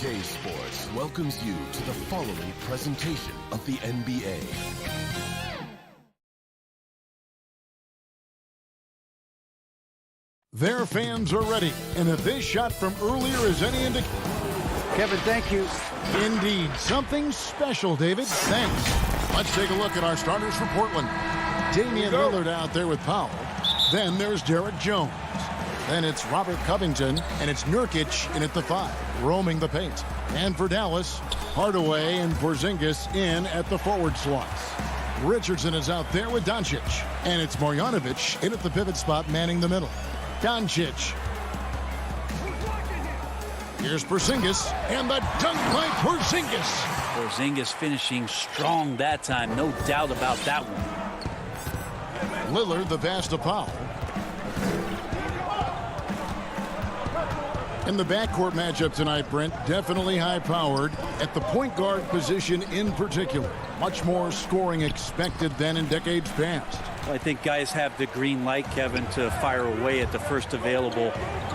CLA Sports welcomes you to the following presentation of the NBA. Their fans are ready, and if this shot from earlier is any indication... Kevin, thank you. Indeed, something special, David. Thanks. Let's take a look at our starters for Portland. Damian Lillard out there with Powell. Then there's Derek Jones. Then it's Robert Covington, and it's Nurkic in at the 5, roaming the paint. And for Dallas, Hardaway and Porzingis in at the forward slots. Richardson is out there with Doncic, and it's Marjanovic in at the pivot spot manning the middle. Doncic. Here's Porzingis, and the dunk by Porzingis. Porzingis finishing strong that time, no doubt about that one. Lillard, the pass to Powell. In the backcourt matchup tonight, Brent, definitely high-powered at the point guard position in particular. Much more scoring expected than in decades past. Well, I think guys have the green light, Kevin, to fire away at the first available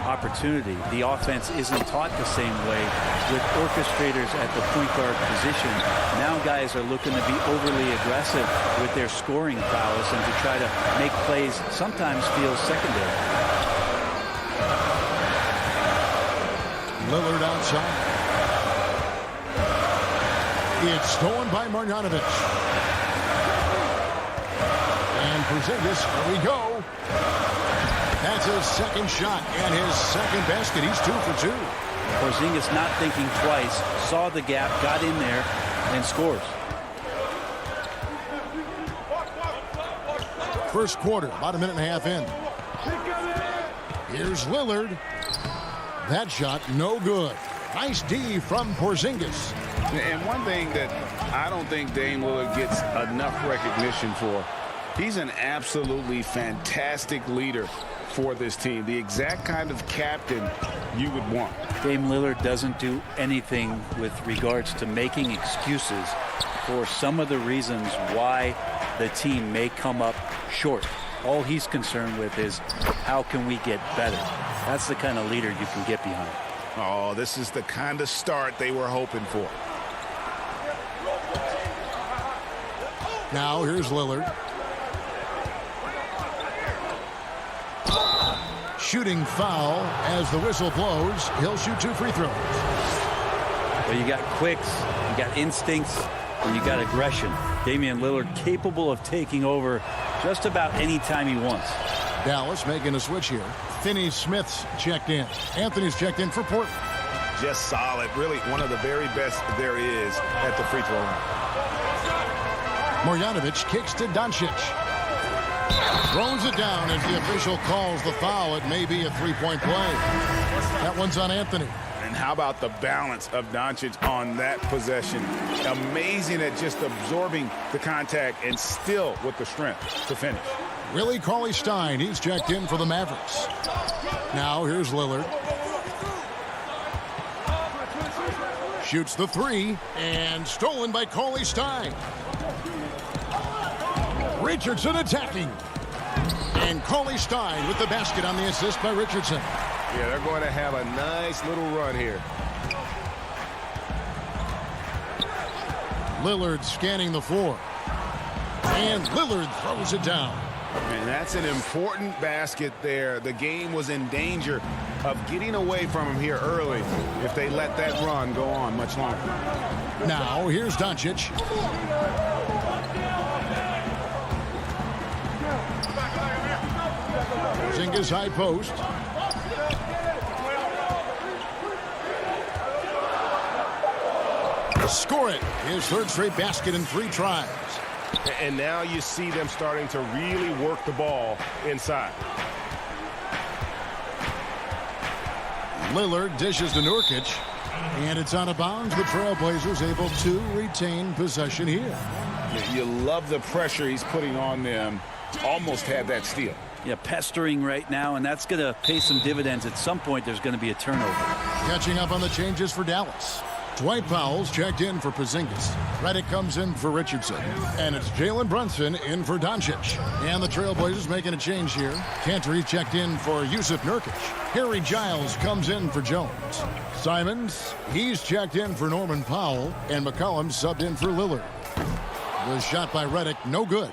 opportunity. The offense isn't taught the same way with orchestrators at the point guard position. Now guys are looking to be overly aggressive with their scoring prowess and to try to make plays sometimes feel secondary. Lillard outside. It's stolen by Marjanovic. And Porzingis, here we go. That's his second shot and his second basket. He's 2 for 2. Porzingis not thinking twice, saw the gap, got in there, and scores. First quarter, about a minute and a half in. Here's Lillard. That shot, no good. Nice D from Porzingis. And one thing that I don't think Dame Lillard gets enough recognition for, he's an absolutely fantastic leader for this team. The exact kind of captain you would want. Dame Lillard doesn't do anything with regards to making excuses for some of the reasons why the team may come up short. All he's concerned with is how can we get better. That's the kind of leader you can get behind. Oh, this is the kind of start they were hoping for. Now here's Lillard. Shooting foul as the whistle blows. He'll shoot 2 free throws. Well, you got quicks, you got instincts, and you got aggression. Damian Lillard capable of taking over just about any time he wants. Dallas making a switch here. Finney-Smith's checked in. Anthony's checked in for Portland. Just solid. Really one of the very best there is at the free throw line. Marjanovic kicks to Doncic. Throws it down as the official calls the foul. It may be a three-point play. That one's on Anthony. And how about the balance of Doncic on that possession? Amazing at just absorbing the contact and still with the strength to finish. Willie Cauley-Stein, he's checked in for the Mavericks. Now here's Lillard. Shoots the 3 and stolen by Cauley-Stein. Richardson attacking. And Cauley-Stein with the basket on the assist by Richardson. Yeah, they're going to have a nice little run here. Lillard scanning the floor. And Lillard throws it down. And that's an important basket there. The game was in danger of getting away from him here early if they let that run go on much longer. Now here's Doncic. Porzingis high post. Score it. His third straight basket in 3 tries. And now you see them starting to really work the ball inside. Lillard dishes to Nurkic. And it's out of bounds. The Trailblazers able to retain possession here. You love the pressure he's putting on them. Almost had that steal. Yeah, pestering right now, and that's going to pay some dividends. At some point, there's going to be a turnover. Catching up on the changes for Dallas. Dwight Powell's checked in for Porzingis. Redick comes in for Richardson. And it's Jalen Brunson in for Doncic. And the Trailblazers making a change here. Cantor checked in for Yusuf Nurkic. Harry Giles comes in for Jones. Simons, he's checked in for Norman Powell. And McCollum subbed in for Lillard. The shot by Redick, no good.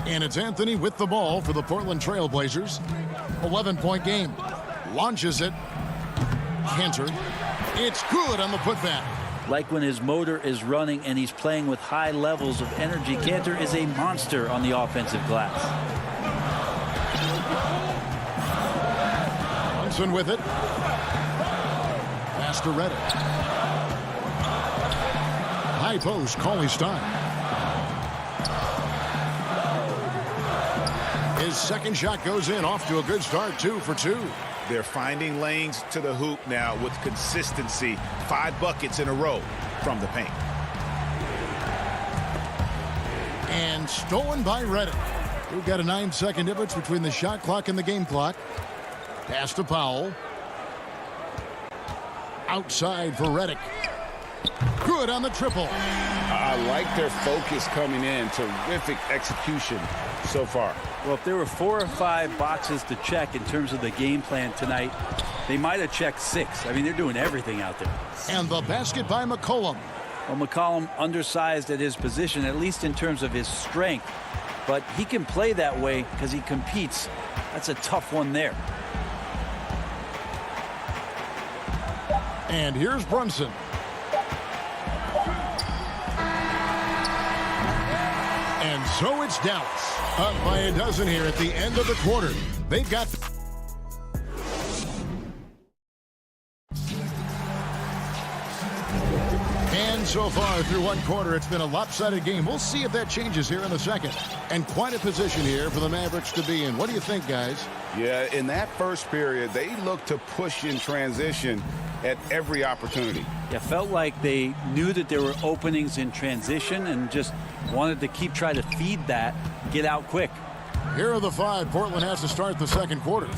And it's Anthony with the ball for the Portland Trailblazers. 11-point game. Launches it. Cantor. It's good on the putback. Like when his motor is running and he's playing with high levels of energy, Cantor is a monster on the offensive glass. Brunson with it. Pass to Redick. High post, Cauley Stein. His second shot goes in, off to a good start, 2 for 2. They're finding lanes to the hoop now with consistency. 5 buckets in a row from the paint. And stolen by Redick. We've got a 9-second difference between the shot clock and the game clock. Pass to Powell. Outside for Redick. Good on the triple. I like their focus coming in. Terrific execution so far. Well, if there were 4 or 5 boxes to check in terms of the game plan tonight, they might have checked 6. I mean, they're doing everything out there. And the basket by McCollum. Well, McCollum undersized at his position, at least in terms of his strength. But he can play that way because he competes. That's a tough one there. And here's Brunson. And so it's Dallas. Up by a dozen here at the end of the quarter. They've got... And so far through one quarter, it's been a lopsided game. We'll see if that changes here in the second. And quite a position here for the Mavericks to be in. What do you think, guys? Yeah, in that first period, they looked to push in transition at every opportunity. Yeah, felt like they knew that there were openings in transition and just wanted to keep trying to feed that, get out quick. Here are the 5 Portland has to start the second quarter.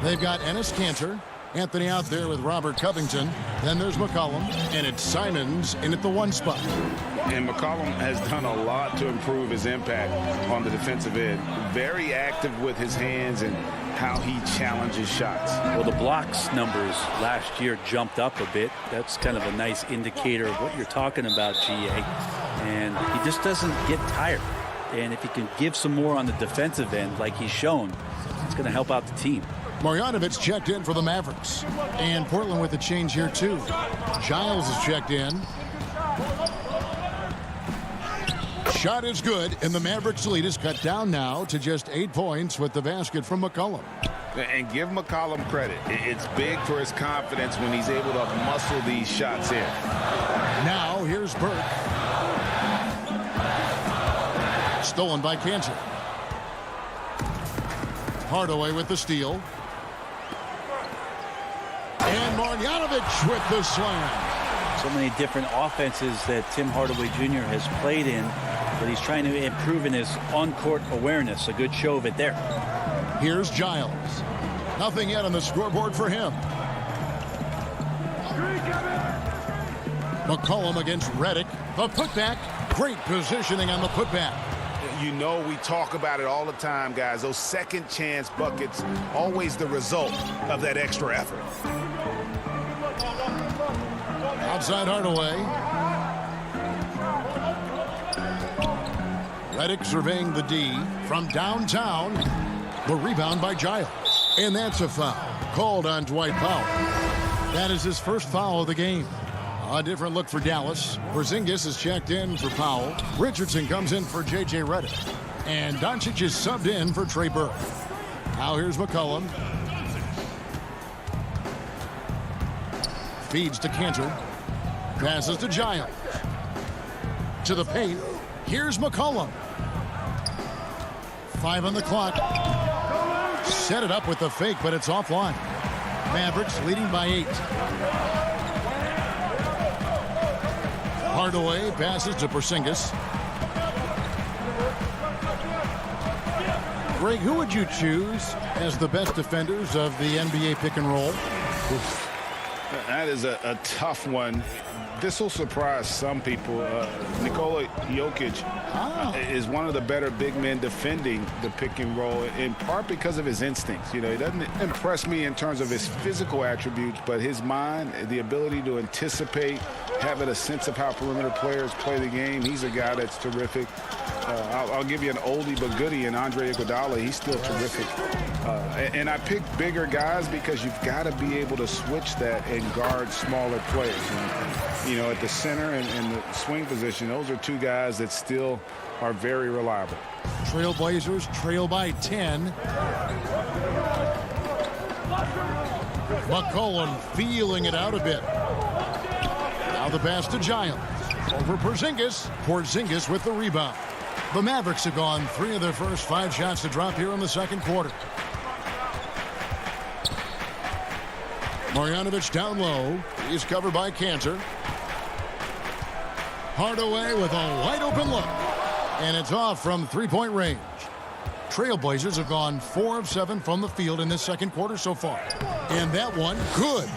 They've got Enes Kanter, Anthony out there with Robert Covington. Then there's McCollum, and it's Simons in at the 1 spot. And McCollum has done a lot to improve his impact on the defensive end. Very active with his hands and how he challenges shots. Well, the blocks numbers last year jumped up a bit. That's kind of a nice indicator of what you're talking about, GA. And he just doesn't get tired. And if he can give some more on the defensive end like he's shown, it's going to help out the team. Marjanovic checked in for the Mavericks. And Portland with a change here, too. Giles is checked in. Shot is good, and the Mavericks lead is cut down now to just 8 points with the basket from McCollum. And give McCollum credit. It's big for his confidence when he's able to muscle these shots in. Now here's Burke. Stolen by Kanter. Hardaway with the steal. And Marjanovic with the slam. So many different offenses that Tim Hardaway Jr. has played in, but he's trying to improve in his on-court awareness. A good show of it there. Here's Giles. Nothing yet on the scoreboard for him. McCollum against Redick. The putback. Great positioning on the putback. You know, we talk about it all the time, guys. Those second chance buckets, always the result of that extra effort. Outside Hardaway. Redick surveying the D from downtown. The rebound by Giles. And that's a foul called on Dwight Powell. That is his first foul of the game. A different look for Dallas. Porzingis is checked in for Powell. Richardson comes in for J.J. Redick. And Doncic is subbed in for Trey Burke. Now here's McCollum. Feeds to Kanter. Passes to Giles. To the paint. Here's McCollum. 5 on the clock. Set it up with the fake, but it's offline. Mavericks leading by 8. Hardaway passes to Porzingis. Greg, who would you choose as the best defenders of the NBA pick and roll? That is a tough one. This will surprise some people. Nikola Jokic is one of the better big men defending the pick and roll, in part because of his instincts. You know, he doesn't impress me in terms of his physical attributes, but his mind, the ability to anticipate, having a sense of how perimeter players play the game. He's a guy that's terrific. I'll give you an oldie but goodie in Andre Iguodala. He's still terrific. And I pick bigger guys because you've got to be able to switch that and guard smaller players. And, you know, at the center and the swing position, those are two guys that still are very reliable. Trailblazers trail by 10. McCollum feeling it out a bit. Now the pass to Giles. Over Porzingis. Porzingis with the rebound. The Mavericks have gone 3 of their first 5 shots to drop here in the second quarter. Marjanovic down low. He's covered by Cantor. Hardaway with a wide open look. And it's off from three-point range. Trailblazers have gone 4 of 7 from the field in this second quarter so far. And that one, good.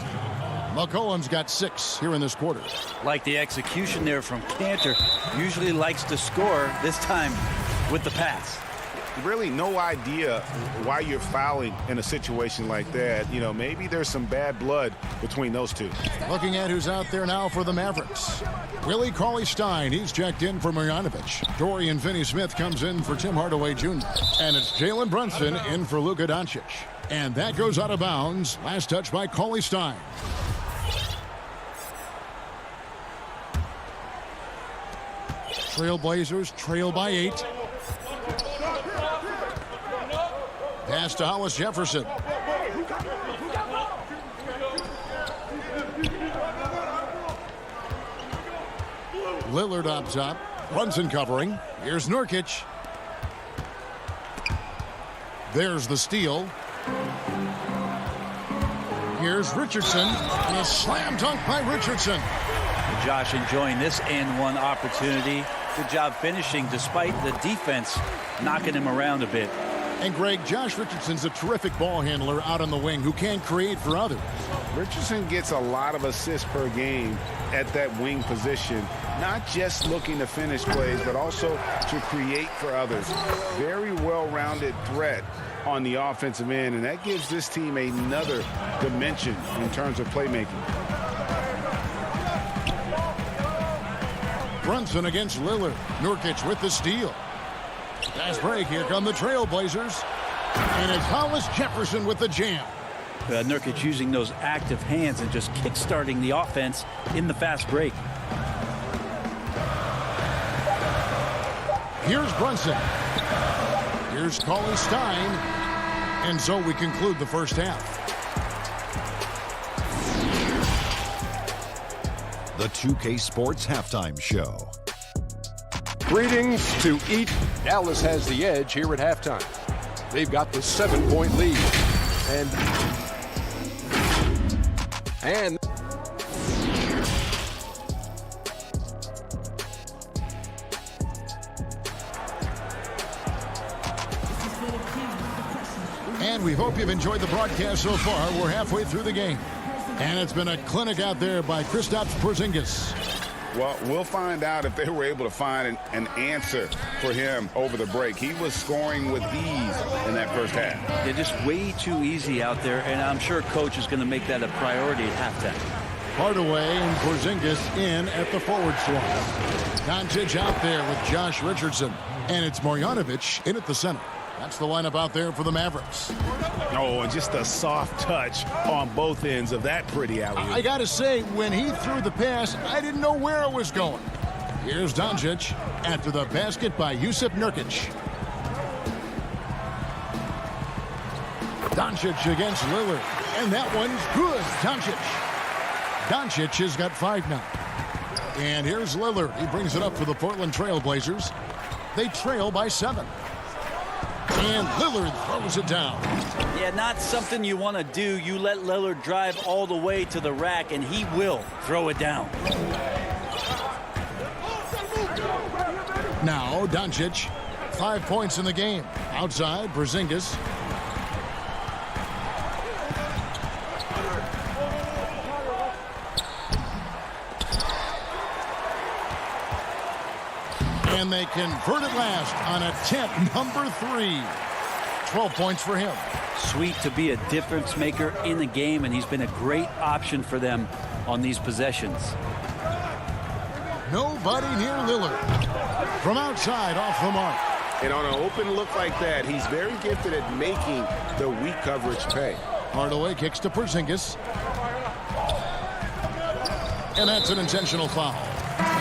McCollum's got 6 here in this quarter. Like the execution there from Cantor. Usually likes to score, this time with the pass. Really no idea why you're fouling in a situation like that. You know, maybe there's some bad blood between those two. Looking at who's out there now for the Mavericks. Willie Cauley-Stein, he's checked in for Marjanovic. Dorian Finney-Smith comes in for Tim Hardaway Jr. And it's Jalen Brunson in for Luka Doncic. And that goes out of bounds. Last touch by Cauley-Stein. Trailblazers trail by 8. Pass to Hollis Jefferson. Lillard up top. Brunson covering. Here's Nurkic. There's the steal. Here's Richardson. And a slam dunk by Richardson. Josh enjoying this and one opportunity. Good job finishing despite the defense knocking him around a bit. And Greg, Josh Richardson's a terrific ball handler out on the wing who can create for others. Richardson gets a lot of assists per game at that wing position, not just looking to finish plays, but also to create for others. Very well-rounded threat on the offensive end, and that gives this team another dimension in terms of playmaking. Brunson against Lillard. Nurkic with the steal. Nice break. Here come the Trailblazers. And it's Hollis Jefferson with the jam. Nurkic using those active hands and just kick-starting the offense in the fast break. Here's Brunson. Here's Cauley-Stein. And so we conclude the first half. The 2K Sports Halftime Show. Greetings to eat. Dallas has the edge here at halftime. They've got the 7-point lead. And we hope you've enjoyed the broadcast so far. We're halfway through the game. And it's been a clinic out there by Kristaps Porzingis. Well, we'll find out if they were able to find an answer for him over the break. He was scoring with ease in that first half. They're just way too easy out there, and I'm sure Coach is going to make that a priority at halftime. Hardaway and Porzingis in at the forward slot. Doncic out there with Josh Richardson. And it's Marjanovic in at the center. That's the lineup out there for the Mavericks. Oh, and just a soft touch on both ends of that pretty alley. I got to say, when he threw the pass, I didn't know where it was going. Here's Doncic after the basket by Jusuf Nurkic. Doncic against Lillard. And that one's good. Doncic has got 5 now. And here's Lillard. He brings it up for the Portland Trailblazers. They trail by 7. And Lillard throws it down. Yeah, not something you want to do. You let Lillard drive all the way to the rack, and he will throw it down. Now, Doncic, 5 points in the game. Outside, Porzingis. And they convert it last on attempt number 3. 12 points for him. Sweet to be a difference maker in the game, and he's been a great option for them on these possessions. Nobody near Lillard. From outside, off the mark. And on an open look like that, he's very gifted at making the weak coverage pay. Hardaway kicks to Porzingis. And that's an intentional foul.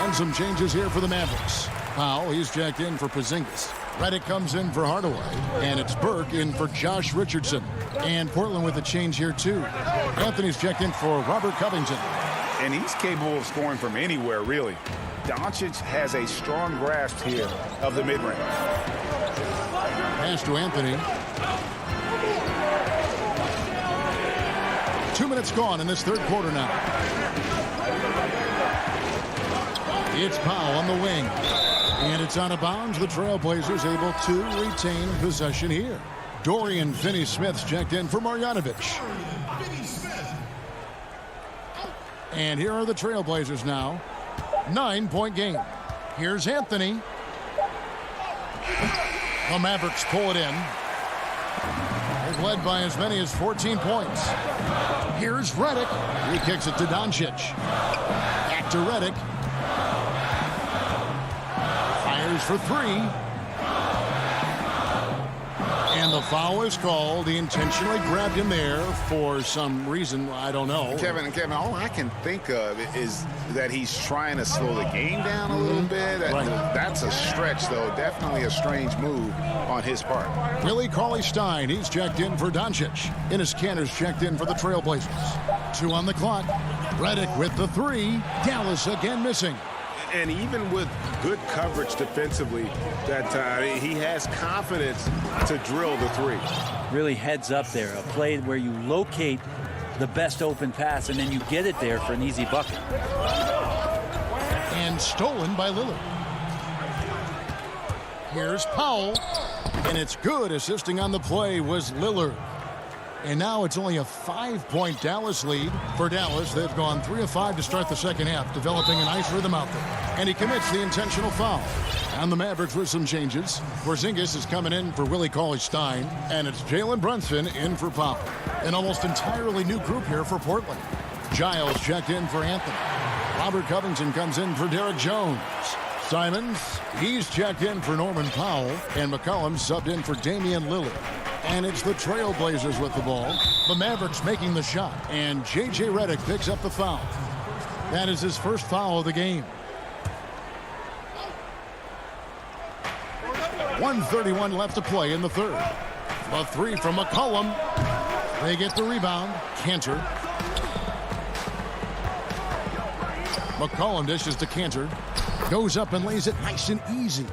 And some changes here for the Mavericks. Powell, he's checked in for Porzingis. Redick comes in for Hardaway. And it's Burke in for Josh Richardson. And Portland with a change here, too. Anthony's checked in for Robert Covington. And he's capable of scoring from anywhere, really. Doncic has a strong grasp here of the mid-range. Pass to Anthony. 2 minutes gone in this third quarter now. It's Powell on the wing. And it's out of bounds. The Trailblazers able to retain possession here. Dorian Finney-Smith's checked in for Marjanovic. And here are the Trailblazers now. 9-point game. Here's Anthony. The Mavericks pull it in. They've led by as many as 14 points. Here's Redick. He kicks it to Doncic. Back to Redick. Fires for 3. And the foul is called. He intentionally grabbed him there for some reason. I don't know. Kevin, all I can think of is that he's trying to slow the game down a little bit. That's a stretch, though. Definitely a strange move on his part. Willie Cauley-Stein, he's checked in for Doncic. Enes Kanter's checked in for the Trailblazers. 2 on the clock. Redick with the 3. Dallas again missing. And even with good coverage defensively that time, he has confidence to drill the 3. Really heads up there. A play where you locate the best open pass and then you get it there for an easy bucket. And stolen by Lillard. Here's Powell. And it's good. Assisting on the play was Lillard. And now it's only a 5-point Dallas lead. For Dallas, they've gone 3 of 5 to start the second half, developing a nice rhythm out there. And he commits the intentional foul. And the Mavericks with some changes. Porzingis is coming in for Willie Cauley-Stein. And it's Jalen Brunson in for Powell. An almost entirely new group here for Portland. Giles checked in for Anthony. Robert Covington comes in for Derek Jones. Simons, he's checked in for Norman Powell. And McCollum subbed in for Damian Lillard. And it's the Trailblazers with the ball. The Mavericks making the shot. And J.J. Redick picks up the foul. That is his first foul of the game. 1:31 left to play in the third. A 3 from McCollum. They get the rebound. Kanter. McCollum dishes to Kanter. Goes up and lays it nice and easy.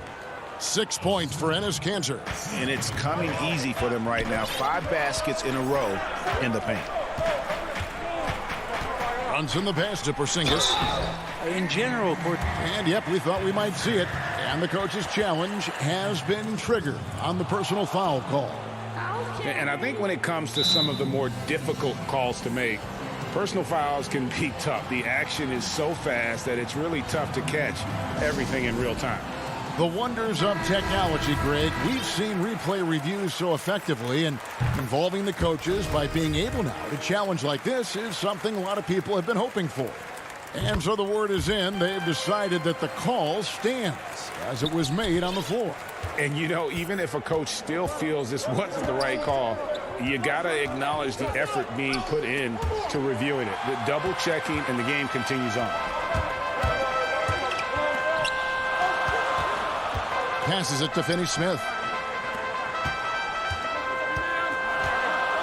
6 points for Enes Kanter. And it's coming easy for them right now. 5 baskets in a row in the paint. Runs in the pass to Porzingis. In general, and yep, we thought we might see it. And the coach's challenge has been triggered on the personal foul call. And I think when it comes to some of the more difficult calls to make, personal fouls can be tough. The action is so fast that it's really tough to catch everything in real time. The wonders of technology, Greg. We've seen replay reviews so effectively, and involving the coaches by being able now to challenge like this is something a lot of people have been hoping for. And so the word is in. They've decided that the call stands as it was made on the floor. And, you know, even if a coach still feels this wasn't the right call, you got to acknowledge the effort being put in to reviewing it. The double checking, and the game continues on. Passes it to Finney-Smith.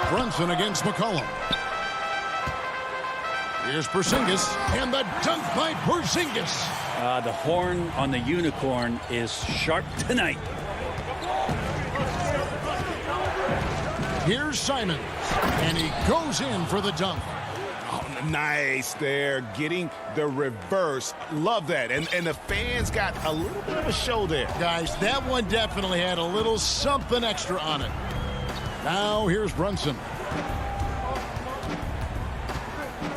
Brunson against McCollum. Here's Porzingis, and the dunk by Porzingis. The horn on the unicorn is sharp tonight. Here's Simons, and he goes in for the dunk. Oh, nice there, getting the reverse. Love that. And the fans got a little bit of a show there. Guys, that one definitely had a little something extra on it. Now here's Brunson.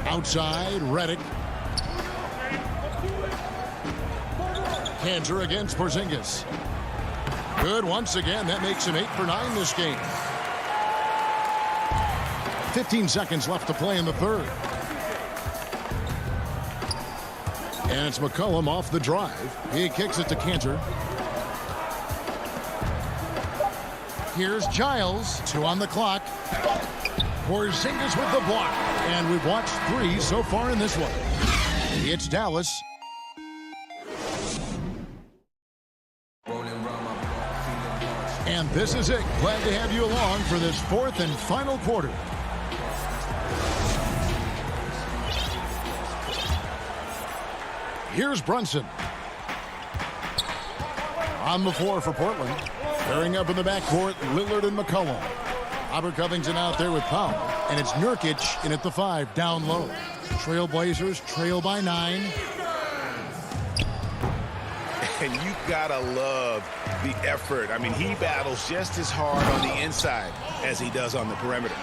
Outside, Redick. Kanter against Porzingis. Good once again. That makes him 8 for 9 this game. 15 seconds left to play in the third. And it's McCollum off the drive. He kicks it to Kanter. Here's Giles. 2 on the clock. Porzingis with the block. And we've watched 3 so far in this one. It's Dallas. And this is it. Glad to have you along for this 4th and final quarter. Here's Brunson. On the floor for Portland. Pairing up in the backcourt, Lillard and McCollum. Robert Covington out there with Powell. And it's Nurkic in at the 5, down low. Trailblazers trail by 9. And you gotta love the effort. I mean, he battles just as hard on the inside as he does on the perimeter.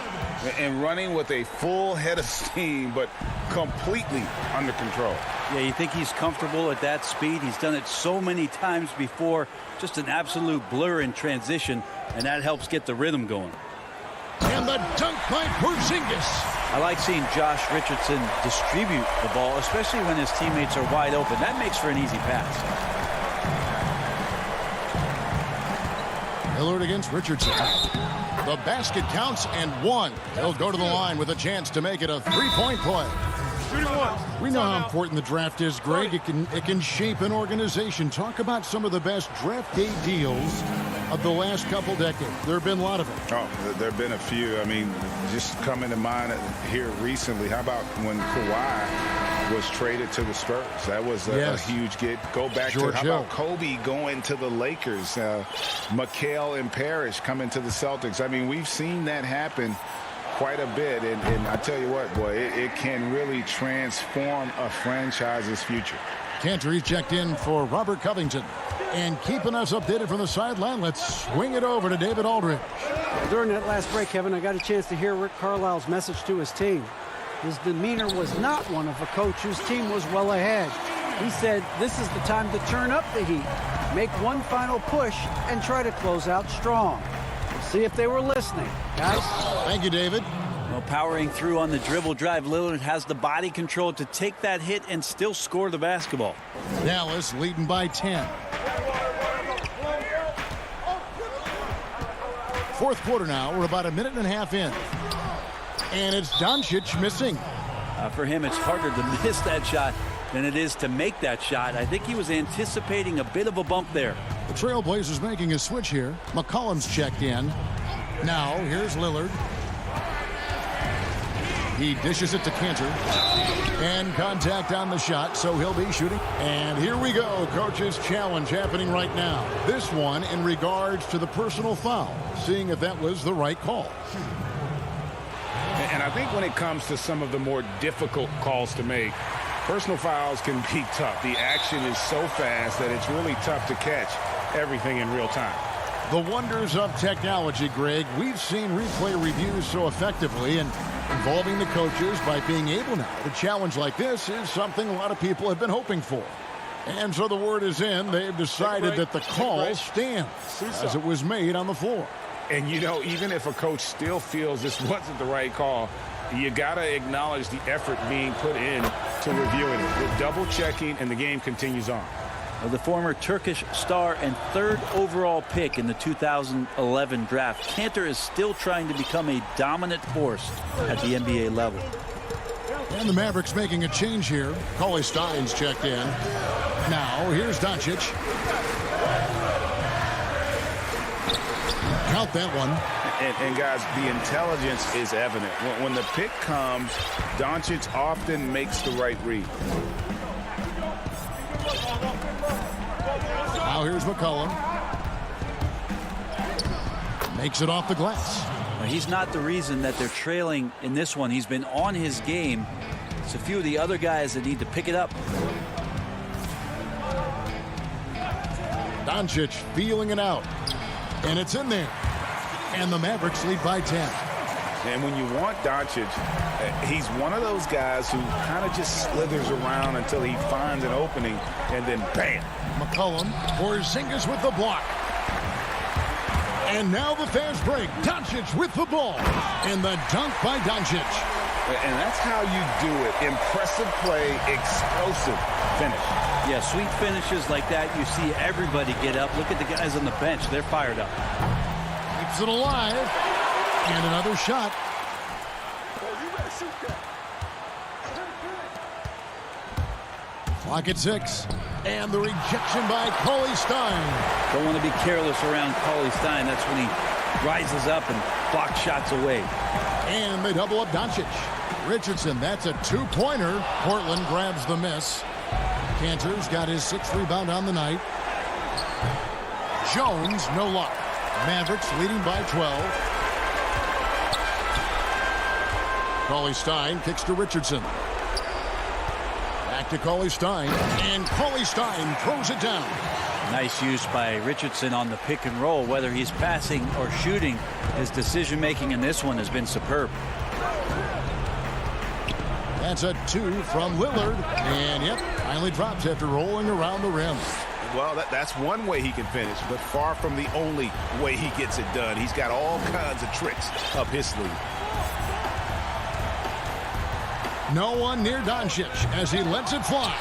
And running with a full head of steam, but completely under control. Yeah, you think he's comfortable at that speed. He's done it so many times before. Just an absolute blur in transition, and that helps get the rhythm going. And the dunk by Porzingis. I like seeing Josh Richardson distribute the ball, especially when his teammates are wide open. That makes for an easy pass. Lillard against Richardson. The basket counts and 1. He'll go to the line with a chance to make it a 3-point play. We know how important the draft is, Greg. It can shape an organization. Talk about some of the best draft day deals of the last couple decades. There have been a lot of it. Oh, there have been a few. I mean, just coming to mind here recently. How about when Kawhi was traded to the Spurs? That was a huge get. Go back George to, how Hill. about Kobe going to the Lakers? McHale and Parrish coming to the Celtics. I mean, we've seen that happen quite a bit. And I tell you what, boy, it can really transform a franchise's future. Kanter, he's checked in for Robert Covington. And keeping us updated from the sideline, let's swing it over to David Aldridge. During that last break, Kevin, I got a chance to hear Rick Carlisle's message to his team. His demeanor was not one of a coach whose team was well ahead. He said, this is the time to turn up the heat, make one final push, and try to close out strong. We'll see if they were listening, guys. Thank you, David. Well, powering through on the dribble drive, Lillard has the body control to take that hit and still score the basketball. Dallas leading by 10. Fourth quarter now. We're about a minute and a half in. And it's Doncic missing. For him, it's harder to miss that shot than it is to make that shot. I think he was anticipating a bit of a bump there. The Trailblazers making a switch here. McCollum's checked in. Now, here's Lillard. He dishes it to Kanter. And contact on the shot, so he'll be shooting. And here we go. Coach's challenge happening right now. This one in regards to the personal foul. Seeing if that was the right call. And I think when it comes to some of the more difficult calls to make, personal fouls can be tough. The action is so fast that it's really tough to catch everything in real time. The wonders of technology, Greg. We've seen replay reviews so effectively, and involving the coaches by being able now to challenge like this is something a lot of people have been hoping for. And so the word is in. They've decided that the call stands as it was made on the floor. And, you know, even if a coach still feels this wasn't the right call, you got to acknowledge the effort being put in to reviewing it. With double checking, and the game continues on. Well, the former Turkish star and 3rd overall pick in the 2011 draft, Kanter is still trying to become a dominant force at the NBA level. And the Mavericks making a change here. Cauley Stein's checked in. Now, here's Doncic. Count that one. And guys, the intelligence is evident. When the pick comes, Doncic often makes the right read. Now here's McCollum. Makes it off the glass. Well, he's not the reason that they're trailing in this one. He's been on his game. It's a few of the other guys that need to pick it up. Doncic feeling it out. And it's in there. And the Mavericks lead by 10. And when you want Doncic, he's one of those guys who kind of just slithers around until he finds an opening, and then bam. McCollum, Porzingis with the block. And now the fast break. Doncic with the ball. And the dunk by Doncic. And that's how you do it. Impressive play, explosive finish. Yeah, sweet finishes like that, you see everybody get up. Look at the guys on the bench. They're fired up. Keeps it alive. And another shot. Clock at 6. And the rejection by Cauley Stein. Don't want to be careless around Cauley Stein. That's when he rises up and blocks shots away. And they double up Doncic. Richardson, that's a two-pointer. Portland grabs the miss. Cantor's got his 6th rebound on the night. Jones, no luck. Mavericks leading by 12. Cauley Stein kicks to Richardson. Back to Cauley Stein. And Cauley Stein throws it down. Nice use by Richardson on the pick and roll. Whether he's passing or shooting, his decision-making in this one has been superb. That's a 2 from Lillard. And, yep, finally drops after rolling around the rim. Well, that's one way he can finish, but far from the only way he gets it done. He's got all kinds of tricks up his sleeve. No one near Doncic as he lets it fly.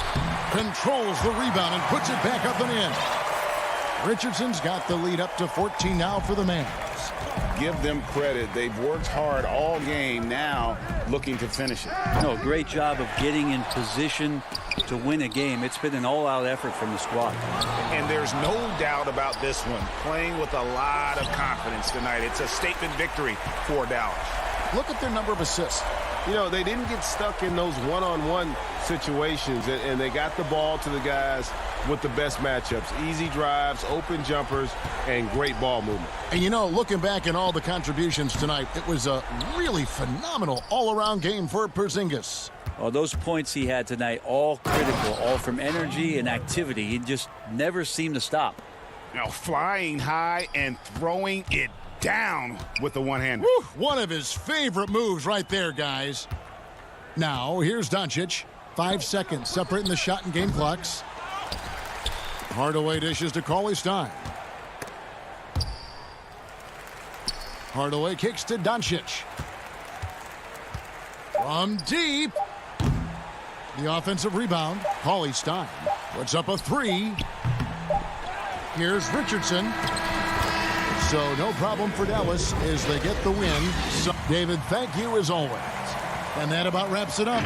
Controls the rebound and puts it back up and in. Richardson's got the lead up to 14 now for the Mavs. Give them credit. They've worked hard all game, now looking to finish it. No, great job of getting in position to win a game. It's been an all-out effort from the squad. And there's no doubt about this one. Playing with a lot of confidence tonight. It's a statement victory for Dallas. Look at their number of assists. You know, they didn't get stuck in those one-on-one situations, and they got the ball to the guys with the best matchups. Easy drives, open jumpers, and great ball movement. And, you know, looking back at all the contributions tonight, it was a really phenomenal all-around game for Porzingis. Oh, those points he had tonight, all critical, all from energy and activity. He just never seemed to stop. Now flying high and throwing it down with the one-hander. One of his favorite moves right there, guys. Now, here's Doncic. 5 seconds separating the shot and game clocks. Hardaway dishes to Cauley Stein. Hardaway kicks to Doncic. From deep. The offensive rebound. Cauley Stein puts up a 3. Here's Richardson. So no problem for Dallas as they get the win. So, David, thank you as always. And that about wraps it up.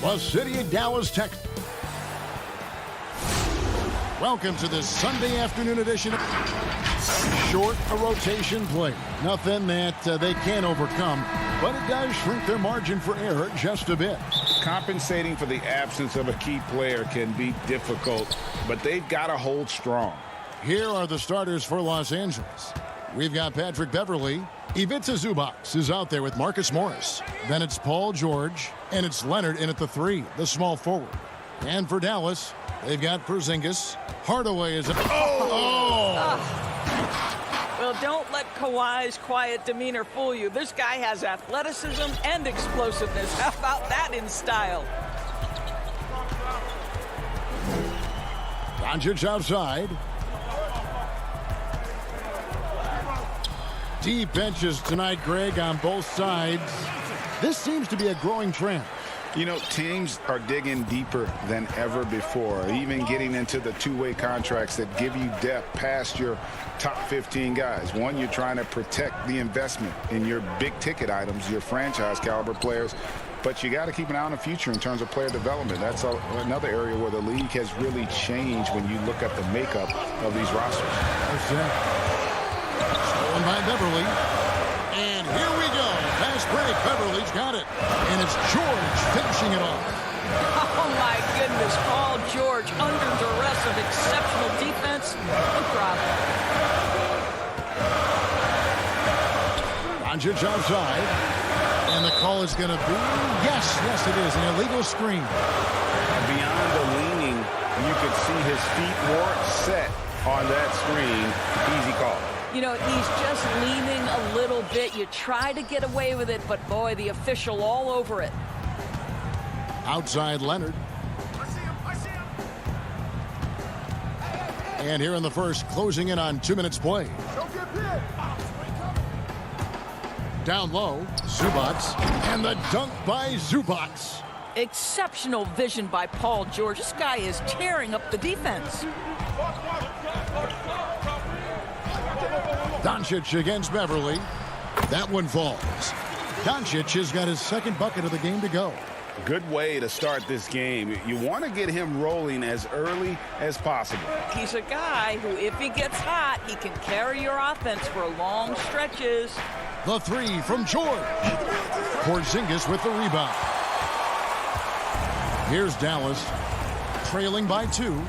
the city of Dallas, Texas. Welcome to this Sunday afternoon edition of Short a rotation play. Nothing that they can't overcome, but it does shrink their margin for error just a bit. Compensating for the absence of a key player can be difficult, but they've got to hold strong. Here are the starters for Los Angeles. We've got Patrick Beverley. Ivica Zubac is out there with Marcus Morris. Then it's Paul George, and it's Leonard in at the 3, the small forward. And for Dallas, they've got Porzingis. Hardaway is at... Well, don't let Kawhi's quiet demeanor fool you. This guy has athleticism and explosiveness. How about that in style? Doncic outside. Deep benches tonight, Greg, on both sides. This seems to be a growing trend. You know, teams are digging deeper than ever before, even getting into the two-way contracts that give you depth past your top 15 guys. One, you're trying to protect the investment in your big-ticket items, your franchise-caliber players, but you got to keep an eye on the future in terms of player development. That's another area where the league has really changed when you look at the makeup of these rosters. Stolen by Beverley. And here we go. Fast break. Beverley's got it. And it's George finishing it off. Oh, my goodness. Paul George under duress of exceptional defense. No problem. Doncic outside. And the call is going to be, yes, it is, an illegal screen. Beyond the leaning, you could see his feet weren't set on that screen. Easy call. You know, he's just leaning a little bit. You try to get away with it, but boy, the official all over it. Outside Leonard. I see him. And here in the first, closing in on 2 minutes play. Don't get hit. Down low, Zubac. And the dunk by Zubac. Exceptional vision by Paul George. This guy is tearing up the defense. Doncic against Beverley. That one falls. Doncic has got his second bucket of the game to go. Good way to start this game. You want to get him rolling as early as possible. He's a guy who, if he gets hot, he can carry your offense for long stretches. The 3 from George. Porzingis with the rebound. Here's Dallas, trailing by 2.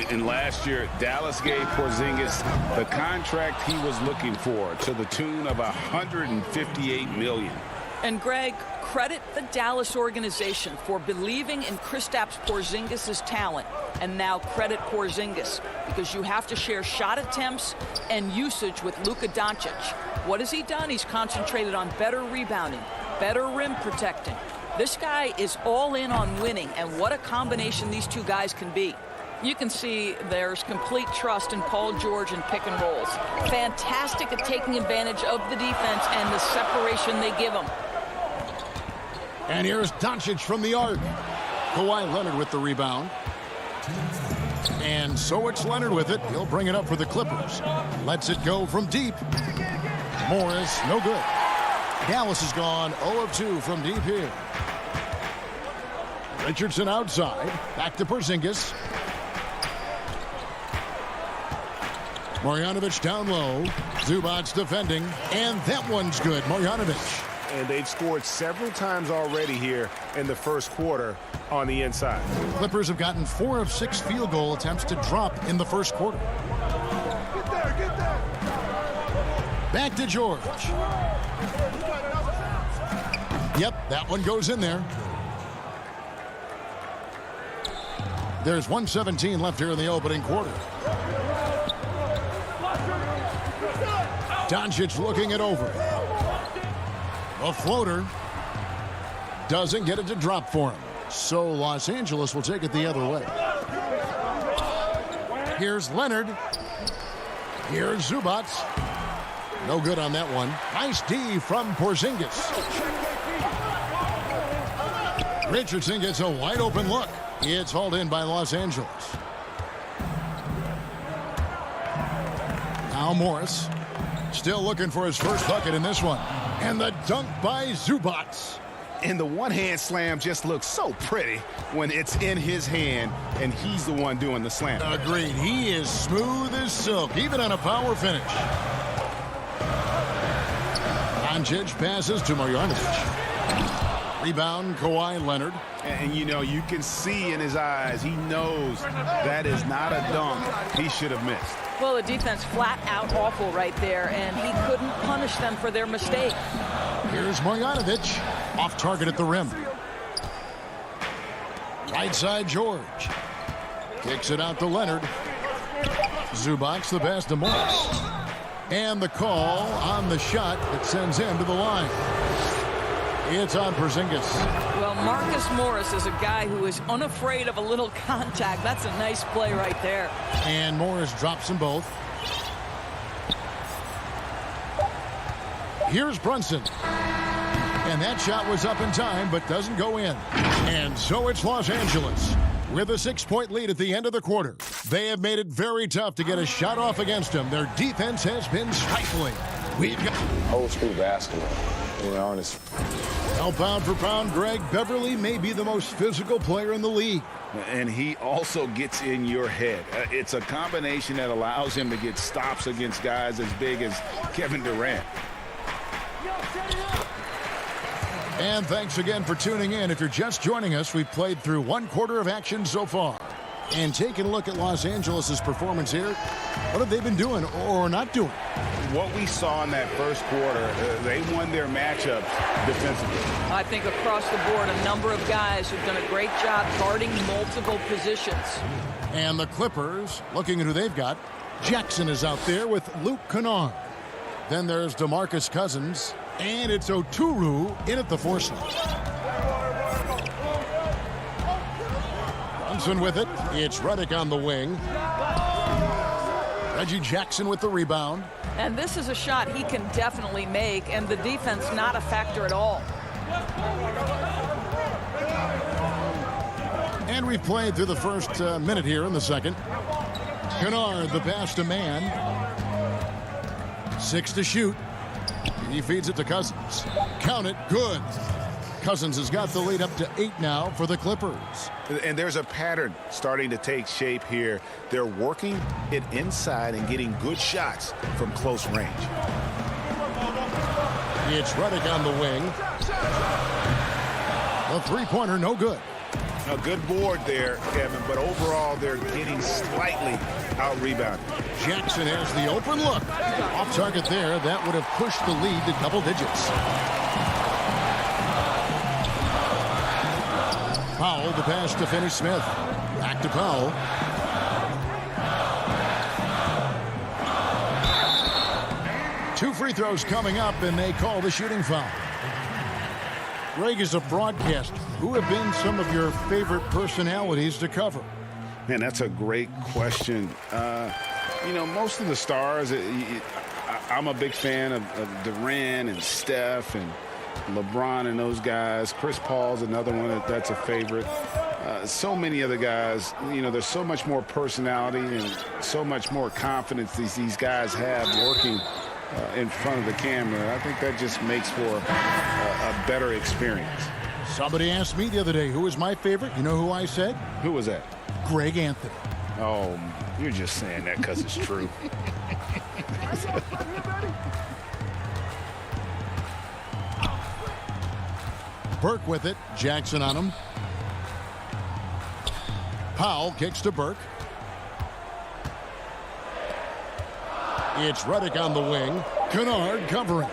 And last year, Dallas gave Porzingis the contract he was looking for to the tune of $158 million. And Greg, credit the Dallas organization for believing in Kristaps Porzingis' talent. And now credit Porzingis, because you have to share shot attempts and usage with Luka Doncic. What has he done? He's concentrated on better rebounding, better rim protecting. This guy is all in on winning, and what a combination these two guys can be. You can see there's complete trust in Paul George in pick and rolls. Fantastic at taking advantage of the defense and the separation they give him. And here's Doncic from the arc. Kawhi Leonard with the rebound. And so it's Leonard with it. He'll bring it up for the Clippers. Lets it go from deep. Morris, no good. Dallas has gone 0 of 2 from deep here. Richardson outside. Back to Porzingis. Marjanovic down low. Zubac defending. And that one's good. Marjanovic. And they've scored several times already here in the first quarter on the inside. Clippers have gotten 4 of 6 field goal attempts to drop in the first quarter. Get there. Back to George. Yep, that one goes in there. There's 1:17 left here in the opening quarter. Doncic looking it over. A floater doesn't get it to drop for him. So Los Angeles will take it the other way. Here's Leonard. Here's Zubac. No good on that one. Nice D from Porzingis. Richardson gets a wide open look. It's hauled in by Los Angeles. Now Morris. Still looking for his first bucket in this one. And the dunk by Zubac. And the one-hand slam just looks so pretty when it's in his hand and he's the one doing the slam. Agreed. He is smooth as silk, even on a power finish. Doncic passes to Marjanovic. Rebound, Kawhi Leonard. And, you know, you can see in his eyes, he knows that is not a dunk he should have missed. Well, the defense flat out awful right there, and he couldn't punish them for their mistake. Here's Marjanovic. Off target at the rim. Right side, George. Kicks it out to Leonard. Zubac the pass to Morris. And the call on the shot that sends him to the line. It's on Porzingis. Well, Marcus Morris is a guy who is unafraid of a little contact. That's a nice play right there. And Morris drops them both. Here's Brunson. And that shot was up in time, but doesn't go in. And so it's Los Angeles with a 6-point lead at the end of the quarter. They have made it very tough to get a shot off against them. Their defense has been stifling. We've got old school basketball, to be honest. Well, pound for pound, Greg, Beverly may be the most physical player in the league. And he also gets in your head. It's a combination that allows him to get stops against guys as big as Kevin Durant. And thanks again for tuning in. If you're just joining us, we've played through one quarter of action so far. And taking a look at Los Angeles' performance here, what have they been doing or not doing? What we saw in that first quarter, they won their matchups defensively. I think across the board, a number of guys who've done a great job guarding multiple positions. And the Clippers, looking at who they've got, Jackson is out there with Luke Kennard. Then there's DeMarcus Cousins, and it's Oturu in at the 4 slot. Brunson with it. It's Redick on the wing. Reggie Jackson with the rebound. And this is a shot he can definitely make, and the defense not a factor at all. And we've played through the first minute here in the second. Kennard, the pass to man. 6 to shoot. He feeds it to Cousins. Count it. Good. Cousins has got the lead up to 8 now for the Clippers. And there's a pattern starting to take shape here. They're working it inside and getting good shots from close range. It's Redick on the wing. The three-pointer, no good. A good board there, Kevin, but overall they're getting slightly out-rebounded. Jackson has the open look. Off target there. That would have pushed the lead to double digits. Powell, the pass to Finney-Smith. Back to Powell. Two free throws coming up, and they call the shooting foul. Greg, is a broadcaster, who have been some of your favorite personalities to cover? Man, that's a great question. You know, most of the stars, I'm a big fan of Durant and Steph and LeBron and those guys. Chris Paul's another one that's a favorite. So many of the guys, you know, there's so much more personality and so much more confidence these guys have working in front of the camera. I think that just makes for a better experience. Somebody asked me the other day, who is my favorite? You know who I said? Who was that? Greg Anthony. Oh, you're just saying that because it's true. Burke with it. Jackson on him. Powell kicks to Burke. It's Redick on the wing. Kennard covering.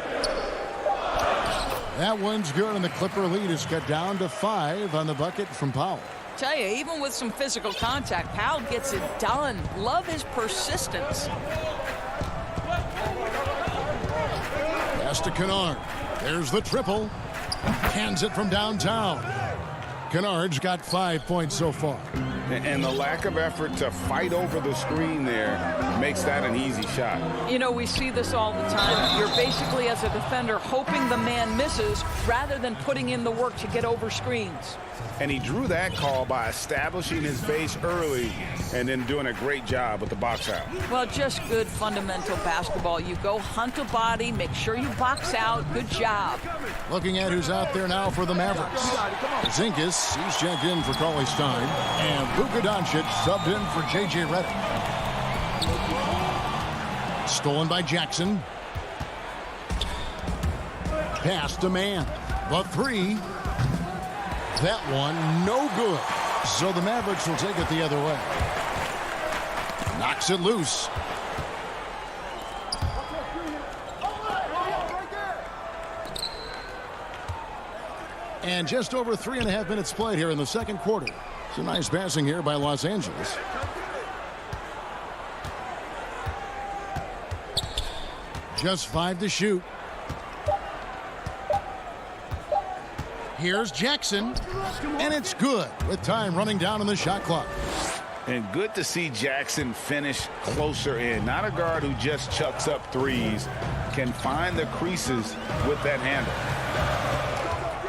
That one's good, and the Clipper lead is cut down to 5 on the bucket from Powell. Tell you, even with some physical contact, Powell gets it done. Love his persistence. Pass to Kennard. There's the triple. Hands it from downtown. Kennard's got 5 points so far. And the lack of effort to fight over the screen there makes that an easy shot. You know, we see this all the time. You're basically, as a defender, hoping the man misses rather than putting in the work to get over screens. And he drew that call by establishing his base early and then doing a great job with the box out. Well, just good fundamental basketball. You go hunt a body, make sure you box out. Good job. Looking at who's out there now for the Mavericks. Zinkis, he's checked in for Cauley Stein. And Luka Doncic subbed in for J.J. Redick. Stolen by Jackson. Pass to man. The three. That one, no good. So the Mavericks will take it the other way. Knocks it loose. And just over 3.5 minutes played here in the second quarter. Some nice passing here by Los Angeles. Just 5 to shoot. Here's Jackson, and it's good with time running down on the shot clock. And good to see Jackson finish closer in. Not a guard who just chucks up threes. Can find the creases with that handle.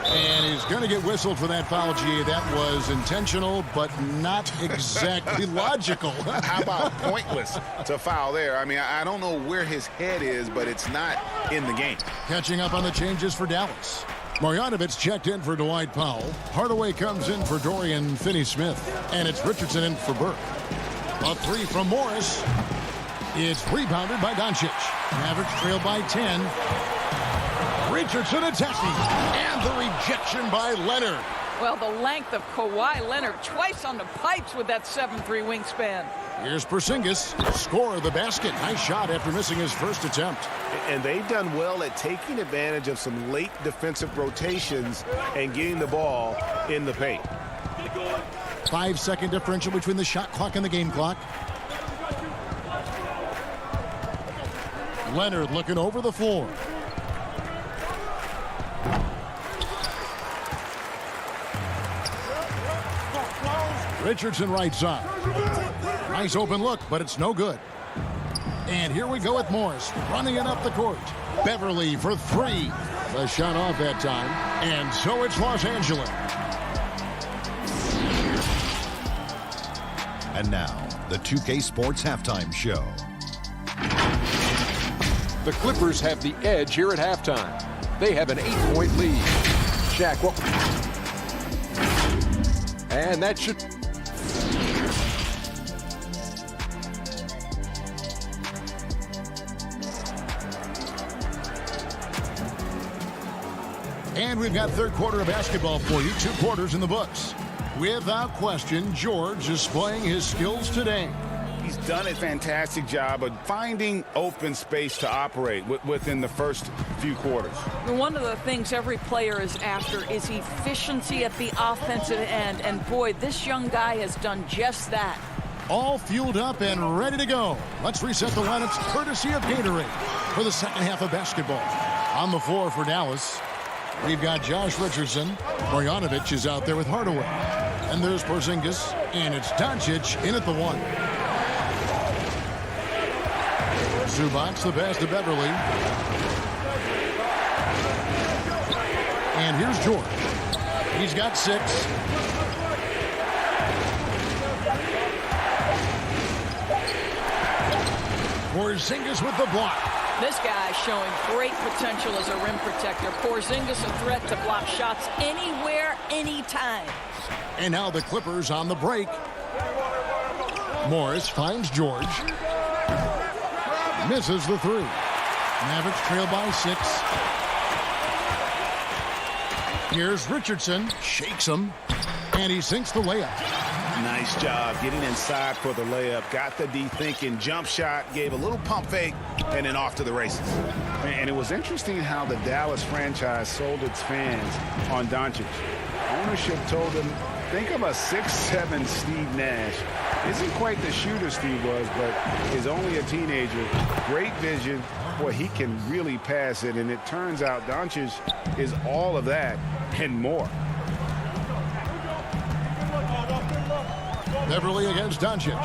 And he's going to get whistled for that foul, G. That was intentional, but not exactly logical. How about pointless to foul there? I mean, I don't know where his head is, but it's not in the game. Catching up on the changes for Dallas. Marjanovic checked in for Dwight Powell. Hardaway comes in for Dorian Finney-Smith. And it's Richardson in for Burke. A three from Morris. It's rebounded by Doncic. Mavericks trail by 10. Richardson attacking. And the rejection by Leonard. Well, the length of Kawhi Leonard twice on the pipes with that 7'3" wingspan. Here's Porzingis, score of the basket. Nice shot after missing his first attempt. And they've done well at taking advantage of some late defensive rotations and getting the ball in the paint. 5-second differential between the shot clock and the game clock. Leonard looking over the floor. Richardson right side. Nice open look, but it's no good. And here we go with Morris running it up the court. Beverly for three. The shot off that time. And so it's Los Angeles. And now, the 2K Sports Halftime Show. The Clippers have the edge here at halftime. They have an 8-point lead. Shaq, well, and that should... And we've got third quarter of basketball for you. 2 quarters in the books. Without question, George is displaying his skills today. He's done a fantastic job of finding open space to operate within the first few quarters. One of the things every player is after is efficiency at the offensive end. And boy, this young guy has done just that. All fueled up and ready to go. Let's reset the lineups courtesy of Gatorade for the second half of basketball. On the floor for Dallas, we've got Josh Richardson. Marjanovic is out there with Hardaway. And there's Porzingis. And it's Doncic in at the 1. Zubac, the pass to Beverly. And here's George. He's got 6. Porzingis with the block. This guy showing great potential as a rim protector. Porzingis a threat to block shots anywhere, anytime. And now the Clippers on the break. Morris finds George. Misses the 3. Mavericks trail by 6. Here's Richardson. Shakes him. And he sinks the layup. Nice job getting inside for the layup. Got the D thinking jump shot, gave a little pump fake, and then off to the races. And it was interesting how the Dallas franchise sold its fans on Doncic. Ownership told them, think of a 6'7" Steve Nash. Isn't quite the shooter Steve was, but is only a teenager. Great vision. Boy, he can really pass it, and it turns out Doncic is all of that and more. Beverly against Doncic.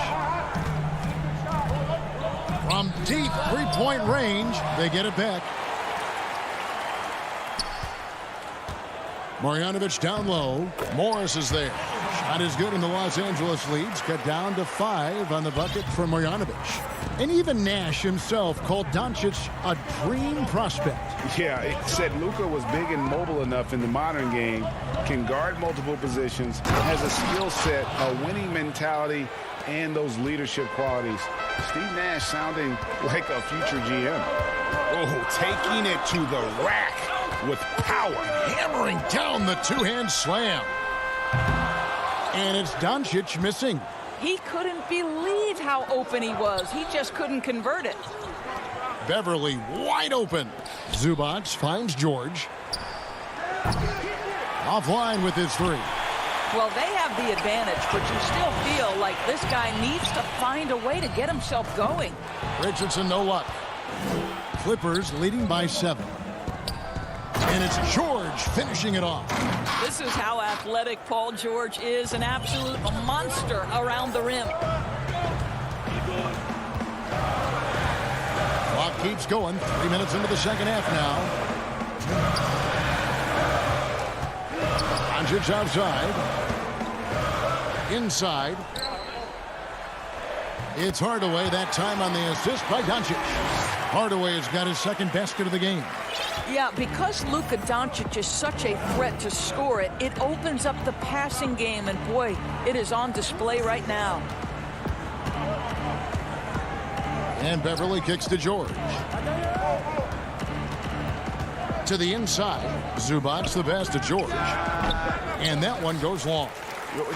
From deep three-point range, they get it back. Marjanovic down low. Morris is there. Shot is good, and the Los Angeles leads cut down to 5 on the bucket from Marjanovic. And even Nash himself called Doncic a dream prospect. Yeah, it said Luka was big and mobile enough in the modern game, can guard multiple positions, has a skill set, a winning mentality, and those leadership qualities. Steve Nash sounding like a future GM. Oh, taking it to the rack with power, hammering down the two-hand slam. And it's Doncic missing. He couldn't believe how open he was. He just couldn't convert it. Beverly wide open. Zubac finds George. Offline with his three. Well, they have the advantage, but you still feel like this guy needs to find a way to get himself going. Richardson, no luck. Clippers leading by 7. And it's George finishing it off. This is how athletic Paul George is, an absolute monster around the rim. Clock keeps going. 3 minutes into the second half now. Doncic outside. Inside. It's Hardaway, that time on the assist by Doncic. Hardaway has got his second basket of the game. Yeah, because Luka Doncic is such a threat to score it, it opens up the passing game, and boy, it is on display right now. And Beverly kicks to George. To the inside. Zubac the best to George. And that one goes long.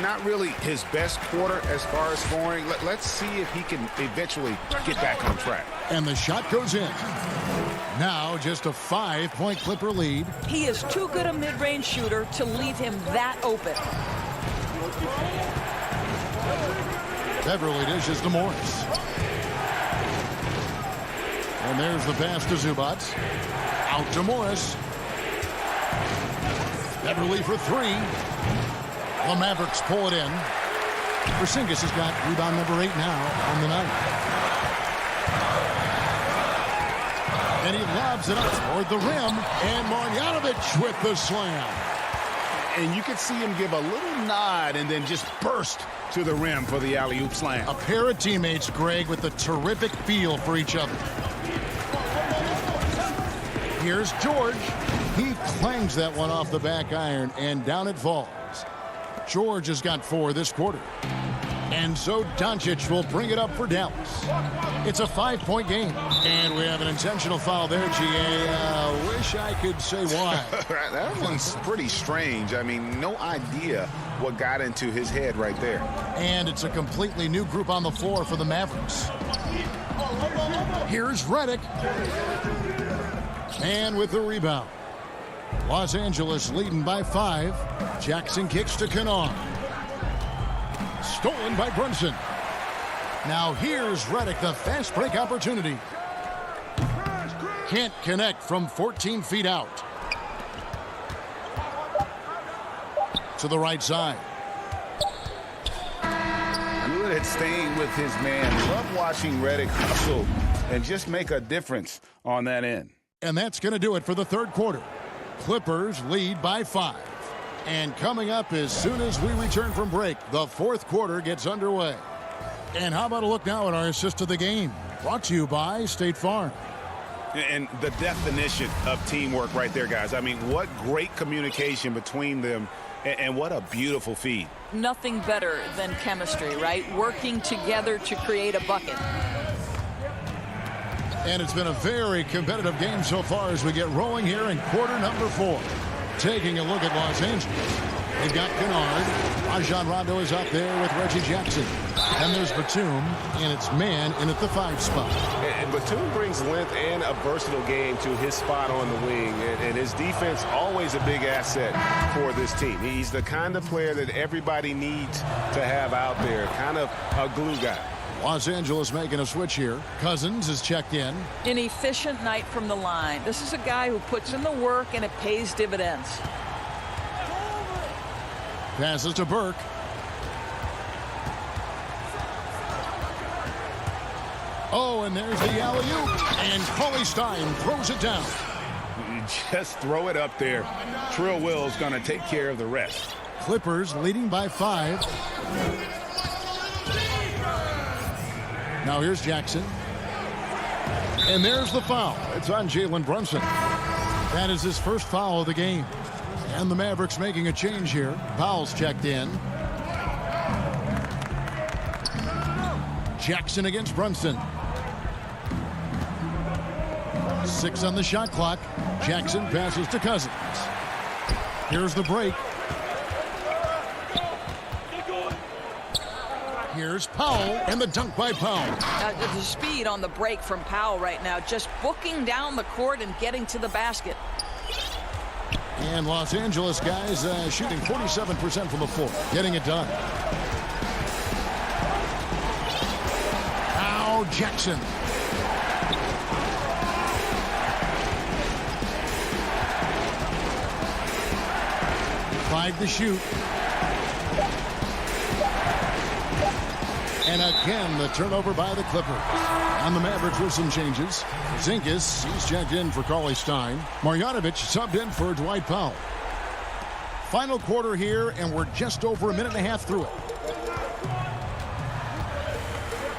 Not really his best quarter as far as scoring. Let's see if he can eventually get back on track. And the shot goes in. Now just a 5-point Clipper lead. He is too good a mid-range shooter to leave him that open. Beverly dishes to Morris. And there's the pass to Zubac. Out to Morris. Beverly for 3. The Mavericks pull it in. Porzingis has got rebound number 8 now on the night. And he lobs it up toward the rim. And Marjanovic with the slam. And you could see him give a little nod and then just burst to the rim for the alley-oop slam. A pair of teammates, Greg, with a terrific feel for each other. Here's George. He clangs that one off the back iron, and down it falls. George has got 4 this quarter. And so Doncic will bring it up for Dallas. It's a 5-point game. And we have an intentional foul there, GA. Wish I could say why. That one's pretty strange. I mean, no idea what got into his head right there. And it's a completely new group on the floor for the Mavericks. Here's Redick. And with the rebound. Los Angeles leading by 5. Jackson kicks to Kennard. Stolen by Brunson. Now here's Redick, the fast break opportunity. Can't connect from 14 feet out. To the right side. Good at staying with his man. Love watching Redick hustle and just make a difference on that end. And that's going to do it for the third quarter. Clippers lead by 5. And coming up as soon as we return from break, the fourth quarter gets underway. And how about a look now at our assist of the game? Brought to you by State Farm. And the definition of teamwork right there, guys. I mean, what great communication between them, and what a beautiful feed. Nothing better than chemistry, right? Working together to create a bucket. And it's been a very competitive game so far as we get rolling here in quarter number 4. Taking a look at Los Angeles. They've got Kennard. Rajon Rondo is out there with Reggie Jackson. And there's Batum, and it's man in at the 5 spot. And Batum brings length and a versatile game to his spot on the wing. And his defense always a big asset for this team. He's the kind of player that everybody needs to have out there. Kind of a glue guy. Los Angeles making a switch here. Cousins is checked in. An efficient night from the line. This is a guy who puts in the work and it pays dividends. Passes to Burke. Oh, and there's the alley-oop. And Cauley Stein throws it down. You just throw it up there. Trill Will's going to take care of the rest. Clippers leading by 5. Now here's Jackson. And there's the foul. It's on Jalen Brunson. That is his first foul of the game. And the Mavericks making a change here. Powell's checked in. Jackson against Brunson. 6 on the shot clock. Jackson passes to Cousins. Here's the break. Here's Powell, and the dunk by Powell. The speed on the break from Powell right now, just booking down the court and getting to the basket. And Los Angeles guys shooting 47% from the floor, getting it done. Now Jackson. Five to shoot. And again, the turnover by the Clippers. And the Mavericks with some changes. Porzingis, he's checked in for Cauley Stein. Marjanovic subbed in for Dwight Powell. Final quarter here, and we're just over a minute and a half through it.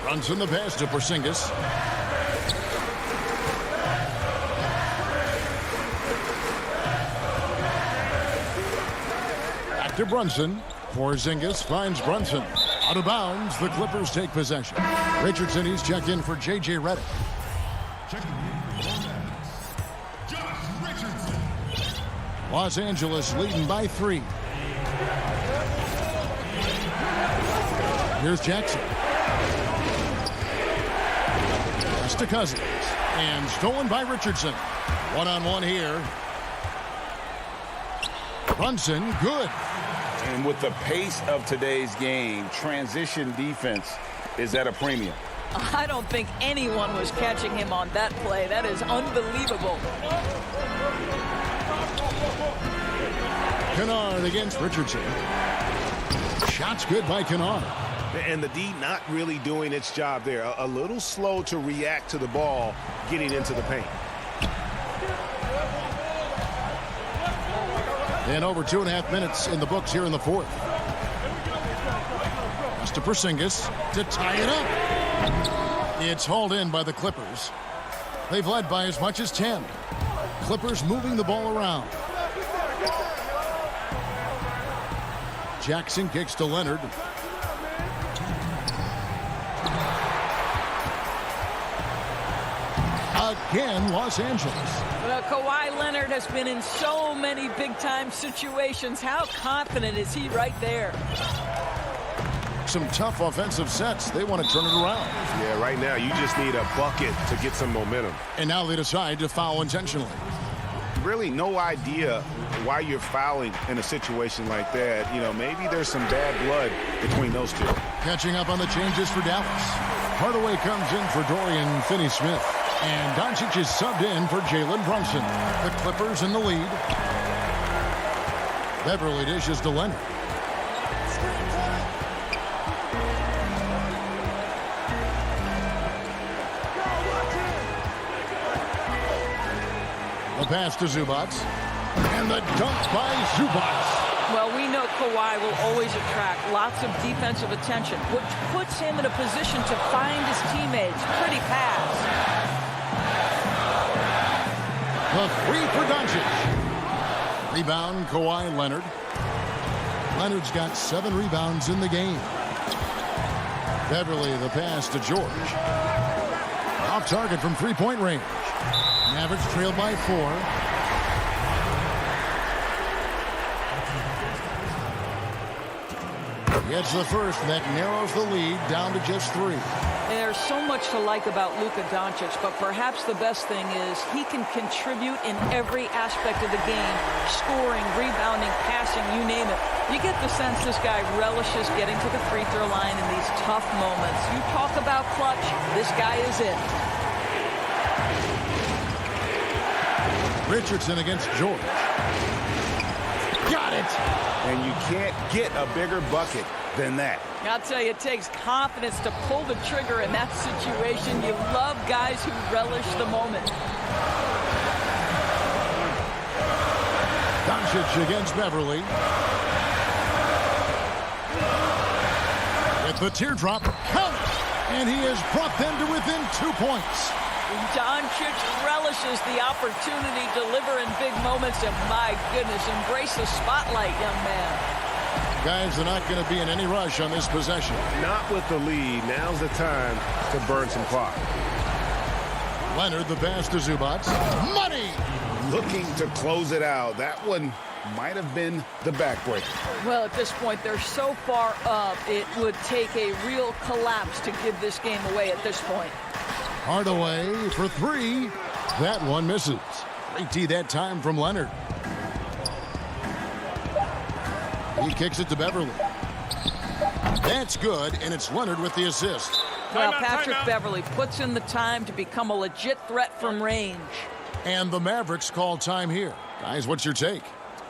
Brunson the pass to Porzingis. Back to Brunson. Porzingis finds Brunson. Out of bounds, the Clippers take possession. Richardson, he's checked in for J.J. Redick. Los Angeles leading by 3. Here's Jackson. Pass to Cousins. And stolen by Richardson. One-on-one here. Brunson, good. And with the pace of today's game, transition defense is at a premium. I don't think anyone was catching him on that play. That is unbelievable. Kennard against Richardson. Shots good by Kennard. And the D not really doing its job there. A little slow to react to the ball getting into the paint. And over 2.5 minutes in the books here in the fourth. Pass to Porzingis to tie it up. It's hauled in by the Clippers. They've led by as much as 10. Clippers moving the ball around. Jackson kicks to Leonard. Again, Los Angeles. Well, Kawhi Leonard has been in so many big-time situations. How confident is he right there? Some tough offensive sets. They want to turn it around. Yeah, right now you just need a bucket to get some momentum. And now they decide to foul intentionally. Really no idea why you're fouling in a situation like that. You know, maybe there's some bad blood between those two. Catching up on the changes for Dallas. Hardaway comes in for Dorian Finney-Smith. And Doncic is subbed in for Jalen Brunson. The Clippers in the lead. Beverly dishes to Leonard. The pass to Zubac. And the dunk by Zubac. Well, we know Kawhi will always attract lots of defensive attention, which puts him in a position to find his teammates. Pretty pass. The three for Doncic. Rebound, Kawhi Leonard. Leonard's got 7 rebounds in the game. Beverly, the pass to George. Off target from three-point range. Mavericks trailed by 4. Gets the first, that narrows the lead down to just 3. There's so much to like about Luka Doncic, but perhaps the best thing is he can contribute in every aspect of the game. Scoring, rebounding, passing, you name it. You get the sense this guy relishes getting to the free throw line in these tough moments. You talk about clutch, this guy is it. Richardson against George. Got it! And you can't get a bigger bucket than that. I'll tell you, it takes confidence to pull the trigger in that situation. You love guys who relish the moment. Doncic against Beverly. With the teardrop, count! And he has brought them to within 2 points. Doncic relishes the opportunity to deliver in big moments, and my goodness, embrace the spotlight, young man. Guys, they're not going to be in any rush on this possession. Not with the lead. Now's the time to burn some clock. Leonard, the pass to Zubac. Money! Looking to close it out. That one might have been the backbreaker. Well, at this point, they're so far up, it would take a real collapse to give this game away at this point. Hardaway for three. That one misses. Great tee that time from Leonard. He kicks it to Beverly. That's good, and it's Leonard with the assist. Well, Patrick Beverly puts in the time to become a legit threat from range. And the Mavericks call time here. Guys, what's your take?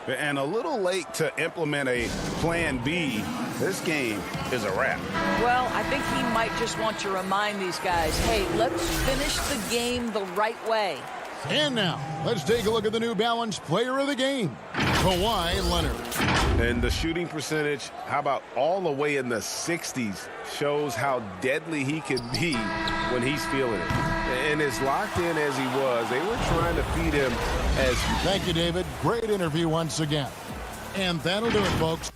And a little late to implement a plan B. This game is a wrap. Well, I think he might just want to remind these guys, hey, let's finish the game the right way. And now, let's take a look at the New Balance player of the game, Kawhi Leonard. And the shooting percentage, how about all the way in the 60s, shows how deadly he can be when he's feeling it. And as locked in as he was, they were trying to feed him as... Thank you, David. Great interview once again. And that'll do it, folks.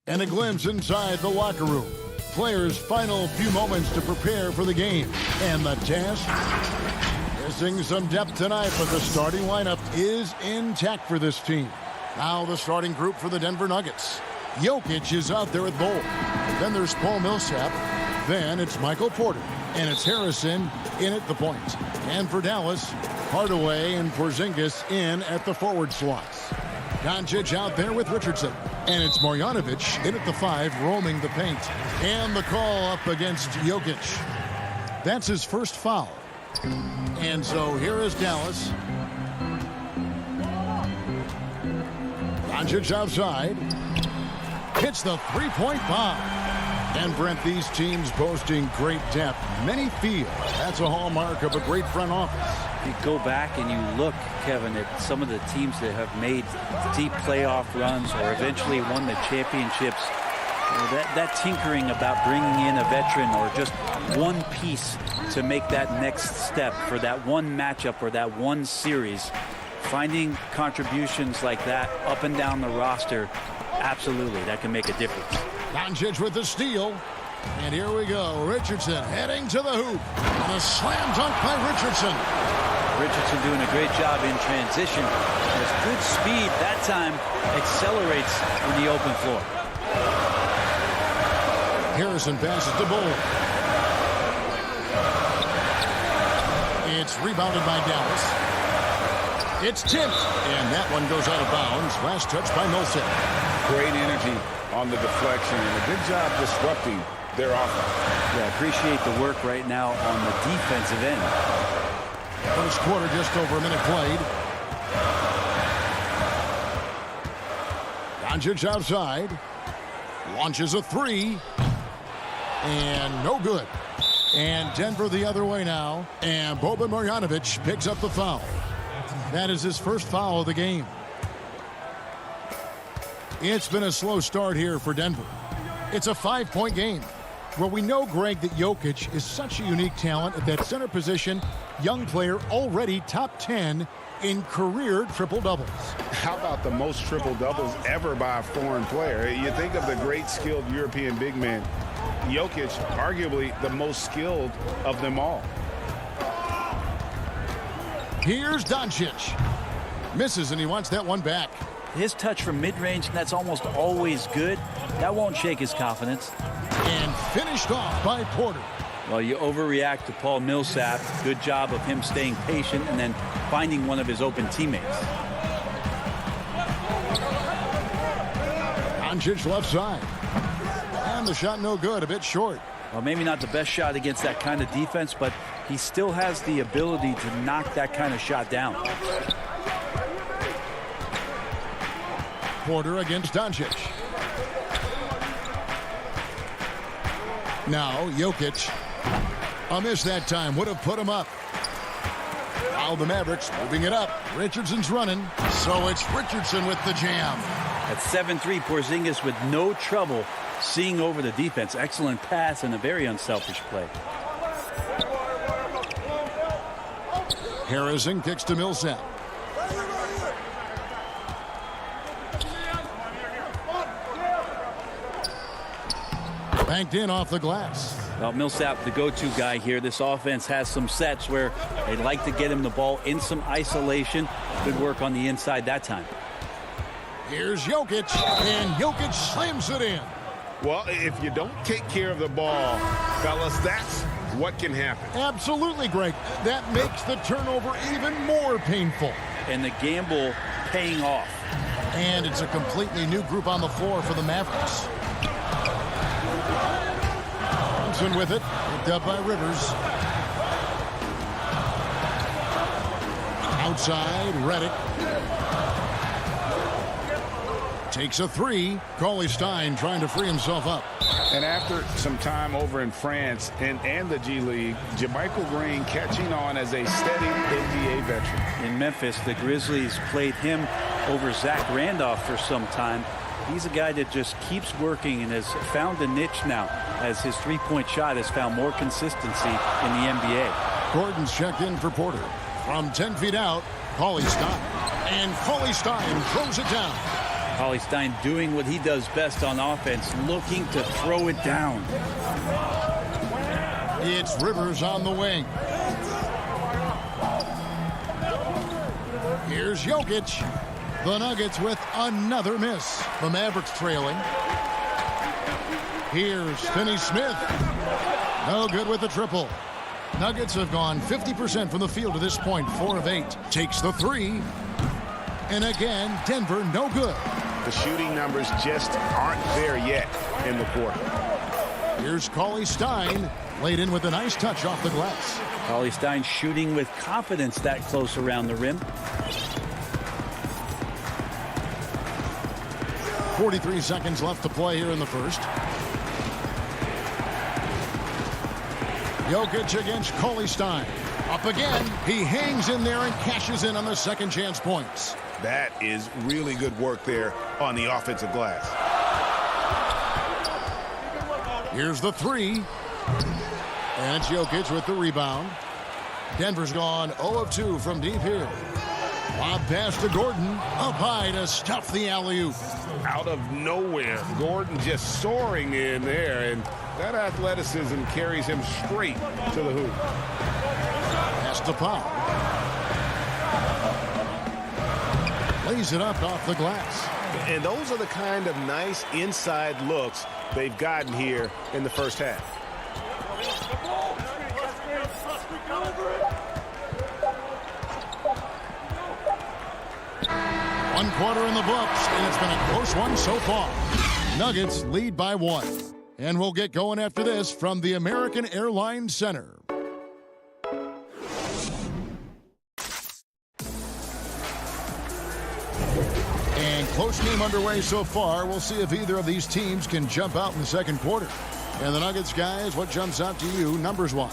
And a glimpse inside the locker room. Players' final few moments to prepare for the game. And the task? Missing some depth tonight, but the starting lineup is intact for this team. Now the starting group for the Denver Nuggets. Jokic is out there at goal. Then there's Paul Millsap. Then it's Michael Porter. And it's Harrison in at the point. And for Dallas, Hardaway and Porzingis in at the forward slots. Doncic out there with Richardson. And it's Marjanovic in at the 5, roaming the paint. And the call up against Jokic. That's his first foul. And so here is Dallas. Doncic outside. Hits the three-point bomb. And Brent, these teams boasting great depth. Many feel that's a hallmark of a great front office. You go back and you look, Kevin, at some of the teams that have made deep playoff runs or eventually won the championships. That tinkering about bringing in a veteran or just one piece to make that next step for that one matchup or that one series, finding contributions like that up and down the roster, absolutely, that can make a difference. Doncic with the steal. And here we go. Richardson heading to the hoop. And a slam dunk by Richardson. Richardson doing a great job in transition. Has good speed. That time accelerates in the open floor. Harrison passes to Bull. It's rebounded by Dallas. It's tipped, and that one goes out of bounds. Last touch by Millsap. Great energy on the deflection and a good job disrupting their offense. Yeah, appreciate the work right now on the defensive end. First quarter, just over a minute played. Doncic outside. Launches a three. And no good. And Denver the other way now. And Boban Marjanovic picks up the foul. That is his first foul of the game. It's been a slow start here for Denver. It's a 5-point game. Well, we know, Greg, that Jokic is such a unique talent at that center position. Young player, already top 10 in career triple-doubles. How about the most triple-doubles ever by a foreign player? You think of the great skilled European big men. Jokic, arguably the most skilled of them all. Here's Doncic. Misses, and he wants that one back. His touch from mid-range, that's almost always good. That won't shake his confidence. And finished off by Porter. Well, you overreact to Paul Millsap. Good job of him staying patient and then finding one of his open teammates. Doncic left side. And the shot no good, a bit short. Well, maybe not the best shot against that kind of defense, but he still has the ability to knock that kind of shot down. Porter against Doncic. Now Jokic. A miss that time would have put him up. Now the Mavericks moving it up. Richardson's running. So it's Richardson with the jam. At 7-3, Porzingis with no trouble seeing over the defense. Excellent pass and a very unselfish play. Harrison kicks to Millsap. Banked in off the glass. Well, Millsap, the go-to guy here. This offense has some sets where they like to get him the ball in some isolation. Good work on the inside that time. Here's Jokic, and Jokic slams it in. Well, if you don't take care of the ball, fellas, that's what can happen. Absolutely, Greg. That makes the turnover even more painful. And the gamble paying off. And it's a completely new group on the floor for the Mavericks. Thompson with it, picked up by Rivers. Outside, Redick. Takes a three. Cauley Stein trying to free himself up. And after some time over in France and the G League, JaMychal Green catching on as a steady NBA veteran. In Memphis, the Grizzlies played him over Zach Randolph for some time. He's a guy that just keeps working and has found a niche now as his three-point shot has found more consistency in the NBA. Gordon's checked in for Porter. From 10 feet out, Cauley Stein. And Cauley Stein throws it down. Cauley Stein doing what he does best on offense, looking to throw it down. It's Rivers on the wing. Here's Jokic. The Nuggets with another miss. The Mavericks trailing. Here's Finney-Smith. No good with the triple. Nuggets have gone 50% from the field to this point, 4 of 8. Takes the three. And again, Denver no good. The shooting numbers just aren't there yet in the quarter. Here's Cauley Stein. Laid in with a nice touch off the glass. Cauley Stein shooting with confidence that close around the rim. 43 seconds left to play here in the first. Jokic against Cauley Stein. Up again. He hangs in there and cashes in on the second chance points. That is really good work there on the offensive glass. Here's the three. And it's Jokic with the rebound. Denver's gone 0 of 2 from deep here. Lob pass to Gordon. Up high to stuff the alley-oop. Out of nowhere, Gordon just soaring in there, and that athleticism carries him straight to the hoop. Pass to Powell. Lays it up off the glass. And those are the kind of nice inside looks they've gotten here in the first half. 1 quarter in the books, and it's been a close one so far. Nuggets lead by 1. And we'll get going after this from the American Airlines Center. And close game underway so far. We'll see if either of these teams can jump out in the second quarter. And the Nuggets, guys, what jumps out to you numbers-wise?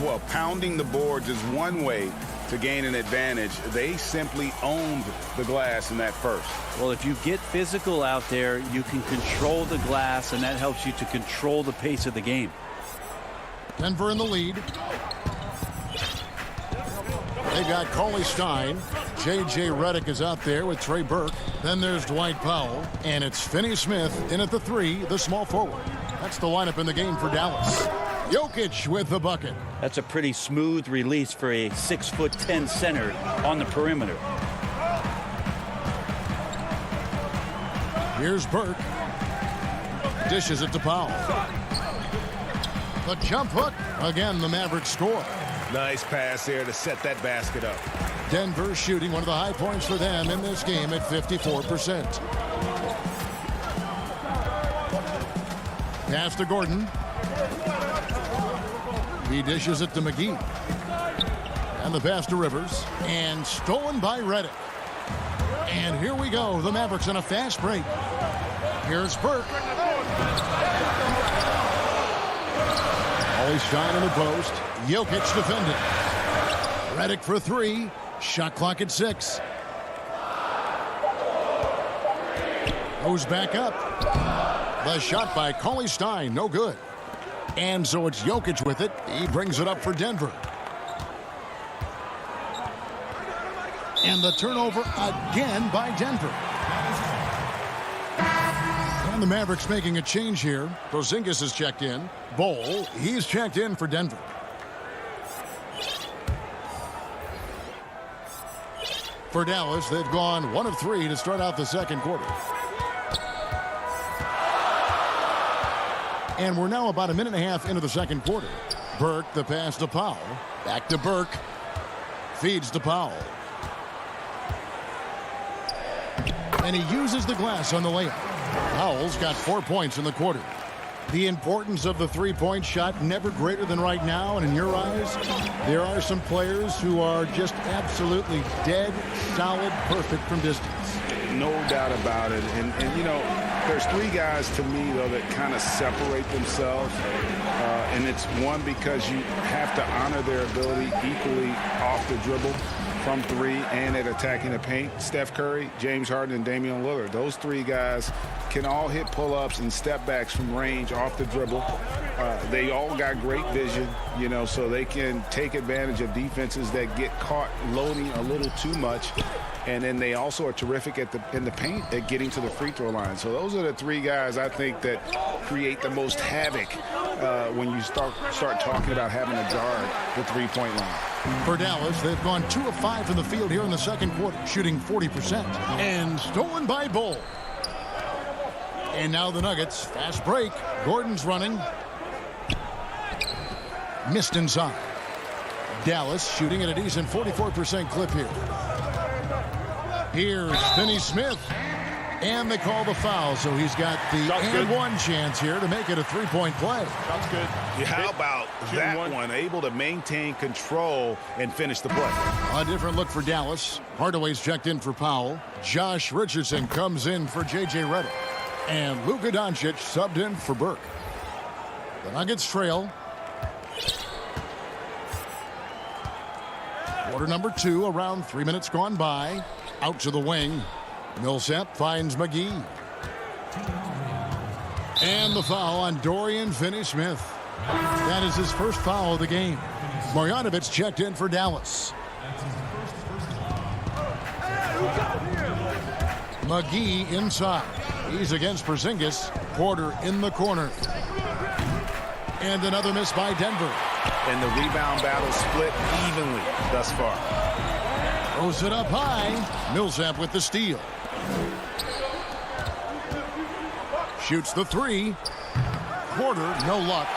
Well, pounding the boards is one way to gain an advantage. They simply owned the glass in that first. Well, if you get physical out there, you can control the glass, and that helps you to control the pace of the game. Denver in the lead. They got Cauley Stein. J.J. Redick is out there with Trey Burke. Then there's Dwight Powell. And it's Finney-Smith in at the 3, the small forward. That's the lineup in the game for Dallas. Jokic with the bucket. That's a pretty smooth release for a 6'10" center on the perimeter. Here's Burke. Dishes it to Powell. The jump hook. Again, the Mavericks score. Nice pass there to set that basket up. Denver shooting one of the high points for them in this game at 54%. Pass to Gordon. He dishes it to McGee. And the pass to Rivers. And stolen by Redick. And here we go. The Mavericks in a fast break. Here's Burke. Always shine in the post. Jokic defending. Redick for 3. Shot clock at 6. Goes back up. The shot by Cauley Stein. No good. And so it's Jokic with it. He brings it up for Denver. And the turnover again by Denver. And the Mavericks making a change here. Porzingis is checked in. Bol, he's checked in for Denver. For Dallas, they've gone 1 of 3 to start out the second quarter. And we're now about a minute and a half into the second quarter. Burke, the pass to Powell. Back to Burke. Feeds to Powell. And he uses the glass on the layup. Powell's got 4 points in the quarter. The importance of the three-point shot never greater than right now. And in your eyes, there are some players who are just absolutely dead, solid, perfect from distance. No doubt about it. And you know, there's 3 guys to me, though, that kind of separate themselves. And it's one, because you have to honor their ability equally off the dribble, from 3, and at attacking the paint. Steph Curry, James Harden, and Damian Lillard. Those 3 guys can all hit pull-ups and step backs from range off the dribble. They all got great vision, you know, so they can take advantage of defenses that get caught loading a little too much. And then they also are terrific in the paint at getting to the free throw line. So those are the 3 guys I think that create the most havoc when you start talking about having to guard the three-point line. For Dallas, they've gone 2 of 5 from the field here in the second quarter, shooting 40%. And stolen by Bol. And now the Nuggets, fast break. Gordon's running. Missed inside. Dallas shooting at a decent 44% clip here. Here's Finney-Smith. And they call the foul, so he's got the and one chance here to make it a 3-point play. That's good. Yeah, how about that one? Able to maintain control and finish the play. A different look for Dallas. Hardaway's checked in for Powell. Josh Richardson comes in for J.J. Redick. And Luka Doncic subbed in for Burke. The Nuggets trail. Quarter number 2, around 3 minutes gone by. Out to the wing. Millsap finds McGee. And the foul on Dorian Finney-Smith. That is his first foul of the game. Marjanovic checked in for Dallas. McGee inside. He's against Porzingis. Porter in the corner. And another miss by Denver. And the rebound battle split evenly thus far. Throws it up high. Millsap with the steal. Shoots the 3. Porter, no luck.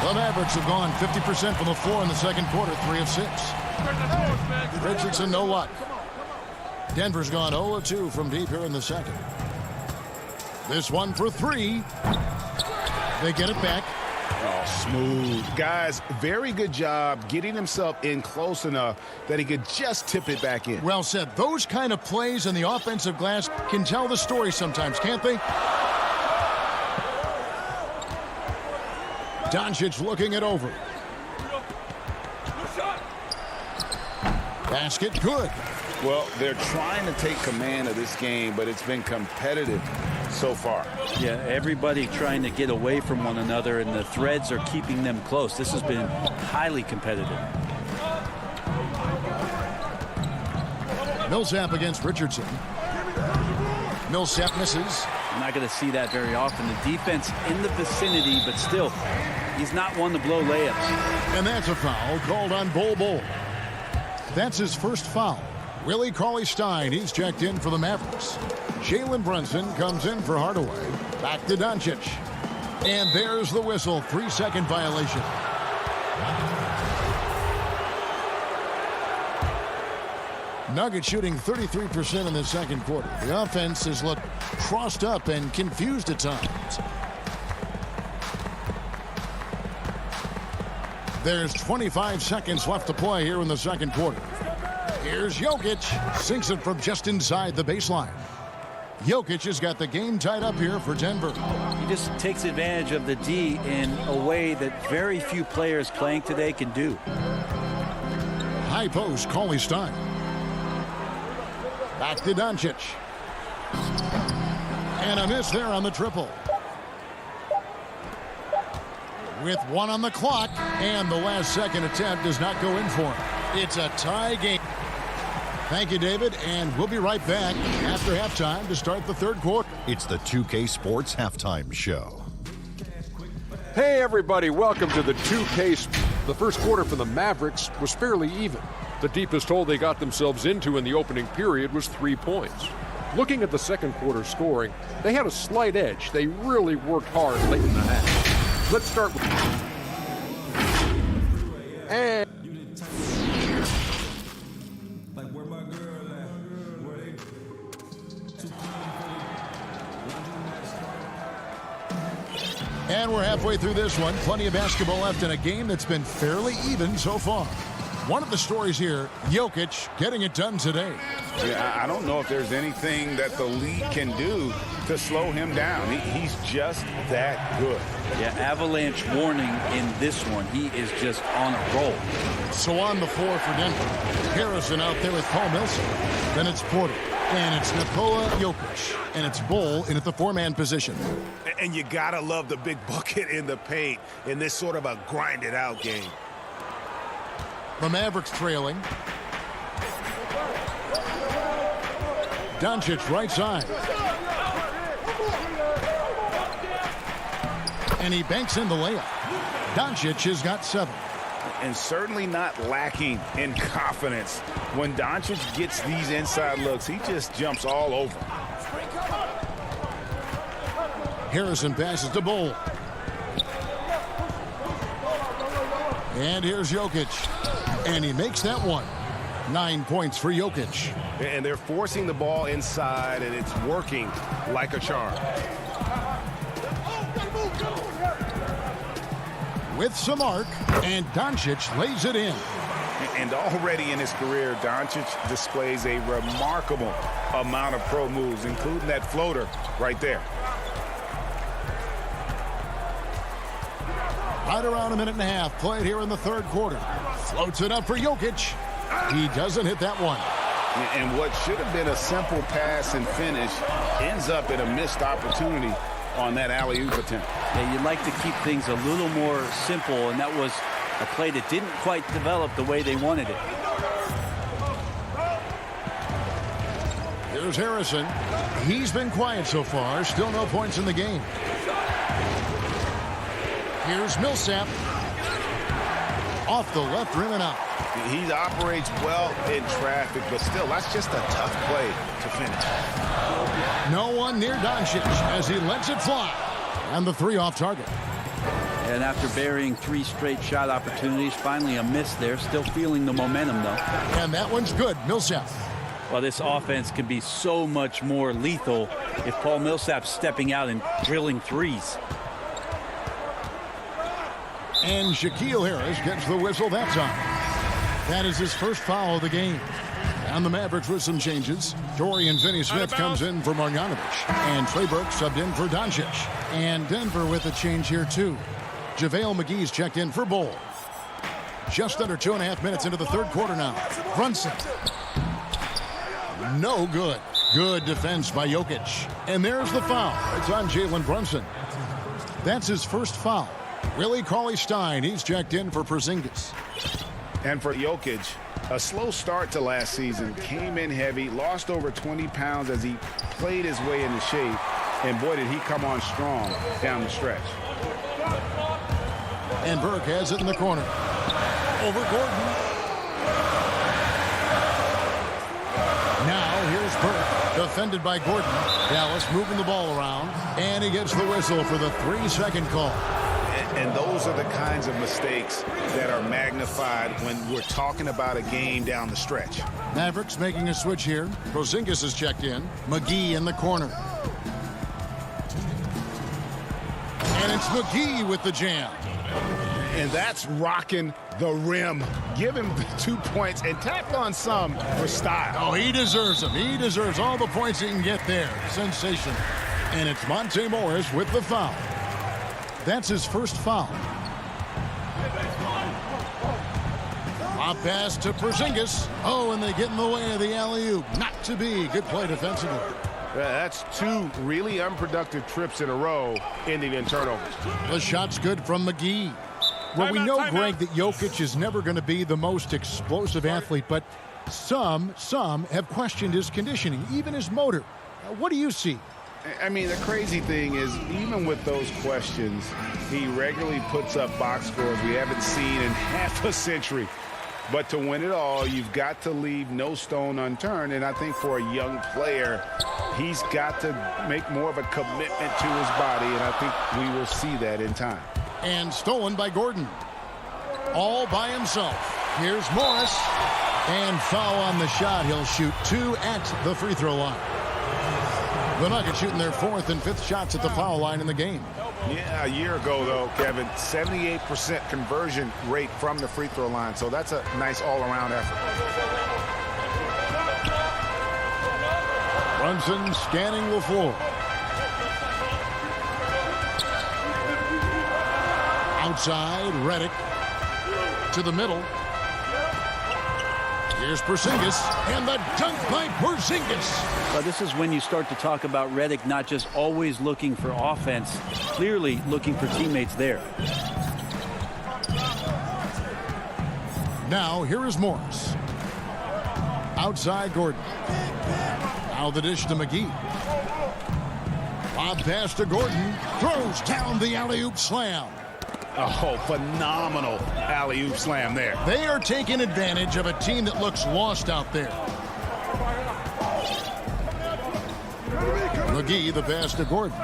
The Mavericks have gone 50% from the floor in the second quarter, 3 of 6. Richardson, no luck. Denver's gone 0-2 from deep here in the second. This one for three. They get it back. Oh, smooth. Guys, very good job getting himself in close enough that he could just tip it back in. Well said. Those kind of plays in the offensive glass can tell the story sometimes, can't they? Doncic looking it over. Basket good. Well, they're trying to take command of this game, but it's been competitive so far. Yeah, everybody trying to get away from one another, and the threads are keeping them close. This has been highly competitive. Millsap against Richardson. Millsap misses. I'm not going to see that very often. The defense in the vicinity, but still, he's not one to blow layups. And that's a foul called on Bol. That's his first foul. Willie Cauley-Stein, he's checked in for the Mavericks. Jalen Brunson comes in for Hardaway. Back to Doncic. And there's the whistle. 3-second violation. Nuggets shooting 33% in the second quarter. The offense has looked crossed up and confused at times. There's 25 seconds left to play here in the second quarter. Here's Jokic. Sinks it from just inside the baseline. Jokic has got the game tied up here for Denver. He just takes advantage of the D in a way that very few players playing today can do. High post, Cauley-Stein. Back to Doncic. And a miss there on the triple. With one on the clock, and the last second attempt does not go in for him. It's a tie game. Thank you, David, and we'll be right back after halftime to start the third quarter. It's the 2K Sports Halftime Show. Hey, everybody, welcome to the 2K. The first quarter for the Mavericks was fairly even. The deepest hole they got themselves into in the opening period was 3 points. Looking at the second quarter scoring, they had a slight edge. They really worked hard late in the half. Let's start with... And... And we're halfway through this one. Plenty of basketball left in a game that's been fairly even so far. One of the stories here, Jokic getting it done today. Yeah, I don't know if there's anything that the league can do to slow him down. He's just that good. Yeah, avalanche warning in this one. He is just on a roll. So on the floor for Denver, Harrison out there with Paul Millsap. Then it's Porter. And it's Nikola Jokic. And it's Bol in at the four-man position. And you got to love the big bucket in the paint in this sort of a grinded-out game. The Mavericks trailing. Doncic right side. And he banks in the layup. Doncic has got 7. And certainly not lacking in confidence. When Doncic gets these inside looks, he just jumps all over. Harrison passes to Bol. And here's Jokic. And he makes that one. 9 points for Jokic. And they're forcing the ball inside, and it's working like a charm. With some arc, and Doncic lays it in. And already in his career, Doncic displays a remarkable amount of pro moves, including that floater right there. Right around a minute and a half played here in the third quarter. Floats it up for Jokic. He doesn't hit that one. And what should have been a simple pass and finish ends up in a missed opportunity on that alley-oop attempt. Yeah, you'd like to keep things a little more simple, and that was a play that didn't quite develop the way they wanted it. Here's Harrison. He's been quiet so far. Still no points in the game. Here's Millsap. Off the left rim and out. He operates well in traffic, but still, that's just a tough play to finish. No one near Doncic as he lets it fly. And the 3 off target. And after burying 3 straight shot opportunities, finally a miss there. Still feeling the momentum, though. And that one's good. Millsap. Well, this offense can be so much more lethal if Paul Millsap's stepping out and drilling threes. And Shaquille Harris gets the whistle that time. That is his first foul of the game. And the Mavericks with some changes. Dorian Finney-Smith comes in for Marjanovic. And Trey Burke subbed in for Doncic. And Denver with a change here, too. JaVale McGee's checked in for Bol. Just under 2.5 minutes into the third quarter now. Brunson. No good. Good defense by Jokic. And there's the foul. It's on Jalen Brunson. That's his first foul. Willie Cauley-Stein, he's checked in for Porzingis. And for Jokic, a slow start to last season, came in heavy, lost over 20 pounds as he played his way into shape. And boy, did he come on strong down the stretch. And Burke has it in the corner. Over Gordon. Now here's Burke, defended by Gordon. Dallas moving the ball around, and he gets the whistle for the 3-second call. And those are the kinds of mistakes that are magnified when we're talking about a game down the stretch. Mavericks making a switch here. Porzingis is checked in. McGee in the corner. And it's McGee with the jam. And that's rocking the rim. Give him the 2 points and tack on some for style. Oh, he deserves them. He deserves all the points he can get there. Sensation. And it's Monte Morris with the foul. That's his first foul. Lob pass to Porzingis. Oh, and they get in the way of the alley-oop. Not to be. Good play defensively. That's 2 really unproductive trips in a row, ending in turnovers. The shot's good from McGee. Well, we know, Greg, that Jokic is never going to be the most explosive athlete, but some have questioned his conditioning, even his motor. What do you see? I mean, the crazy thing is, even with those questions, he regularly puts up box scores we haven't seen in half a century. But to win it all, you've got to leave no stone unturned. And I think for a young player, he's got to make more of a commitment to his body. And I think we will see that in time. And stolen by Gordon. All by himself. Here's Morris. And foul on the shot. He'll shoot 2 at the free throw line. The Nuggets shooting their 4th and 5th shots at the foul line in the game. Yeah, a year ago, though, Kevin, 78% conversion rate from the free throw line. So that's a nice all-around effort. Brunson scanning the floor. Outside, Redick to the middle. Here's Porzingis, and the dunk by Porzingis. Well, this is when you start to talk about Redick not just always looking for offense, clearly looking for teammates there. Now, here is Morris. Outside, Gordon. Now the dish to McGee. Lob pass to Gordon. Throws down the alley-oop slam. Oh, phenomenal alley-oop slam there. They are taking advantage of a team that looks lost out there. McGee, the pass to Gordon.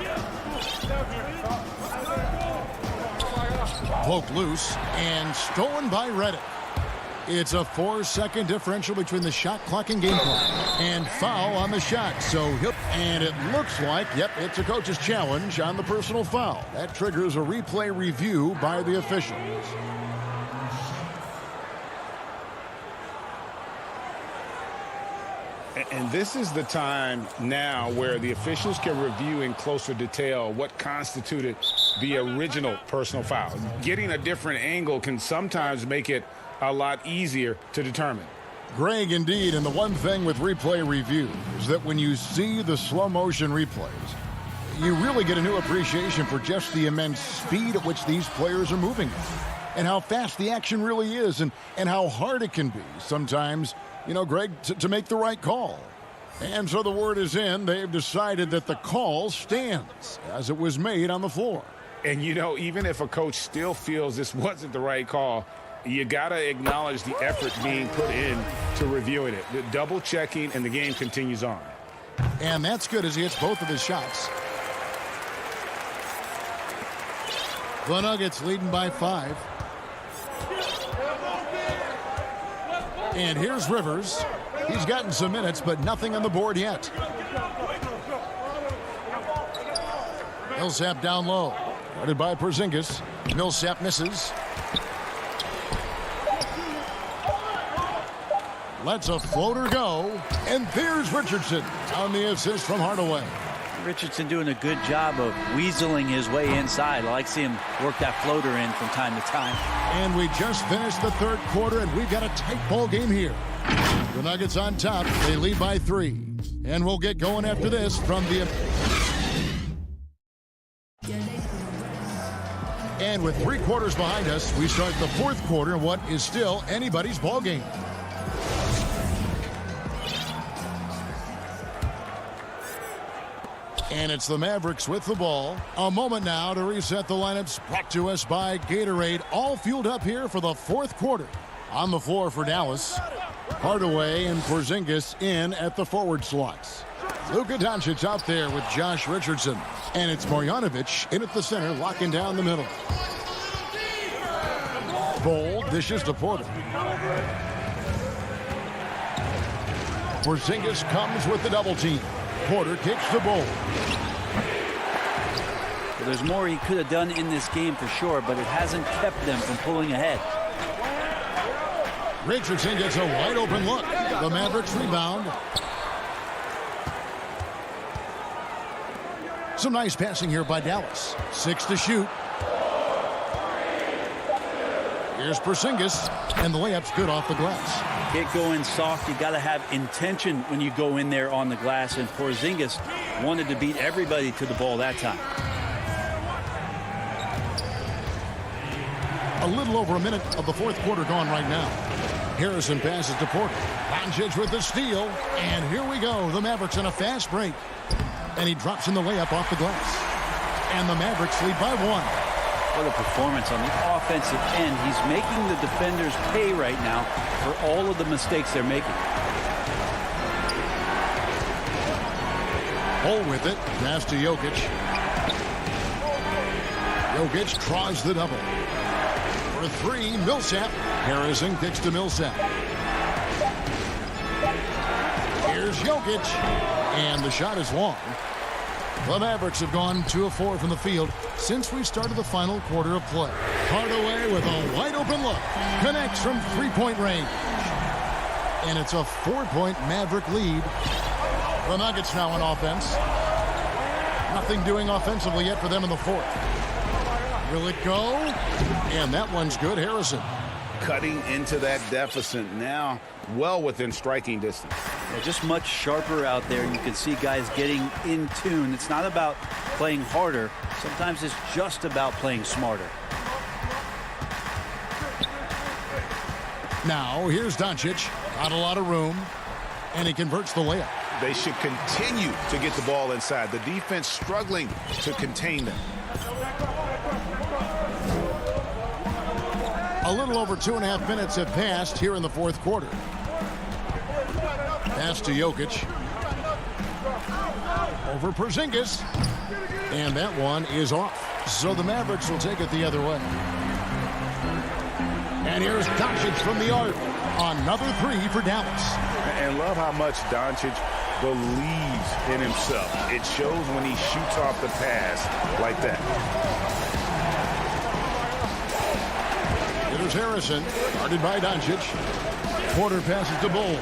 Poked loose and stolen by Redick. It's a 4-second differential between the shot clock and game clock. And foul on the shot. And it looks like, yep, it's a coach's challenge on the personal foul. That triggers a replay review by the officials. And this is the time now where the officials can review in closer detail what constituted the original personal foul. Getting a different angle can sometimes make it a lot easier to determine. Greg, indeed, and the one thing with replay review is that when you see the slow motion replays, you really get a new appreciation for just the immense speed at which these players are moving and how fast the action really is and how hard it can be sometimes, you know, Greg, to make the right call. And so the word is in. They've decided that the call stands as it was made on the floor. And, you know, even if a coach still feels this wasn't the right call, you got to acknowledge the effort being put in to reviewing it. The double checking, and the game continues on. And that's good as he hits both of his shots. The Nuggets leading by 5. And here's Rivers. He's gotten some minutes, but nothing on the board yet. Millsap down low. Guarded by Porzingis. Millsap misses. Lets a floater go. And there's Richardson on the assist from Hardaway. Richardson doing a good job of weaseling his way inside. I like seeing him work that floater in from time to time. And we just finished the third quarter, and we've got a tight ball game here. The Nuggets on top. They lead by 3. And we'll get going after this from the... And with 3 quarters behind us, we start the fourth quarter in what is still anybody's ball game. And it's the Mavericks with the ball. A moment now to reset the lineups, brought to us by Gatorade. All fueled up here for the fourth quarter. On the floor for Dallas, Hardaway and Porzingis in at the forward slots. Luka Doncic out there with Josh Richardson. And it's Marjanovic in at the center, locking down the middle. Bold dishes to Porter. Porzingis comes with the double team. Porter kicks the ball. Well, there's more he could have done in this game for sure, but it hasn't kept them from pulling ahead. Richardson gets a wide open look. The Mavericks rebound. Some nice passing here by Dallas. 6 to shoot. Here's Porzingis, and the layup's good off the glass. Can't go in soft. You got to have intention when you go in there on the glass, and Porzingis wanted to beat everybody to the ball that time. A little over a minute of the fourth quarter gone right now. Harrison passes to Porter. Doncic with the steal, and here we go. The Mavericks in a fast break. And he drops in the layup off the glass. And the Mavericks lead by 1. What a performance on the offensive end. He's making the defenders pay right now for all of the mistakes they're making. Hole with it. Pass to Jokic. Jokic draws the double. For 3, Millsap. Harrison kicks to Millsap. Here's Jokic. And the shot is long. The Mavericks have gone 2 of 4 from the field since we started the final quarter of play. Hardaway with a wide open look. Connects from 3-point range. And it's a 4-point Maverick lead. The Nuggets now on offense. Nothing doing offensively yet for them in the fourth. Will it go? And that one's good. Harrison. Cutting into that deficit now, well within striking distance. Yeah, just much sharper out there. You can see guys getting in tune. It's not about playing harder. Sometimes it's just about playing smarter. Now, here's Doncic. Not a lot of room. And he converts the layup. They should continue to get the ball inside. The defense struggling to contain them. A little over 2.5 minutes have passed here in the fourth quarter. Pass to Jokic. Over Porzingis. And that one is off. So the Mavericks will take it the other way. And here's Doncic from the arc. Another 3 for Dallas. And love how much Doncic believes in himself. It shows when he shoots off the pass like that. Here's Harrison, guarded by Doncic. Porter passes to Bull.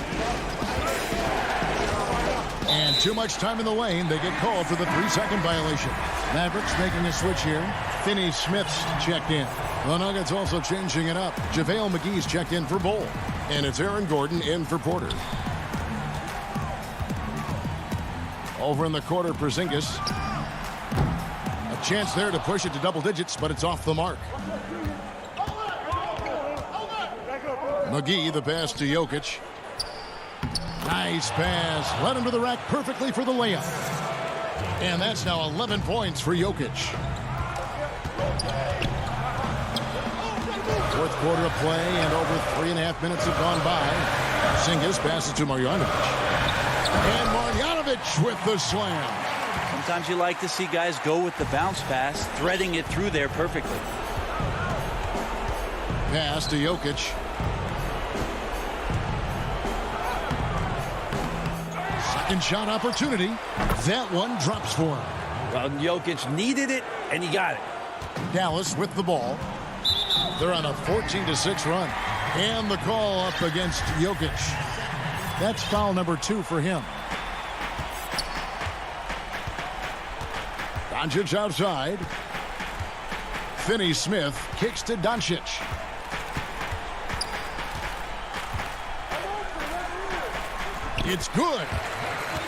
And too much time in the lane. They get called for the 3-second violation. Mavericks making a switch here. Finney-Smith's checked in. The Nuggets also changing it up. JaVale McGee's checked in for Bull. And it's Aaron Gordon in for Porter. Over in the quarter, Porzingis. A chance there to push it to double digits, but it's off the mark. McGee, the pass to Jokic. Nice pass. Led him to the rack perfectly for the layup. And that's now 11 points for Jokic. Fourth quarter of play, and over 3.5 minutes have gone by. Porzingis passes to Marjanovic. And Marjanovic with the slam. Sometimes you like to see guys go with the bounce pass, threading it through there perfectly. Pass to Jokic. Second shot opportunity. That one drops for him. Well, Jokic needed it, and he got it. Dallas with the ball. They're on a 14-6 run. And the call up against Jokic. That's foul number 2 for him. Doncic outside. Finney-Smith kicks to Doncic. It's good.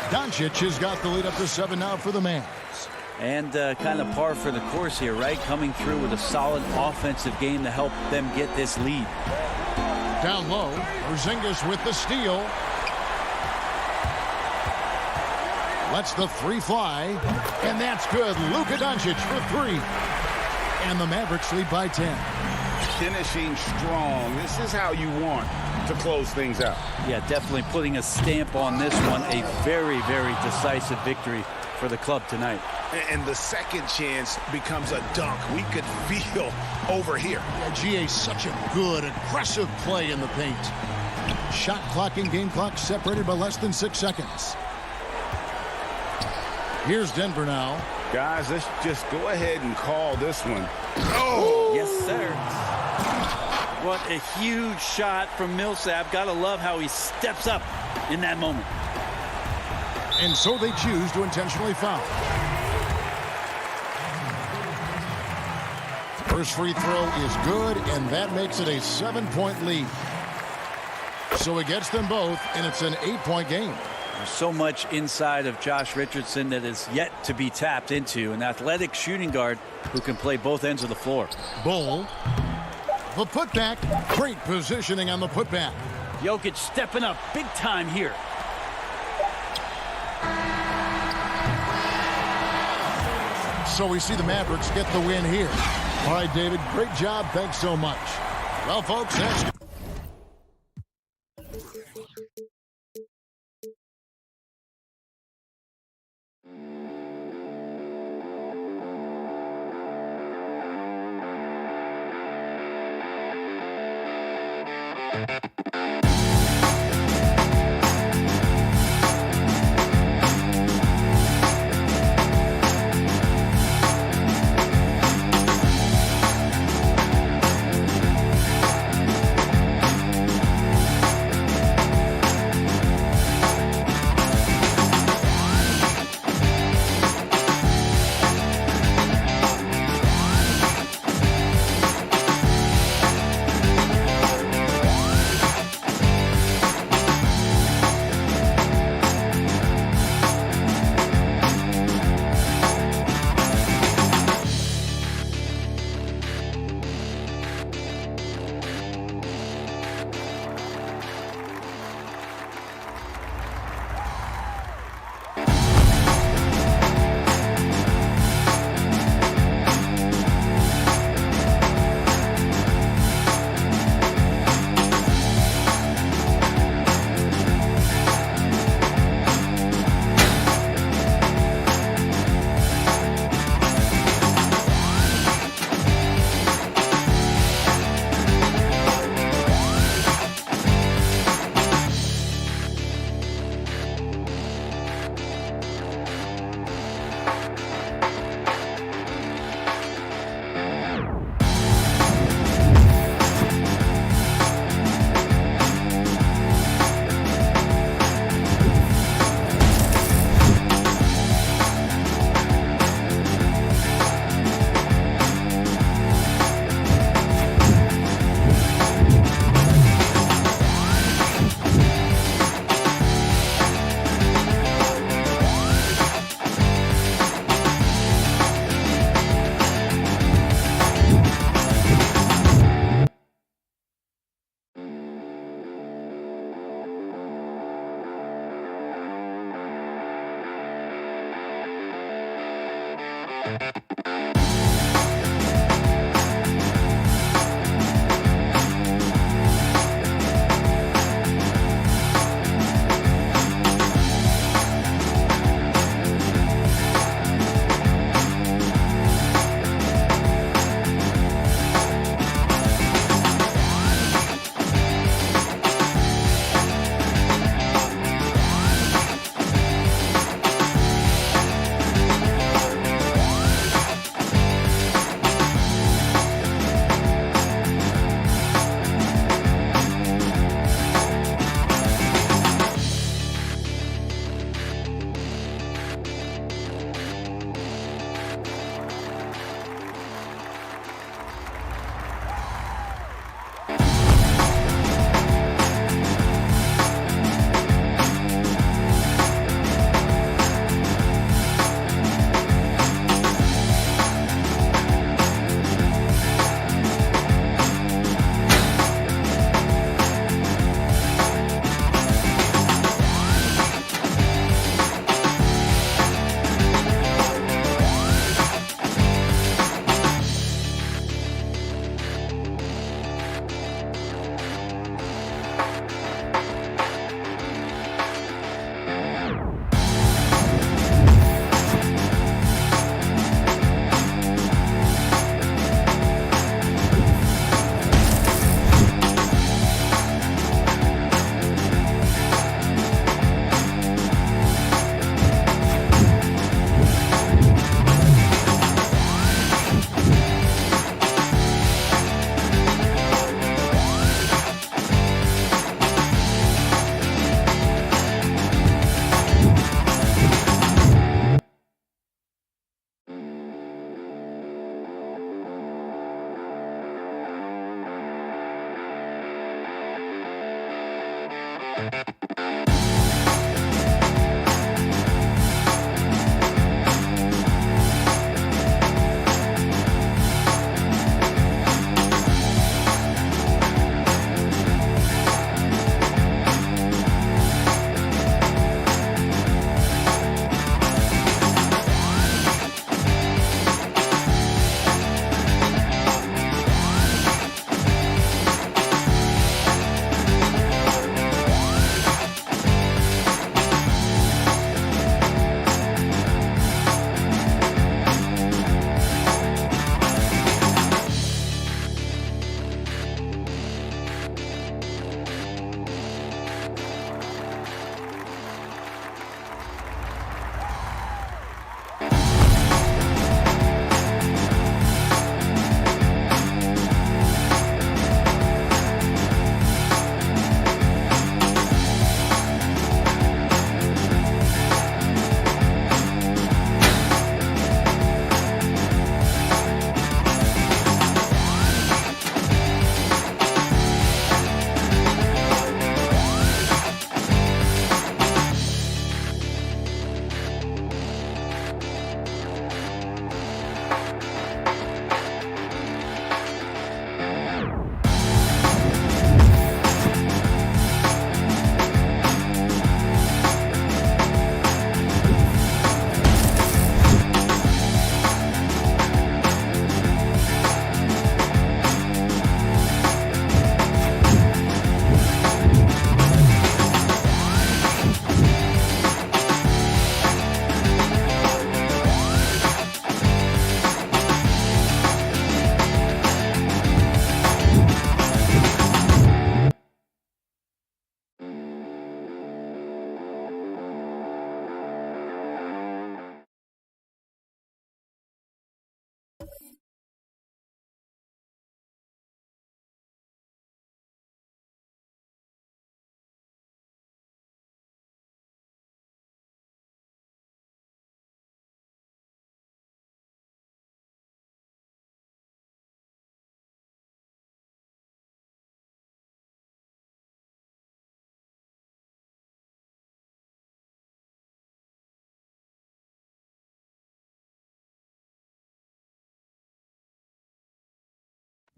Doncic has got the lead up to 7 now for the Mavs. And kind of par for the course here, right? Coming through with a solid offensive game to help them get this lead. Down low, Porzingis with the steal. Lets the 3 fly, and that's good. Luka Doncic for 3. And the Mavericks lead by 10. Finishing strong. This is how you want to close things out. Yeah, definitely putting a stamp on this one. A very, very decisive victory for the club tonight. And the second chance becomes a dunk. We could feel over here. Yeah, GA, such a good, aggressive play in the paint. Shot clock and game clock separated by less than 6 seconds. Here's Denver now. Guys, let's just go ahead and call this one. Oh! Yes, sir. What a huge shot from Millsap. Gotta love how he steps up in that moment. And so they choose to intentionally foul. First free throw is good, and that makes it a 7-point lead. So it gets them both, and it's an 8-point game. There's so much inside of Josh Richardson that is yet to be tapped into. An athletic shooting guard who can play both ends of the floor. Bull. The putback. Great positioning on the putback. Jokic stepping up big time here. So we see the Mavericks get the win here. All right, David, great job. Thanks so much. Well, folks, that's...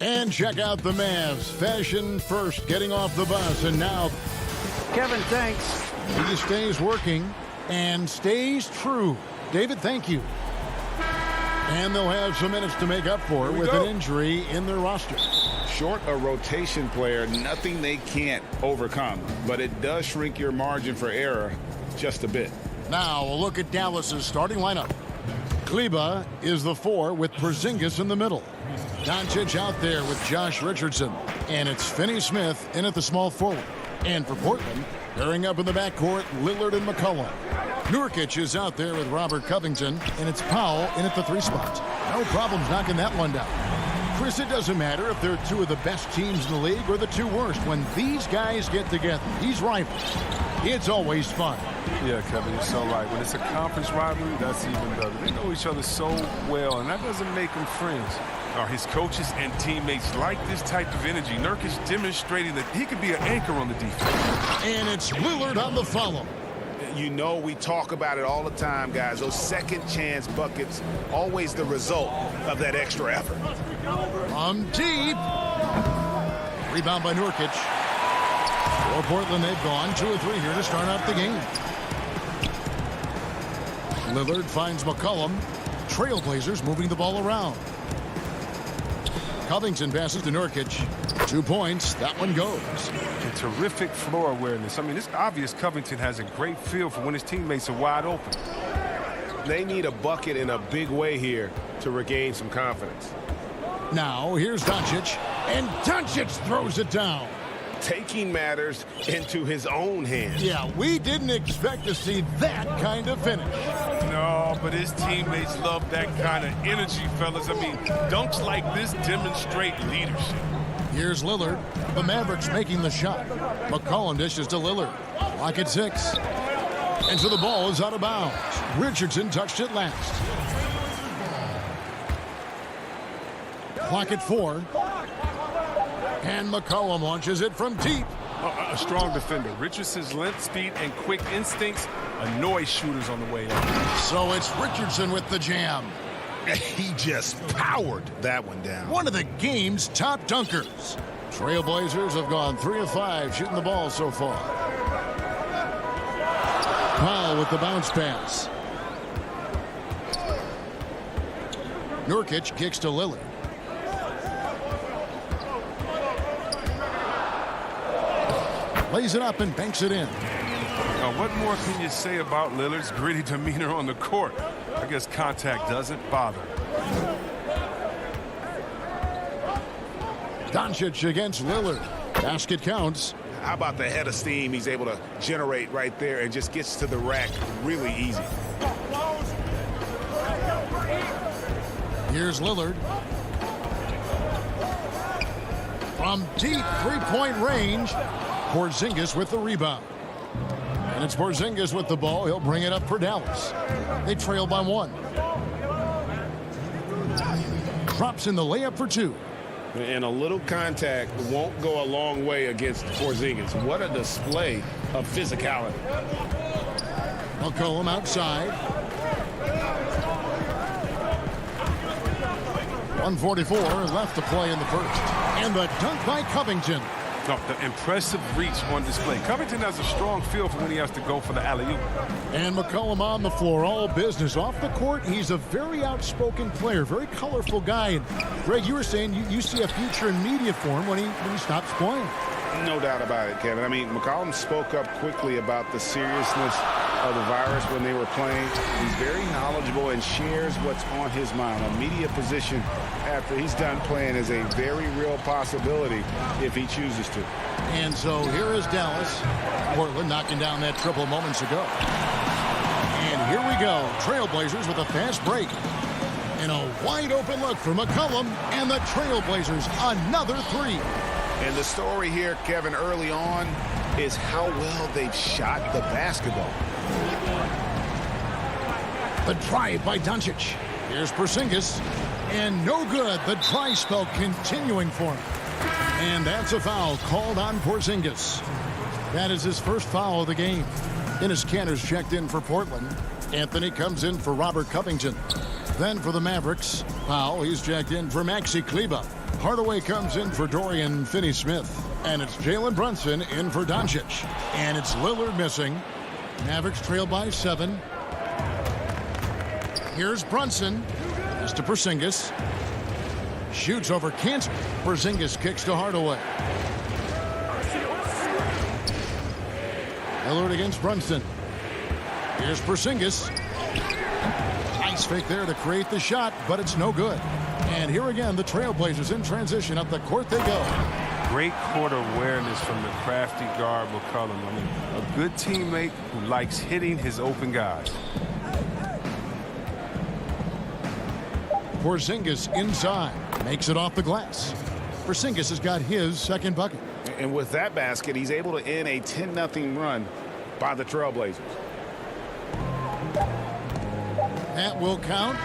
And check out the Mavs. Fashion first, getting off the bus, and now Kevin, thanks. he stays working and stays true. David, thank you. And they'll have some minutes to make up for with an injury in their roster. Short a rotation player, nothing they can't overcome, but it does shrink your margin for error just a bit. Now a look at Dallas's starting lineup. Kleba is the 4 with Porzingis in the middle. Doncic out there with Josh Richardson. And it's Finney-Smith in at the small forward. And for Portland, pairing up in the backcourt, Lillard and McCollum. Nurkic is out there with Robert Covington, and it's Powell in at the 3 spot. No problems knocking that one down. Chris, it doesn't matter if they're 2 of the best teams in the league or the 2 worst. When these guys get together, these rivals, it's always fun. Yeah, Kevin, you're so right. When it's a conference rivalry, that's even better. They know each other so well, and that doesn't make them friends. His coaches and teammates like this type of energy. Nurkic demonstrating that he could be an anchor on the defense. And it's Lillard on the follow. You know, we talk about it all the time, guys. Those second chance buckets, always the result of that extra effort. From deep. Rebound by Nurkic. For Portland, they've gone 2 or 3 here to start out the game. Lillard finds McCollum. Trailblazers moving the ball around. Covington passes to Nurkic. 2 points. That one goes. And terrific floor awareness. I mean, it's obvious Covington has a great feel for when his teammates are wide open. They need a bucket in a big way here to regain some confidence. Now, here's Doncic. And Doncic throws it down. Taking matters into his own hands. Yeah, we didn't expect to see that kind of finish. No, but his teammates love that kind of energy, fellas. I mean, dunks like this demonstrate leadership. Here's Lillard. The Mavericks making the shot. McCollum dishes to Lillard. Clock at 6. And so the ball is out of bounds. Richardson touched it last. Clock at 4. And McCollum launches it from deep. A strong defender. Richardson's length, speed, and quick instincts annoy shooters on the way up. So it's Richardson with the jam. He just powered that one down. One of the game's top dunkers. Trailblazers have gone 3 of 5 shooting the ball so far. Powell with the bounce pass. Nurkic kicks to Lillard. Lays it up and banks it in. Now, what more can you say about Lillard's gritty demeanor on the court? I guess contact doesn't bother. Doncic against Lillard. Basket counts. How about the head of steam he's able to generate right there and just gets to the rack really easy. Here's Lillard. From deep three-point range, Porzingis with the rebound. And it's Porzingis with the ball. He'll bring it up for Dallas. They trail by 1. Drops in the layup for 2. And a little contact won't go a long way against Porzingis. What a display of physicality. McCollum outside. 1:44 left to play in the first. And the dunk by Covington. Oh, the impressive reach on display. Covington has a strong feel for when he has to go for the alley-oop. And McCollum on the floor, all business. Off the court, he's a very outspoken player, very colorful guy. And Greg, you were saying you see a future in media for him when he stops playing. No doubt about it, Kevin. I mean, McCollum spoke up quickly about the seriousness of the virus when they were playing. He's very knowledgeable and shares what's on his mind. A media position after he's done playing is a very real possibility if he chooses to. And so here is Dallas. Portland knocking down that triple moments ago. And here we go. Trailblazers with a fast break. And a wide open look for McCollum. And the Trailblazers another 3. And the story here, Kevin, early on is how well they've shot the basketball. The drive by Doncic. Here's Porzingis. And no good. The dry spell continuing for him. And that's a foul called on Porzingis. That is his first foul of the game. Enes Kanter's checked in for Portland. Anthony comes in for Robert Covington. Then for the Mavericks, Powell, he's checked in for Maxi Kleber. Hardaway comes in for Dorian Finney-Smith. And it's Jalen Brunson in for Doncic. And it's Lillard missing. Mavericks trail by 7. Here's Brunson. Pass to Porzingis. Shoots over Kanter. Porzingis kicks to Hardaway. Lillard against Brunson. Here's Porzingis. Nice fake there to create the shot, but it's no good. And here again, the Trailblazers in transition. Up the court they go. Great court awareness from the crafty guard McCollum. I mean, a good teammate who likes hitting his open guys. Porzingis inside. Makes it off the glass. Porzingis has got his second bucket. And with that basket, he's able to end a 10-0 run by the Trailblazers. That will count.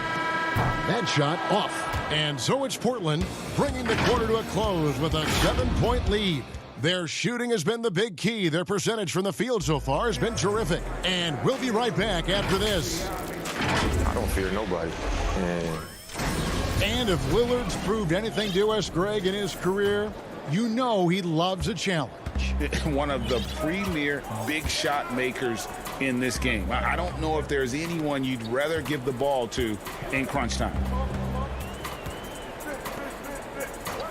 That shot off. And so it's Portland bringing the quarter to a close with a 7-point lead. Their shooting has been the big key. Their percentage from the field so far has been terrific. And we'll be right back after this. I don't fear nobody. And if Lillard's proved anything to us, Greg, in his career, you know he loves a challenge. One of the premier big shot makers in this game. I don't know if there's anyone you'd rather give the ball to in crunch time.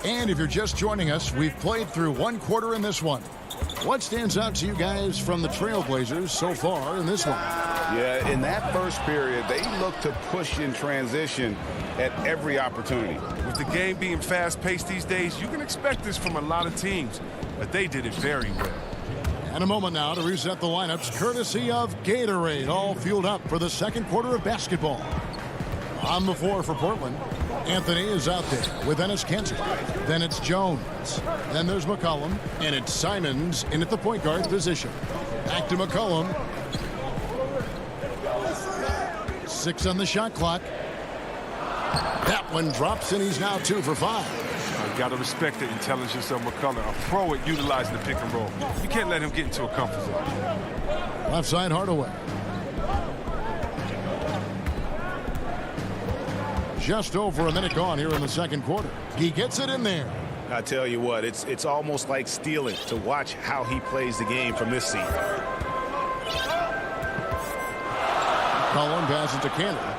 And if you're just joining us, we've played through one quarter in this one. What stands out to you guys from the Trailblazers so far in this one? Yeah, in that first period, they looked to push in transition at every opportunity. With the game being fast-paced these days, you can expect this from a lot of teams, but they did it very well. And a moment now to reset the lineups, courtesy of Gatorade, all fueled up for the second quarter of basketball. On the floor for Portland, Anthony is out there with Enes Kanter. Then it's Jones. Then there's McCollum. And it's Simons in at the point guard position. Back to McCollum. 6 on the shot clock. That one drops, and he's now 2 for 5. You got to respect the intelligence of McCullough, a pro at utilizing the pick and roll. You can't let him get into a comfort zone. Left side Hardaway. Just over a minute gone here in the second quarter. He gets it in there. I tell you what, it's almost like stealing to watch how he plays the game from this seat. Cullen passes to Cantor.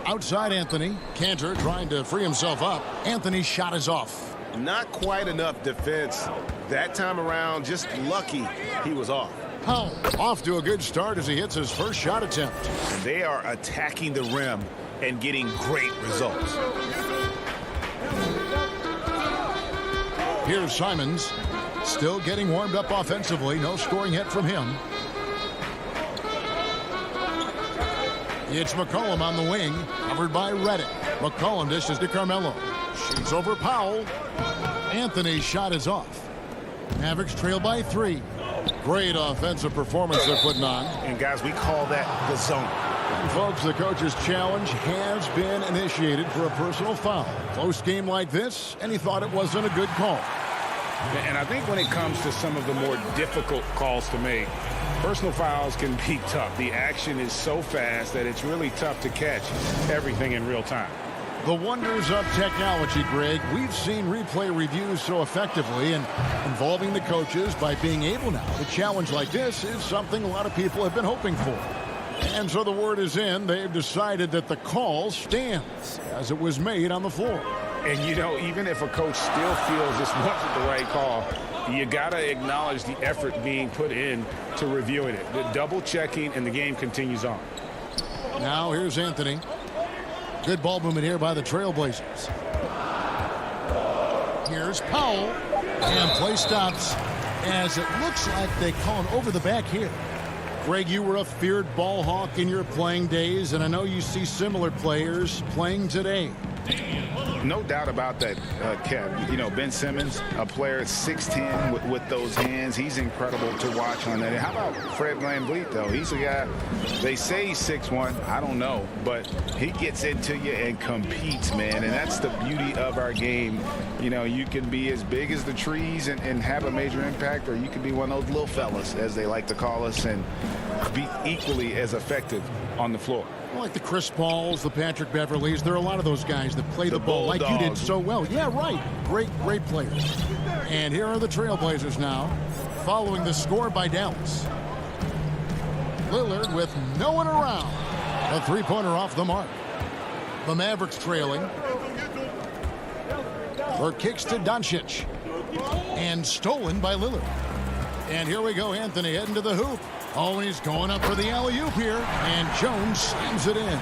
Outside Anthony. Cantor trying to free himself up. Anthony's shot is off. Not quite enough defense that time around. Just lucky he was off. Powell off to a good start as he hits his first shot attempt. And they are attacking the rim and getting great results. Here's Simons. Still getting warmed up offensively. No scoring yet from him. It's McCollum on the wing, covered by Reddick. McCollum dishes to Carmelo. Shoots over Powell. Anthony's shot is off. Mavericks trail by 3. Great offensive performance they're putting on. And guys, we call that the zone. And folks, the coach's challenge has been initiated for a personal foul. Close game like this, and he thought it wasn't a good call. And I think when it comes to some of the more difficult calls to make, personal fouls can be tough. The action is so fast that it's really tough to catch everything in real time. The wonders of technology, Greg. We've seen replay reviews so effectively, and involving the coaches by being able now to challenge like this is something a lot of people have been hoping for. And so the word is in. They've decided that the call stands as it was made on the floor. And, you know, even if a coach still feels this wasn't the right call, you got to acknowledge the effort being put in to reviewing it. The double checking, and the game continues on. Now here's Anthony. Good ball movement here by the Trailblazers. Here's Powell. And play stops as it looks like they call an over the back here. Greg, you were a feared ball hawk in your playing days, and I know you see similar players playing today. No doubt about that, Kev. You know, Ben Simmons, a player 6'10" with those hands. He's incredible to watch on that. And how about Fred VanVleet, though? He's a guy, they say he's 6'1". I don't know. But he gets into you and competes, man. And that's the beauty of our game. You know, you can be as big as the trees and have a major impact, or you can be one of those little fellas, as they like to call us, and be equally as effective on the floor. Like the Chris Pauls, the Patrick Beverleys. There are a lot of those guys that play the ball like you did so well. Yeah, right. Great players. And here are the Trailblazers now, following the score by Dallas. Lillard with no one around. A three-pointer off the mark. The Mavericks trailing. For kicks to Doncic. And stolen by Lillard. And here we go, Anthony heading to the hoop. Oh, and he's going up for the alley-oop here. And Jones slams it in.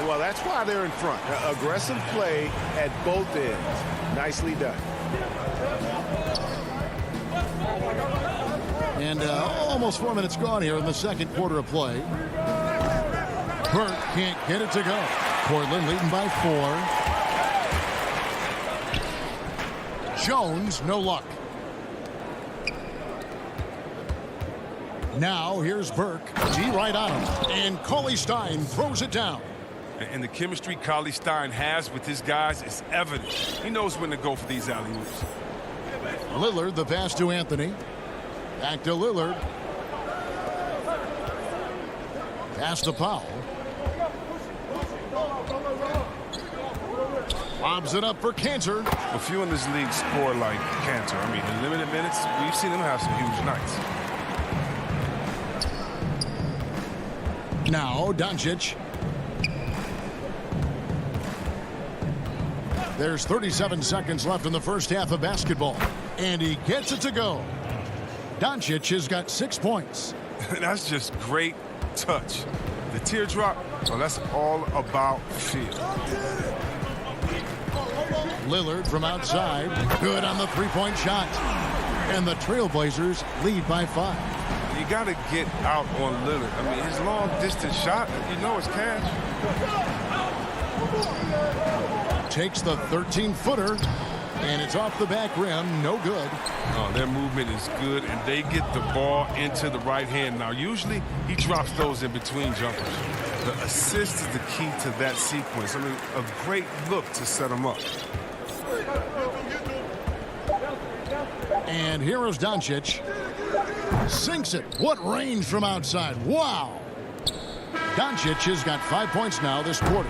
Well, that's why they're in front. Aggressive play at both ends. Nicely done. And almost 4 minutes gone here in the second quarter of play. Burke can't get it to go. Portland leading by 4. Jones, no luck. Now here's Burke. G right on him. And Cauley Stein throws it down. And the chemistry Cauley Stein has with his guys is evident. He knows when to go for these alley-oops. Lillard, the pass to Anthony. Back to Lillard. Pass to Powell. Lobs it up for Cantor. A few in this league score like Cantor. I mean, in limited minutes, we've seen him have some huge nights. Now, Doncic. There's 37 seconds left in the first half of basketball. And he gets it to go. Doncic has got 6 points. That's just great touch. The teardrop, well, that's all about feel. Lillard from outside. Good on the three-point shot. And the Trailblazers lead by 5. You got to get out on Lillard. I mean, his long-distance shot, you know it's cash. Takes the 13-footer, and it's off the back rim. No good. Oh, their movement is good, and they get the ball into the right hand. Now, usually he drops those in between jumpers. The assist is the key to that sequence. I mean, a great look to set him up. And here is Doncic. Sinks it. What range from outside. Wow. Doncic has got 5 points now this quarter.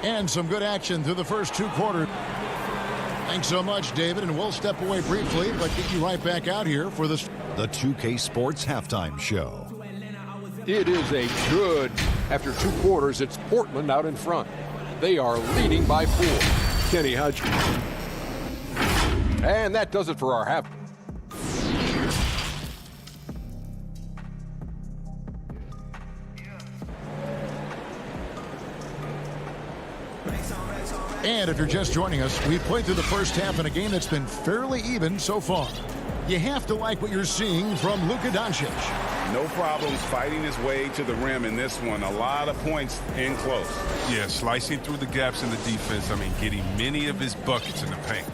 And some good action through the first 2 quarters. Thanks so much, David, and we'll step away briefly, but get you right back out here for this. The 2K Sports Halftime Show. It is a good. After 2 quarters, it's Portland out in front. They are leading by 4. Kenny, how'd you? And that does it for our half. And if you're just joining us, we played through the first half in a game that's been fairly even so far. You have to like what you're seeing from Luka Doncic. No problems fighting his way to the rim in this one. A lot of points in close. Yeah, slicing through the gaps in the defense. I mean, getting many of his buckets in the paint.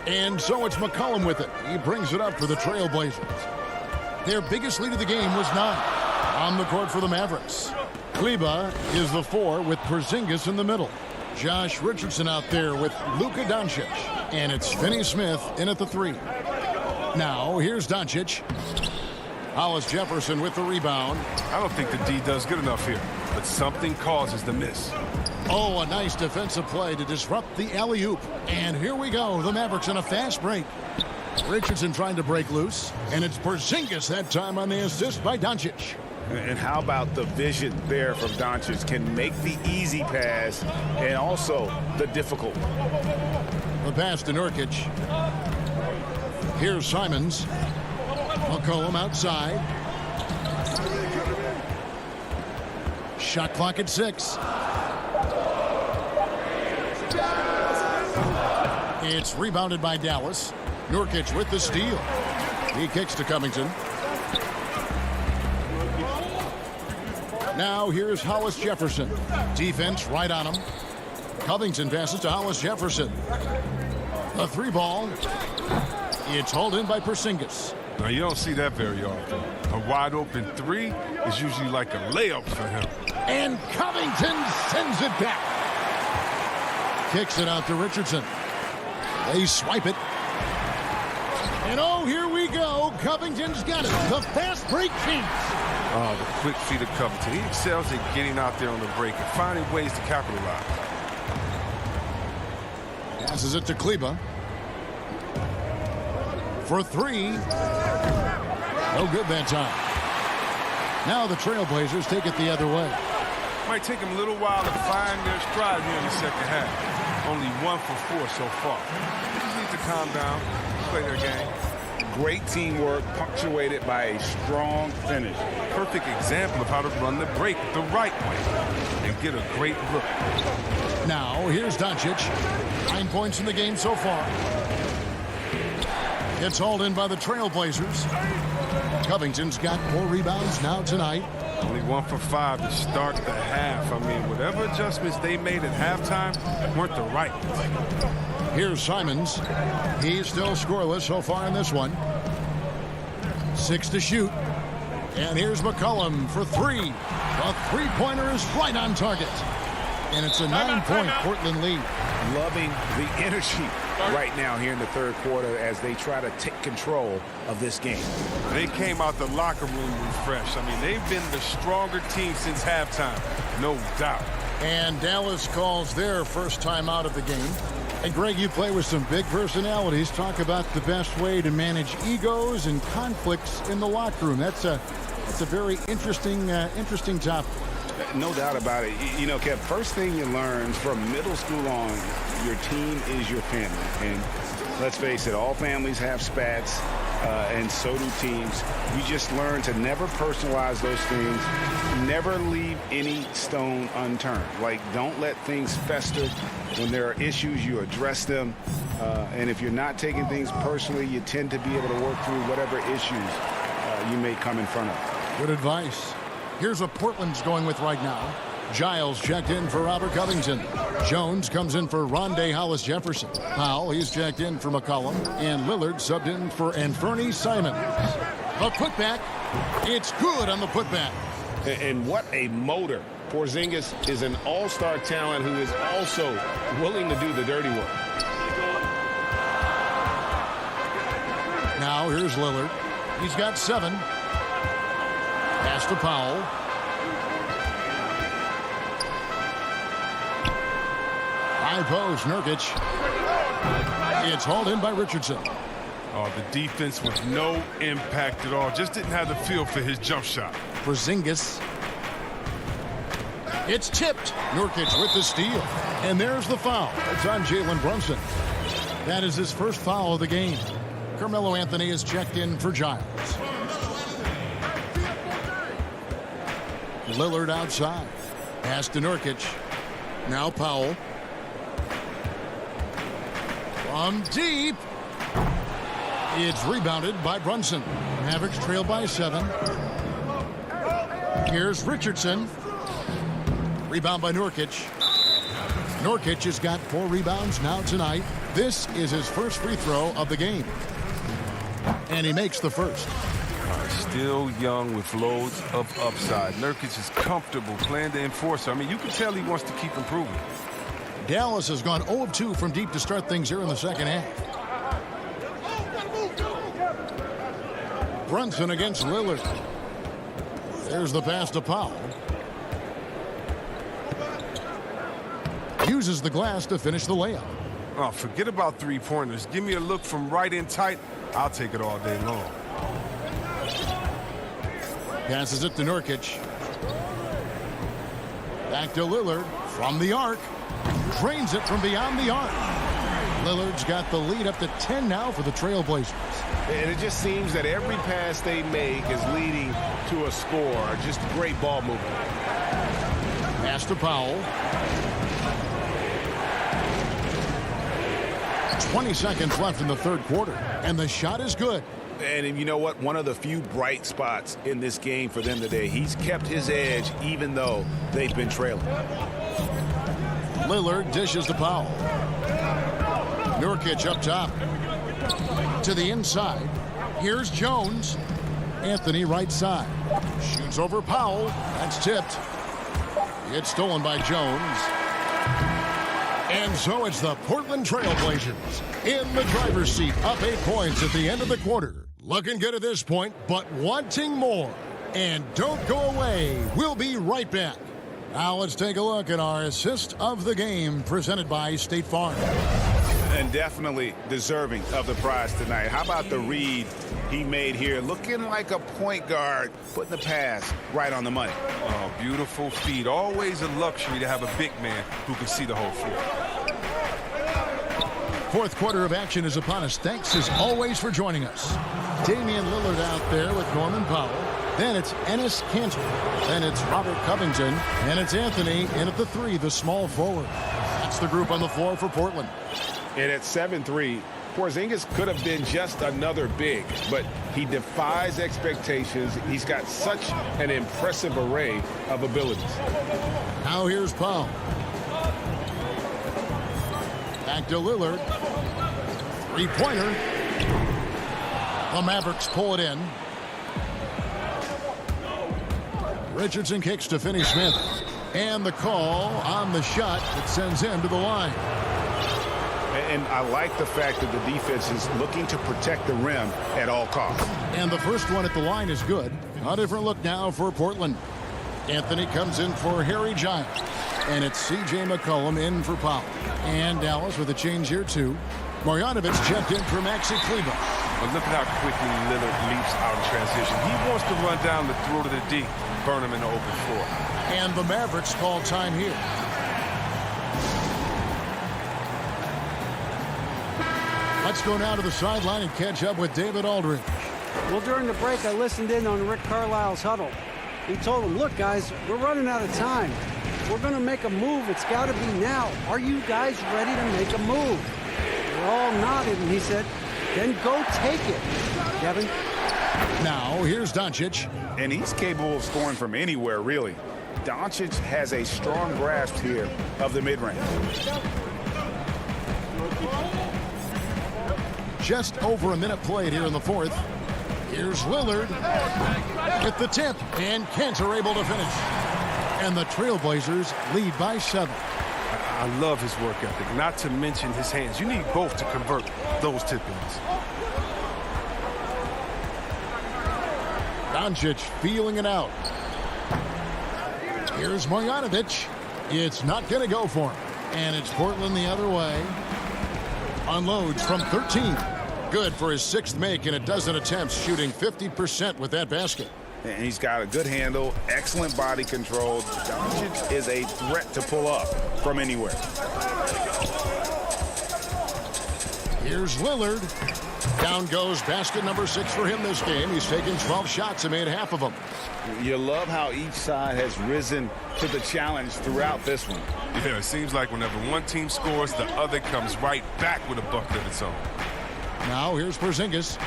And so it's McCollum with it. He brings it up for the Trailblazers. Their biggest lead of the game was 9. On the court for the Mavericks. Kleba is the 4 with Porzingis in the middle. Josh Richardson out there with Luka Doncic. And it's Finney Smith in at the 3. Now, here's Doncic. Hollis Jefferson with the rebound. I don't think the D does good enough here, but something causes the miss. Oh, a nice defensive play to disrupt the alley-oop. And here we go, the Mavericks on a fast break. Richardson trying to break loose. And it's Porzingis that time on the assist by Doncic. And how about the vision there from Doncic? Can make the easy pass and also the difficult. The pass to Nurkic. Here's Simons. McCollum outside. Shot clock at 6. It's rebounded by Dallas. Nurkic with the steal. He kicks to Covington. Now here's Hollis Jefferson. Defense right on him. Covington passes to Hollis Jefferson. A 3 ball. It's hauled in by Porzingis. Now, you don't see that very often. A wide open 3 is usually like a layup for him. And Covington sends it back. Kicks it out to Richardson. They swipe it. And oh, here we go. Covington's got it. The fast break king. Oh, the quick feet of Covington. He excels at getting out there on the break and finding ways to capitalize. Passes it to Kleba. For 3. No good that time. Now the Trailblazers take it the other way. Might take them a little while to find their stride here in the second half. Only 1 for 4 so far. They just need to calm down, play their game. Great teamwork punctuated by a strong finish. Perfect example of how to run the break the right way and get a great look. Now here's Doncic. 9 points in the game so far. It's hauled in by the Trailblazers. Covington's got 4 rebounds now tonight. Only 1 for 5 to start the half. I mean, whatever adjustments they made at halftime weren't the right ones. Here's Simons. He's still scoreless so far in this one. 6 to shoot. And here's McCollum for 3. The 3-pointer is right on target. And it's a 9-point Portland lead. Loving the energy right now here in the third quarter as they try to take control of this game. They came out the locker room refreshed. I mean, they've been the stronger team since halftime, no doubt. And Dallas calls their first time out of the game. And Greg, you play with some big personalities. Talk about the best way to manage egos and conflicts in the locker room. That's a very interesting topic. No doubt about it. You know, Kev, first thing you learn from middle school on, your team is your family. And let's face it, all families have spats, and so do teams. You just learn to never personalize those things. Never leave any stone unturned. Like, don't let things fester. When there are issues, you address them. And if you're not taking things personally, you tend to be able to work through whatever issues you may come in front of. Good advice. Here's what Portland's going with right now. Giles checked in for Robert Covington. Jones comes in for Rondé Hollis Jefferson. Powell, he's checked in for McCollum. And Lillard subbed in for Anthony Simons. The putback It's good on the putback. And what a motor. Porzingis is an all-star talent who is also willing to do the dirty work. Now here's Lillard. He's got 7. Pass to Powell. High post, Nurkic. It's hauled in by Richardson. Oh, the defense with no impact at all. Just didn't have the feel for his jump shot. Porzingis. It's tipped. Nurkic with the steal. And there's the foul. It's on Jalen Brunson. That is his first foul of the game. Carmelo Anthony is checked in for Giles. Lillard outside. Pass to Nurkic. Now Powell. From deep. It's rebounded by Brunson. Mavericks trail by 7. Here's Richardson. Rebound by Nurkic. Nurkic has got 4 rebounds now tonight. This is his first free throw of the game. And he makes the first. Still young with loads of upside. Nurkic is comfortable playing the enforcer. I mean, you can tell he wants to keep improving. Dallas has gone 0 of 2 from deep to start things here in the second half. Brunson against Lillard. There's the pass to Powell. Uses the glass to finish the layup. Oh, forget about three-pointers. Give me a look from right in tight. I'll take it all day long. Passes it to Nurkic. Back to Lillard from the arc. Drains it from beyond the arc. Lillard's got the lead up to 10 now for the Trailblazers. And it just seems that every pass they make is leading to a score. Just great ball movement. Pass to Powell. 20 seconds left in the third quarter, and the shot is good. And you know what? One of the few bright spots in this game for them today. He's kept his edge even though they've been trailing. Lillard dishes to Powell. Nurkic up top. To the inside. Here's Jones. Anthony right side. Shoots over Powell. That's tipped. It's stolen by Jones. And so it's the Portland Trailblazers in the driver's seat, up 8 points at the end of the quarter. Looking good at this point, but wanting more. And don't go away. We'll be right back. Now let's take a look at our assist of the game presented by State Farm. And definitely deserving of the prize tonight. How about the read he made here? Looking like a point guard, putting the pass right on the money. Oh, beautiful feed. Always a luxury to have a big man who can see the whole floor. Fourth quarter of action is upon us. Thanks as always for joining us. Damian Lillard out there with Norman Powell. Then it's Enes Kanter. Then it's Robert Covington. And it's Anthony in at the 3, the small forward. That's the group on the floor for Portland. And at 7'3", Porzingis could have been just another big, but he defies expectations. He's got such an impressive array of abilities. Now here's Powell. Back to Lillard. Three-pointer. The Mavericks pull it in. Richardson kicks to Finney-Smith. And the call on the shot that sends him to the line. And I like the fact that the defense is looking to protect the rim at all costs. And the first one at the line is good. A different look now for Portland. Anthony comes in for Harry Giles. And it's C.J. McCollum in for Powell. And Dallas with a change here, too. Marjanovic checked in for Maxi Kleber. But look at how quickly Lillard leaps out in transition. He wants to run down the throw to the D, burn him in the open floor. And the Mavericks call time here. Let's go now to the sideline and catch up with David Aldridge. Well, during the break, I listened in on Rick Carlisle's huddle. He told them, look, guys, we're running out of time. We're going to make a move. It's got to be now. Are you guys ready to make a move? They all nodded, and he said, then go take it, Kevin. Now, here's Doncic. And he's capable of scoring from anywhere, really. Doncic has a strong grasp here of the mid-range. Just over a minute played here in the fourth. Here's Lillard with the tip, and Cantor able to finish. And the Trailblazers lead by 7. I love his work ethic, not to mention his hands. You need both to convert those tip-ins. Doncic feeling it out. Here's Marjanovic. It's not going to go for him. And it's Portland the other way. Unloads from 13. Good for his 6th make in a dozen attempts, shooting 50% with that basket. And he's got a good handle, excellent body control. Doncic is a threat to pull up from anywhere. Here's Lillard. Down goes basket number 6 for him this game. He's taken 12 shots and made half of them. You love how each side has risen to the challenge throughout this one. Yeah, it seems like whenever one team scores, the other comes right back with a bucket of its own. Now here's Porzingis.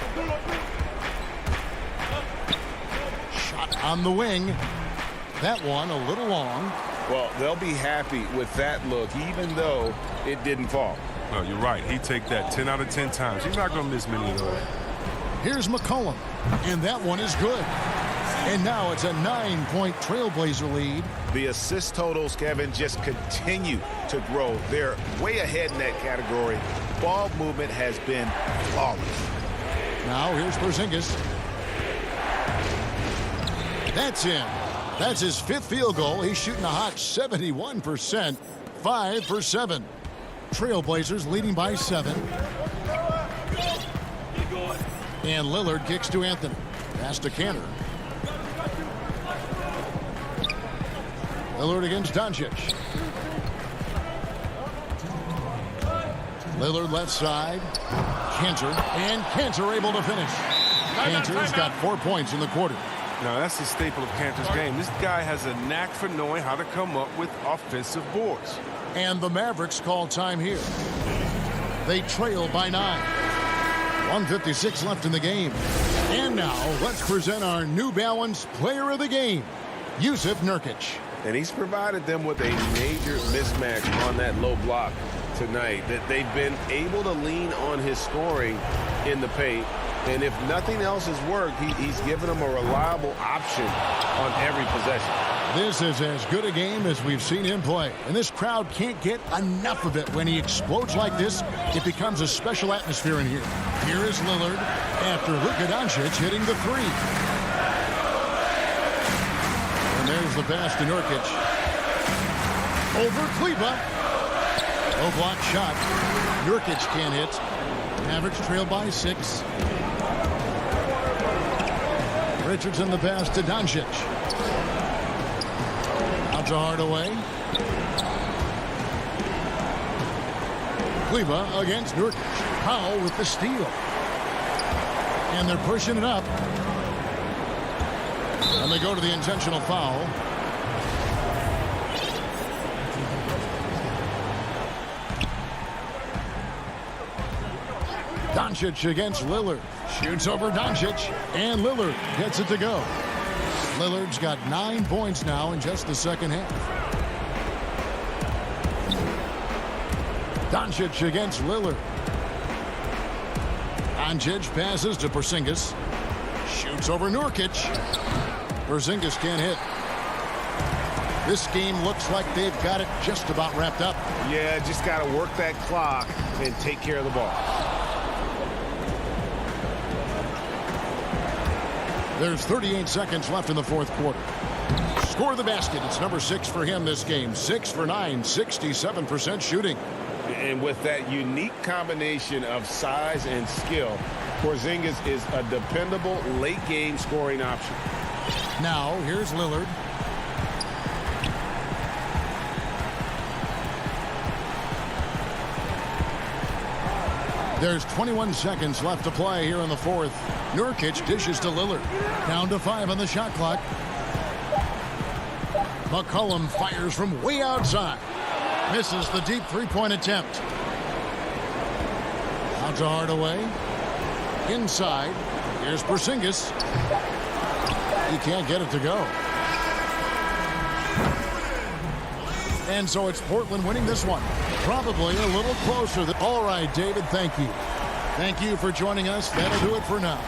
Shot on the wing. That one a little long. Well, they'll be happy with that look, even though it didn't fall. No, you're right. He'd take that 10 out of 10 times. He's not going to miss many of those. Here's McCollum, and that one is good. And now it's a 9-point Trailblazer lead. The assist totals, Kevin, just continue to grow. They're way ahead in that category. Ball movement has been flawless. Now here's Porzingis. That's in. That's his 5th field goal. He's shooting a hot 71%. 5 for 7. Trailblazers leading by 7. And Lillard kicks to Anthony. Pass to Cantor. Lillard against Doncic. Lillard left side. Cantor. And Cantor able to finish. Cantor's got 4 points in the quarter. Now, that's the staple of Cantor's game. This guy has a knack for knowing how to come up with offensive boards. And the Mavericks call time here. They trail by 9. 1:56 left in the game. And now let's present our New Balance Player of the Game, Jusuf Nurkic. And he's provided them with a major mismatch on that low block tonight. That they've been able to lean on his scoring in the paint. And if nothing else has worked, he's given them a reliable option on every possession. This is as good a game as we've seen him play. And this crowd can't get enough of it. When he explodes like this, it becomes a special atmosphere in here. Here is Lillard after Luka Doncic hitting the 3. And there's the pass to Nurkic. Over Kleber. Low block shot. Nurkic can't hit. Mavericks trail by 6. Richardson the pass to Doncic. Out to Hardaway. Kleber against Nurkic. Powell with the steal. And they're pushing it up. And they go to the intentional foul. Doncic against Lillard. Shoots over Doncic. And Lillard gets it to go. Lillard's got 9 points now in just the second half. Doncic against Lillard. Doncic passes to Porzingis. Shoots over Nurkic. Porzingis can't hit. This game looks like they've got it just about wrapped up. Yeah, just got to work that clock and take care of the ball. There's 38 seconds left in the fourth quarter. Score the basket. It's number 6 for him this game. 6 for 9, 67% shooting. And with that unique combination of size and skill, Porzingis is a dependable late-game scoring option. Now, here's Lillard. There's 21 seconds left to play here in the fourth. Nurkic dishes to Lillard. Down to 5 on the shot clock. McCollum fires from way outside. Misses the deep three-point attempt. Out to Hardaway. Inside. Here's Porzingis. He can't get it to go. And so it's Portland winning this one. Probably a little closer. All right, David, thank you. Thank you for joining us. That'll do it for now.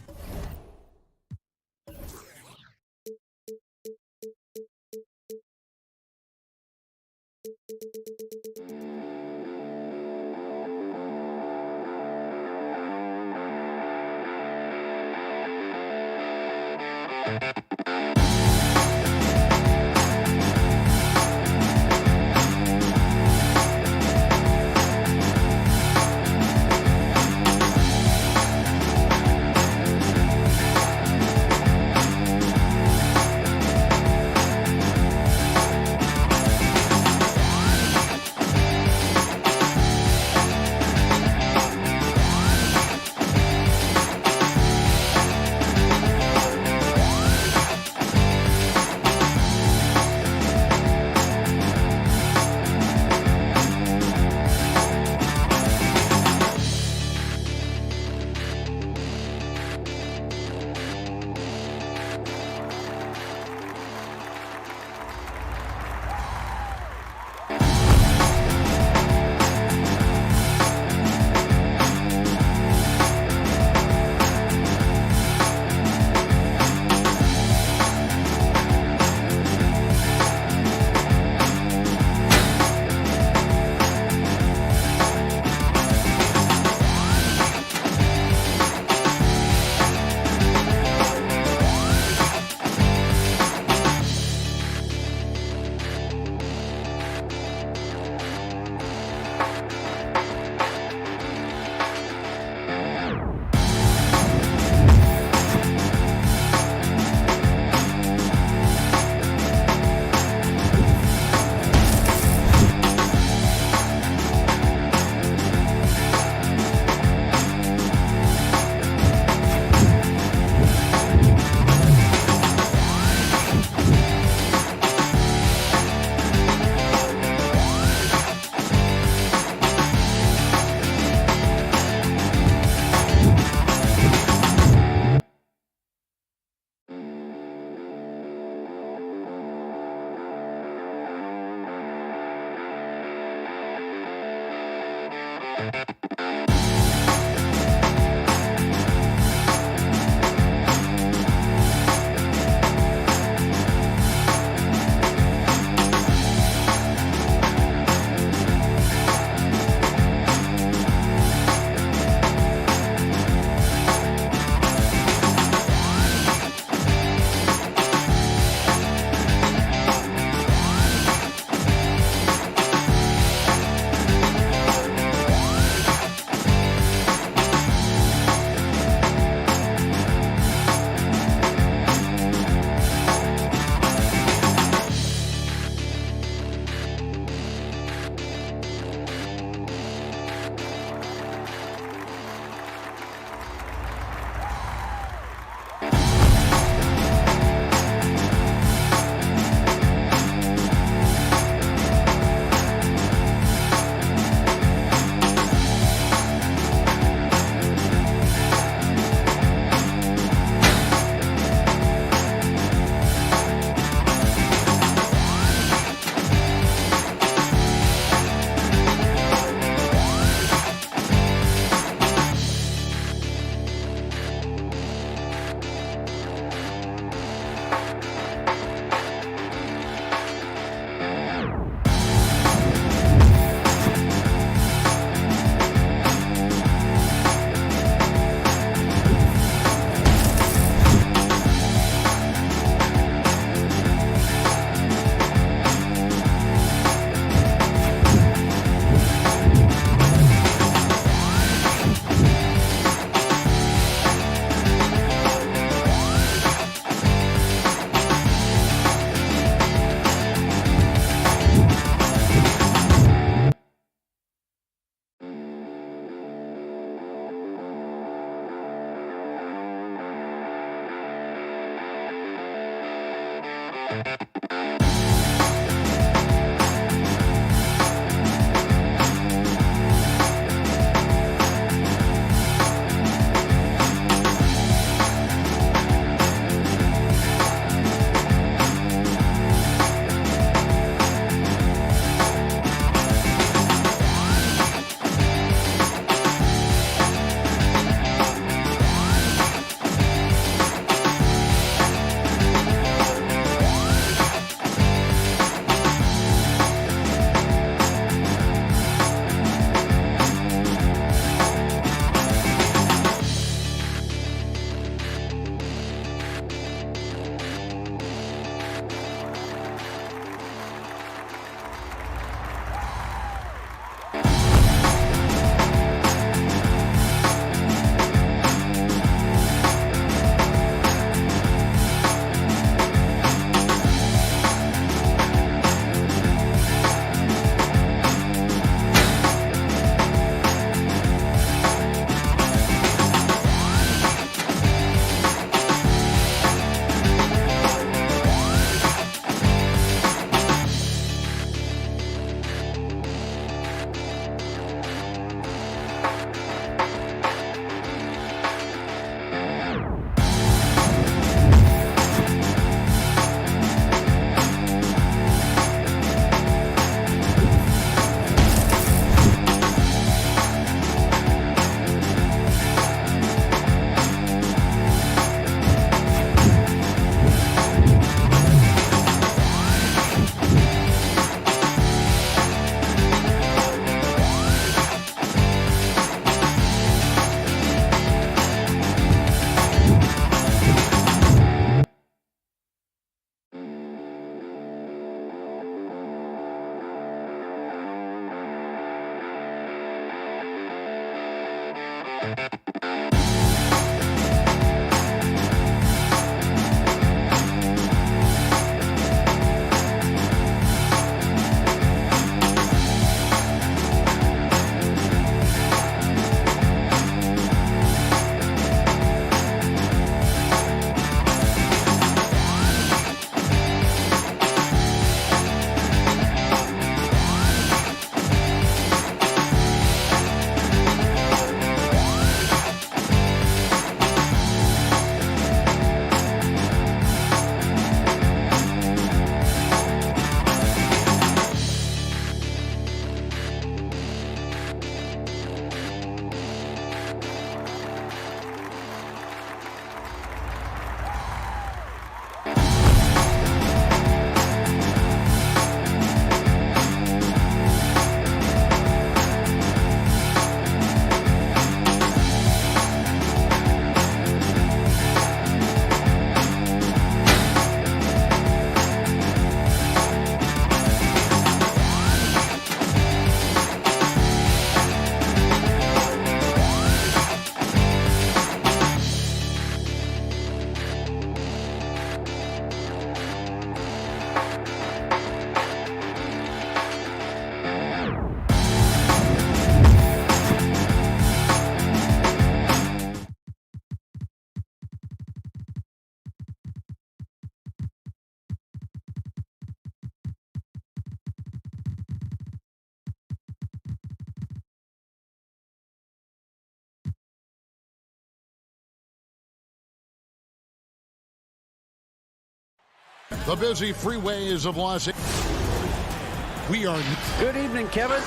The busy freeways of Los Angeles. We are... Good evening, Kevin.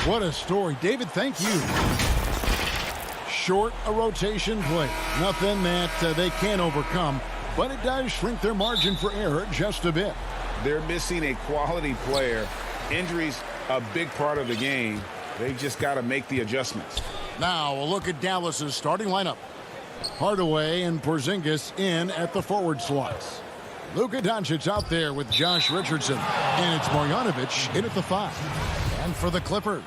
What a story. David, thank you. Short a rotation play. Nothing that they can't overcome, but it does shrink their margin for error just a bit. They're missing a quality player. Injuries a big part of the game. They just got to make the adjustments. Now a look at Dallas's starting lineup. Hardaway and Porzingis in at the forward slots. Luka Doncic out there with Josh Richardson. And it's Marjanovic in at the 5. And for the Clippers,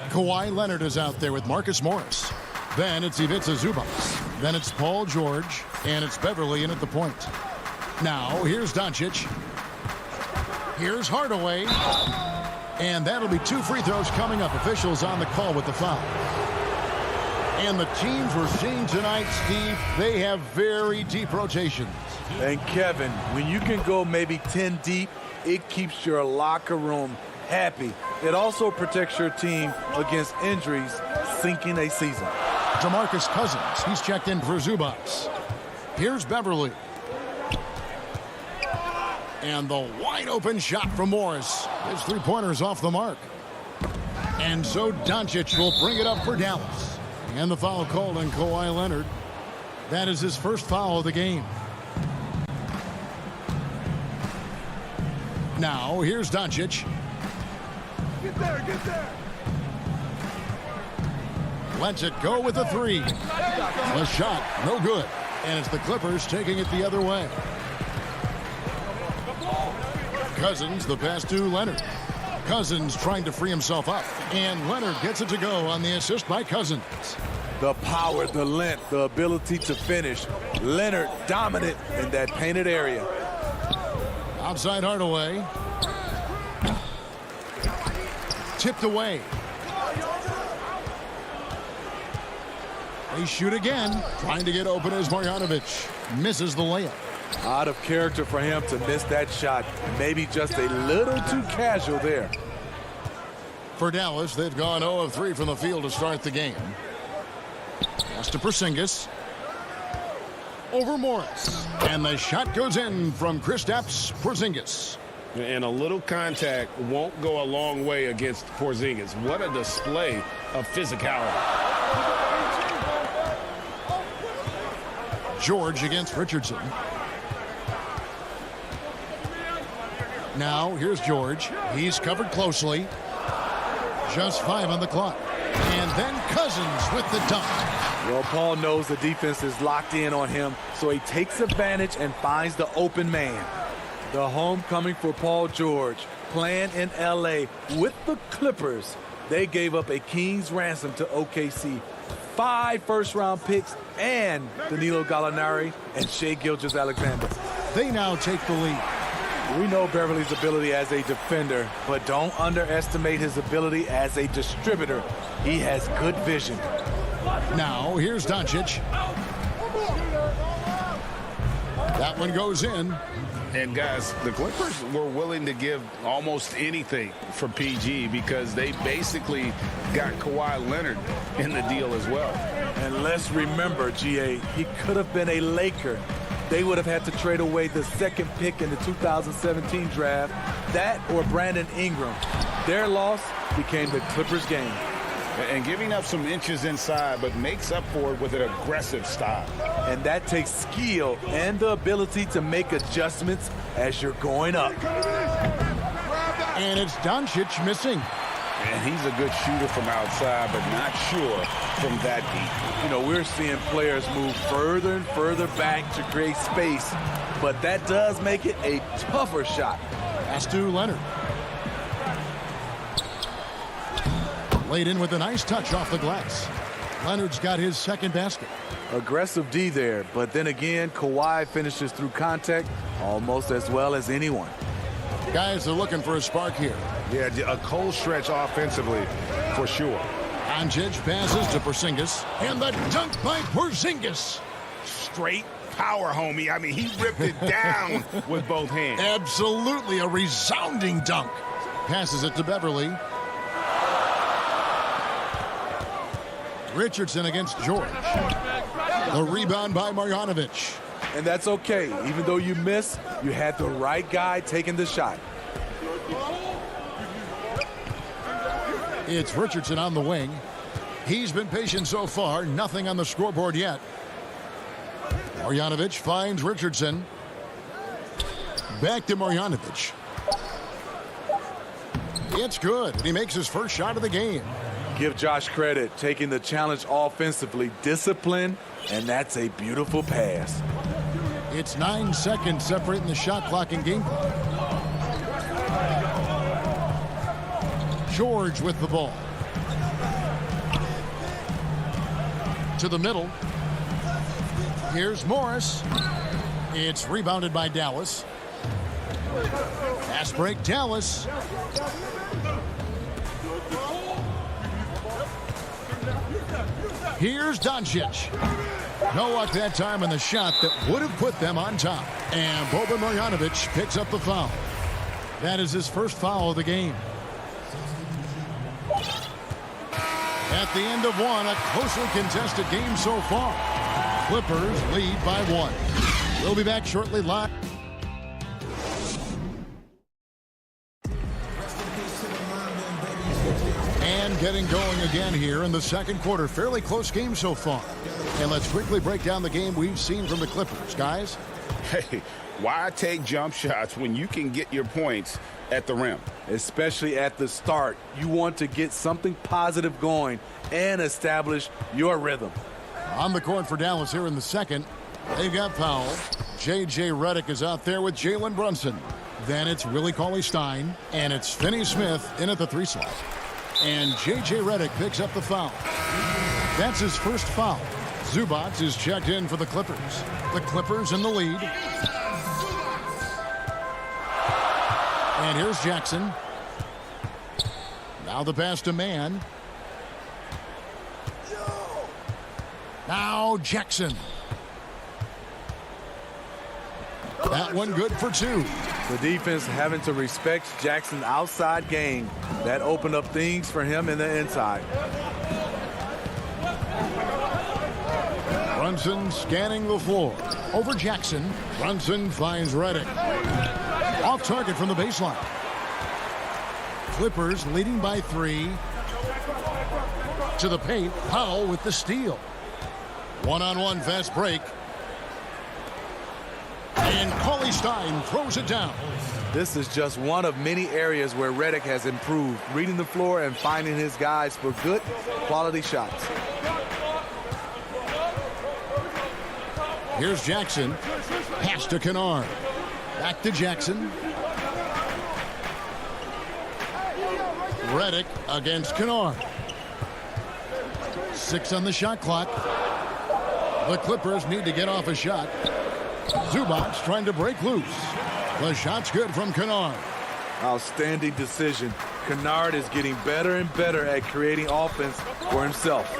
Kawhi Leonard is out there with Marcus Morris. Then it's Ivica Zubac. Then it's Paul George. And it's Beverly in at the point. Now here's Doncic. Here's Hardaway. And that'll be 2 free throws coming up. Officials on the call with the foul. And the teams we're seeing tonight, Steve, they have very deep rotations. And Kevin, when you can go maybe 10 deep, it keeps your locker room happy. It also protects your team against injuries sinking a season. DeMarcus Cousins, he's checked in for Zubac. Here's Beverly. And the wide open shot from Morris. His 3-pointers off the mark. And so Doncic will bring it up for Dallas. And the foul called on Kawhi Leonard. That is his first foul of the game. Now, here's Doncic. Get there, get there. Lets it go with a 3. The shot, no good. And it's the Clippers taking it the other way. Cousins, the pass to Leonard. Cousins trying to free himself up. And Leonard gets it to go on the assist by Cousins. The power, the length, the ability to finish. Leonard dominant in that painted area. Outside Hardaway. Tipped away. They shoot again. Trying to get open as Marjanovic misses the layup. Out of character for him to miss that shot. Maybe just a little too casual there. For Dallas, they've gone 0 of 3 from the field to start the game. Pass to Porzingis. Over Morris. And the shot goes in from Kristaps Porzingis. And a little contact won't go a long way against Porzingis. What a display of physicality. George against Richardson. Now, here's George. He's covered closely. Just 5 on the clock. And then Cousins with the dunk. Well, Paul knows the defense is locked in on him, so he takes advantage and finds the open man. The homecoming for Paul George, playing in L.A. with the Clippers. They gave up a king's ransom to OKC. 5 first-round picks and Danilo Gallinari and Shai Gilgeous-Alexander. They now take the lead. We know Beverly's ability as a defender, but don't underestimate his ability as a distributor. He has good vision. Now, here's Doncic. That one goes in. And guys, the Clippers were willing to give almost anything for PG because they basically got Kawhi Leonard in the deal as well. And let's remember, GA, he could have been a Laker. They would have had to trade away the 2nd pick in the 2017 draft. That or Brandon Ingram. Their loss became the Clippers' game. And giving up some inches inside, but makes up for it with an aggressive style. And that takes skill and the ability to make adjustments as you're going up. And it's Doncic missing. And he's a good shooter from outside, but not sure from that deep. You know, we're seeing players move further and further back to create space, but that does make it a tougher shot. Pass to Leonard. Laid in with a nice touch off the glass. Leonard's got his 2nd basket. Aggressive D there, but then again, Kawhi finishes through contact almost as well as anyone. Guys are looking for a spark here. Yeah, a cold stretch offensively for sure. Doncic passes to Porzingis. And the dunk by Porzingis. Straight power, homie. I mean, he ripped it down with both hands. Absolutely a resounding dunk. Passes it to Beverly. Richardson against George. The rebound by Marjanovic. And that's okay. Even though you missed, you had the right guy taking the shot. It's Richardson on the wing. He's been patient so far. Nothing on the scoreboard yet. Marjanovic finds Richardson. Back to Marjanovic. It's good. He makes his first shot of the game. Give Josh credit, taking the challenge offensively, discipline, and that's a beautiful pass. It's 9 seconds separating the shot clock and game clock. George with the ball. To the middle. Here's Morris. It's rebounded by Dallas. Fast break, Dallas. Here's Doncic. No luck that time in the shot that would have put them on top. And Boban Marjanovic picks up the foul. That is his first foul of the game. At the end of one, a closely contested game so far. Clippers lead by 1. We'll be back shortly live. And getting going again here in the second quarter. Fairly close game so far. And let's quickly break down the game we've seen from the Clippers, guys. Hey, why take jump shots when you can get your points at the rim? Especially at the start. You want to get something positive going and establish your rhythm. On the court for Dallas here in the second. They've got Powell. J.J. Redick is out there with Jalen Brunson. Then it's Willie Cauley-Stein. And it's Finney Smith in at the 3 slot. And J.J. Redick picks up the foul. That's his first foul. Zubac is checked in for the Clippers. The Clippers in the lead. And here's Jackson. Now the pass to Mann. Now Jackson. That one good for 2. The defense having to respect Jackson's outside game. That opened up things for him in the inside. Brunson scanning the floor. Over Jackson. Brunson finds Redick. Off target from the baseline. Clippers leading by 3. To the paint. Powell with the steal. One-on-one fast break. And Cauley-Stein throws it down. This is just one of many areas where Redick has improved, reading the floor and finding his guys for good quality shots. Here's Jackson. Pass to Kennard. Back to Jackson. Redick against Kennard. 6 on the shot clock. The Clippers need to get off a shot. Zubac trying to break loose. The shot's good from Kennard. Outstanding decision. Kennard is getting better and better at creating offense for himself.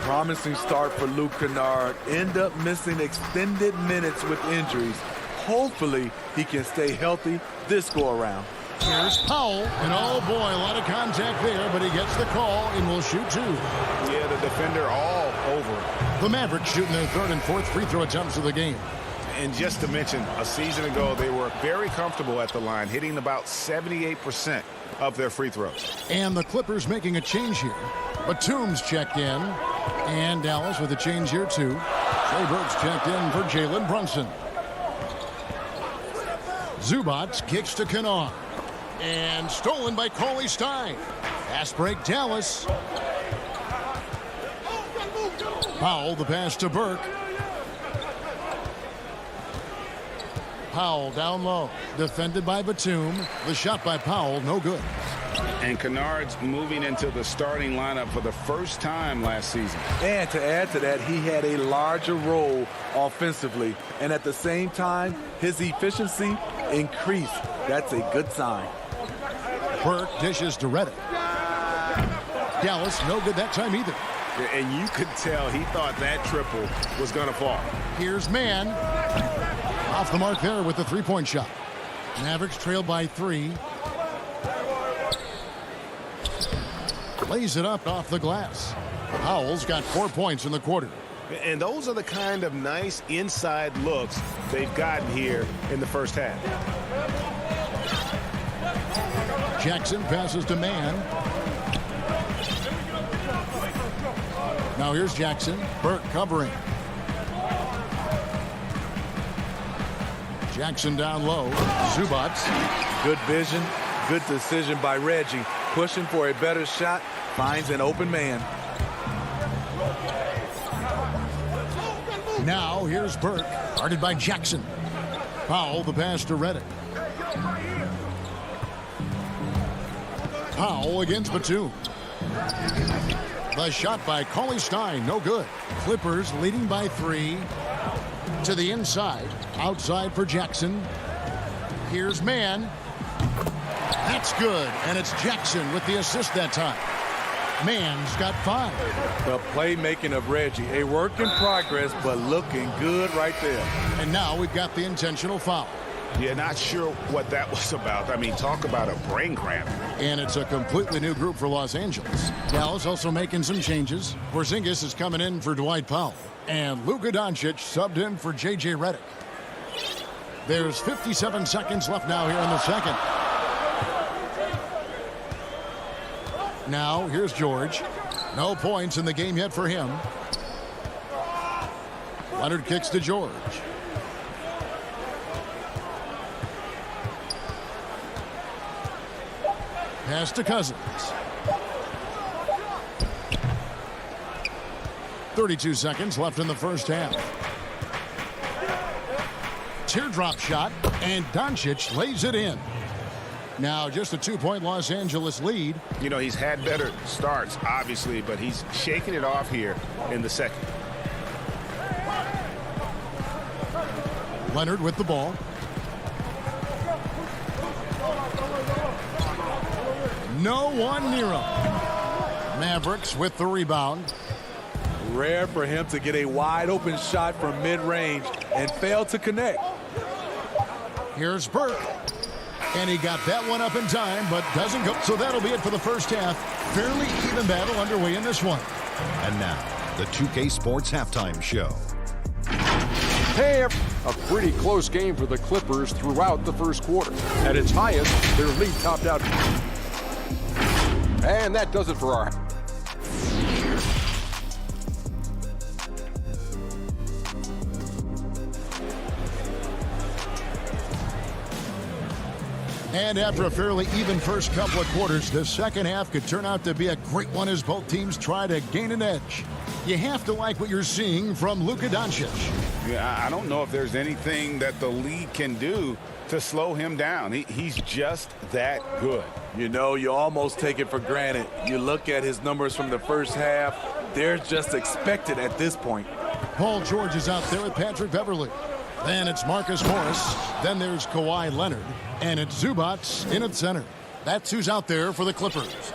Promising start for Luke Kennard. End up missing extended minutes with injuries. Hopefully he can stay healthy this go around. Here's Powell, and oh boy, a lot of contact there, but he gets the call and will shoot 2. Yeah, the defender all over. The Mavericks shooting their 3rd and 4th free throw attempts of the game. And just to mention, a season ago, they were very comfortable at the line, hitting about 78% of their free throws. And the Clippers making a change here. Batum's checked in, and Dallas with a change here too. Trey Burke's checked in for Jalen Brunson. Zubac kicks to Kennard. And stolen by Cauley-Stein. Fast break, Dallas. Powell, the pass to Burke. Powell down low. Defended by Batum. The shot by Powell, no good. And Kennard's moving into the starting lineup for the first time last season. And to add to that, he had a larger role offensively. And at the same time, his efficiency increased. That's a good sign. Burke dishes to Redick. Dallas, no good that time either. And you could tell he thought that triple was going to fall. Here's Mann. Off the mark there with the 3-point shot. Mavericks trailed by 3. Lays it up off the glass. Powell's got 4 points in the quarter. And those are the kind of nice inside looks they've gotten here in the first half. Jackson passes to Mann. Now here's Jackson. Burke covering. Jackson down low. Zubats. Good vision, good decision by Reggie. Pushing for a better shot, finds an open man. Now here's Burke, guarded by Jackson. Powell, the pass to Reddick. Powell against Batum. The shot by Cauley Stein, no good. Clippers leading by 3. To the inside, outside for Jackson. Here's Mann. That's good, and it's Jackson with the assist that time. Mann's got 5. The playmaking of Reggie, a work in progress, but looking good right there. And now we've got the intentional foul. Yeah, not sure what that was about. I mean, talk about a brain cramp. And it's a completely new group for Los Angeles. Dallas also making some changes. Porzingis is coming in for Dwight Powell. And Luka Doncic subbed in for J.J. Redick. There's 57 seconds left now here in the second. Now, here's George. No points in the game yet for him. Leonard kicks to George. Pass to Cousins. 32 seconds left in the first half. Teardrop shot, and Doncic lays it in. Now just a 2-point Los Angeles lead. You know, he's had better starts, obviously, but he's shaking it off here in the second. Leonard with the ball. No one near him. Mavericks with the rebound. Rare for him to get a wide open shot from mid-range and fail to connect. Here's Burke. And he got that one up in time, but doesn't go. So that'll be it for the first half. Fairly even battle underway in this one. And now, the 2K Sports Halftime Show. Hey, a pretty close game for the Clippers throughout the first quarter. At its highest, their lead topped out. And that does it for our... And after a fairly even first couple of quarters, the second half could turn out to be a great one as both teams try to gain an edge. You have to like what you're seeing from Luka Doncic. Yeah, I don't know if there's anything that the league can do to slow him down. He's just that good. You know, you almost take it for granted. You look at his numbers from the first half, they're just expected at this point. Paul George is out there with Patrick Beverley. Then it's Marcus Morris. Then there's Kawhi Leonard. And it's Zubats in at center. That's who's out there for the Clippers.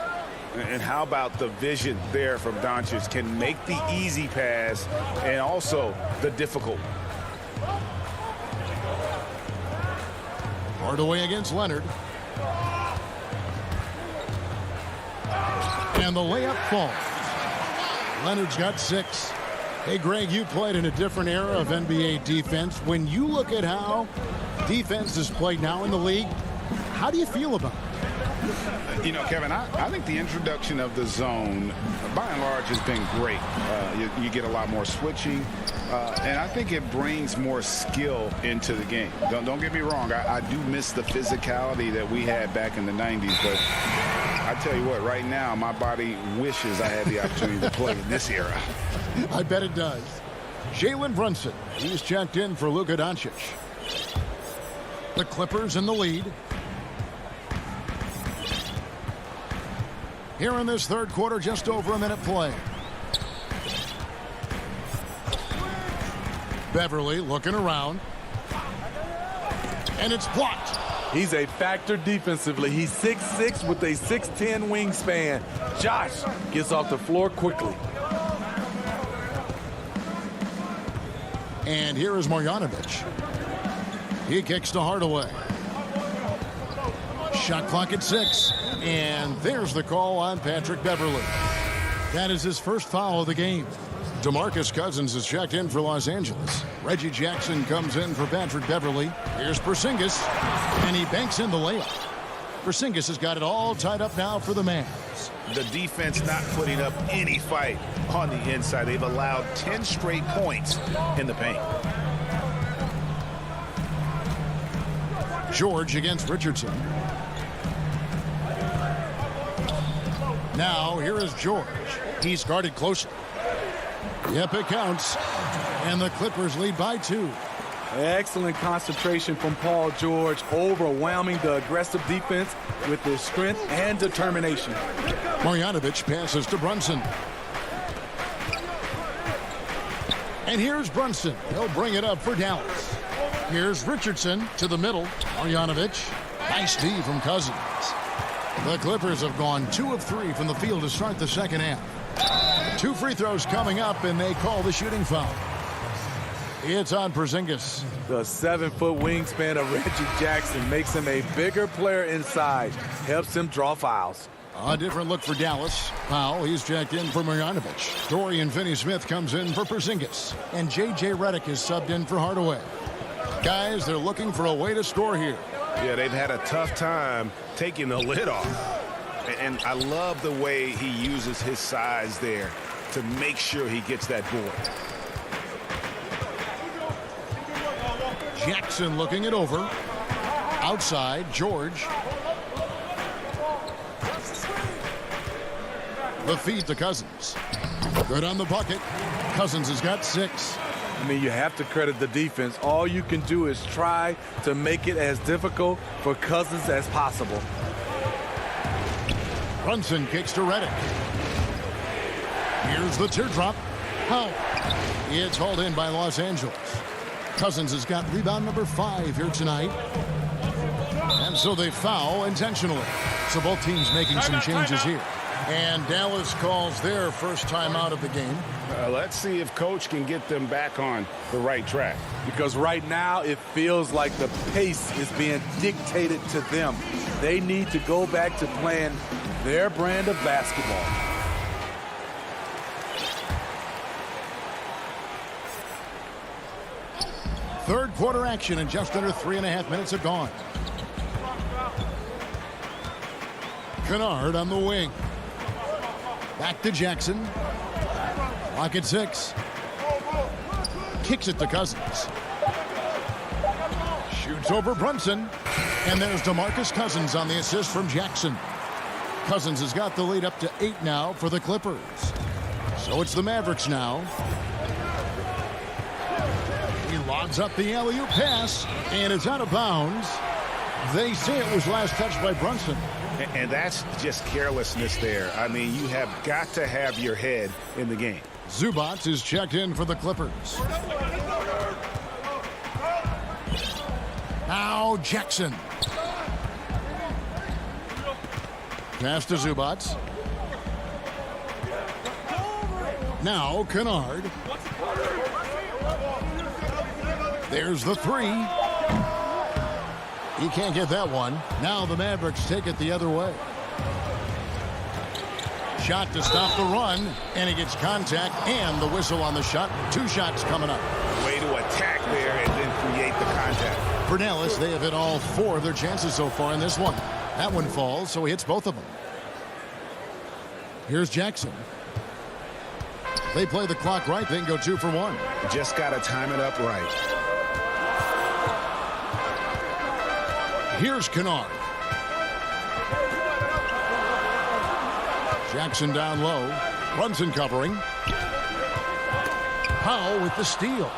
And how about the vision there from Doncic? Can make the easy pass and also the difficult. Hardaway against Leonard. And the layup falls. Leonard's got 6. Hey, Greg, you played in a different era of NBA defense. When you look at how defense is played now in the league, how do you feel about it? You know, Kevin, I think the introduction of the zone, by and large, has been great. You get a lot more switching, and I think it brings more skill into the game. Don't get me wrong. I do miss the physicality that we had back in the 90s, but I tell you what, right now, my body wishes I had the opportunity to play in this era. I bet it does. Jalen Brunson, he's checked in for Luka Doncic. The Clippers in the lead. Here in this third quarter, just over a minute play. Beverly looking around. And it's blocked. He's a factor defensively. He's 6'6" with a 6'10" wingspan. Josh gets off the floor quickly. And here is Marjanovic. He kicks to Hardaway. Shot clock at 6. And there's the call on Patrick Beverley. That is his first foul of the game. DeMarcus Cousins is checked in for Los Angeles. Reggie Jackson comes in for Patrick Beverly. Here's Porzingis, and he banks in the layup. Porzingis has got it all tied up now for the Mavs. The defense not putting up any fight on the inside. They've allowed 10 straight points in the paint. George against Richardson. Now here is George. He's guarded closely. Yep, it counts. And the Clippers lead by 2. Excellent concentration from Paul George, overwhelming the aggressive defense with his strength and determination. Marjanovic passes to Brunson. And here's Brunson. He'll bring it up for Dallas. Here's Richardson to the middle. Marjanovic. Nice D from Cousins. The Clippers have gone 2 of 3 from the field to start the second half. 2 free throws coming up, and they call the shooting foul. It's on Porzingis. The 7-foot wingspan of Reggie Jackson makes him a bigger player inside, helps him draw fouls. A different look for Dallas. Powell, he's checked in for Marjanovic. Dorian Finney-Smith comes in for Porzingis. And J.J. Redick is subbed in for Hardaway. Guys, they're looking for a way to score here. Yeah, they've had a tough time taking the lid off. And I love the way he uses his size there to make sure he gets that board. Jackson looking it over. Outside, George. The feed to Cousins. Good on the bucket. Cousins has got 6. I mean, you have to credit the defense. All you can do is try to make it as difficult for Cousins as possible. Brunson kicks to Redick. Here's the teardrop. Oh, it's hauled in by Los Angeles. Cousins has got rebound number 5 here tonight. And so they foul intentionally. So both teams making some changes here. And Dallas calls their first time out of the game. Let's see if Coach can get them back on the right track. Because right now it feels like the pace is being dictated to them. They need to go back to playing their brand of basketball. Third quarter action, and just under 3.5 minutes have gone. Kennard on the wing. Back to Jackson. Clock at 6. Kicks it to Cousins. Shoots over Brunson. And there's DeMarcus Cousins on the assist from Jackson. Cousins has got the lead up to 8 now for the Clippers. So it's the Mavericks now. He logs up the alley-oop pass, and it's out of bounds. They say it was last touched by Brunson. And that's just carelessness there. I mean, you have got to have your head in the game. Zubac is checked in for the Clippers. Now Jackson. Pass to Zubac. Now Kennard. There's the 3. He can't get that one. Now the Mavericks take it the other way. Shot to stop the run, and he gets contact and the whistle on the shot. 2 shots coming up. Way to attack there and then create the contact. For Dallas, they have hit all 4 of their chances so far in this one. That one falls, so he hits both of them. Here's Jackson. If they play the clock right, they can go 2 for 1. Just got to time it up right. Here's Kennard. Jackson down low. Brunson covering. Powell with the steal.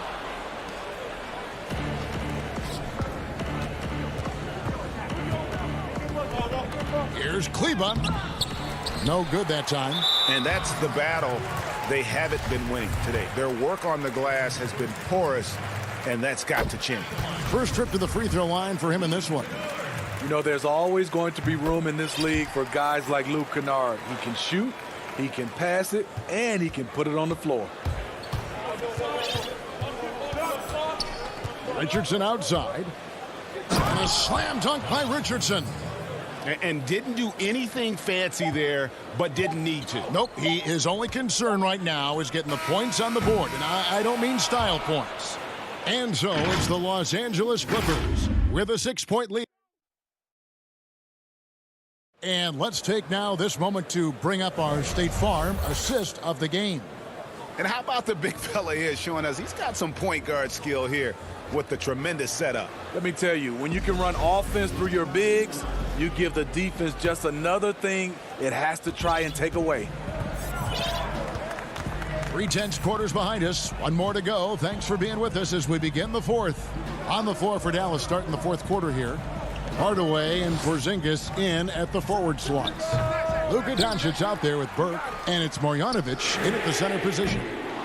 Here's Kleba. No good that time. And that's the battle they haven't been winning today. Their work on the glass has been porous, and that's got to change. First trip to the free throw line for him in this one. You know, there's always going to be room in this league for guys like Luke Kennard. He can shoot, he can pass it, and he can put it on the floor. Richardson outside. And a slam dunk by Richardson. And didn't do anything fancy there, but didn't need to. Nope, his only concern right now is getting the points on the board, and I don't mean style points. And so it's the Los Angeles Clippers with a 6-point lead. And let's take now this moment to bring up our State Farm assist of the game. And how about the big fella here showing us he's got some point guard skill here with the tremendous setup. Let me tell you, when you can run offense through your bigs, you give the defense just another thing it has to try and take away. 3/10 quarters behind us. One more to go. Thanks for being with us as we begin the fourth. On the floor for Dallas starting the fourth quarter here. Hardaway and Porzingis in at the forward slots. Luka Doncic out there with Burke, and it's Marjanovic in at the center position.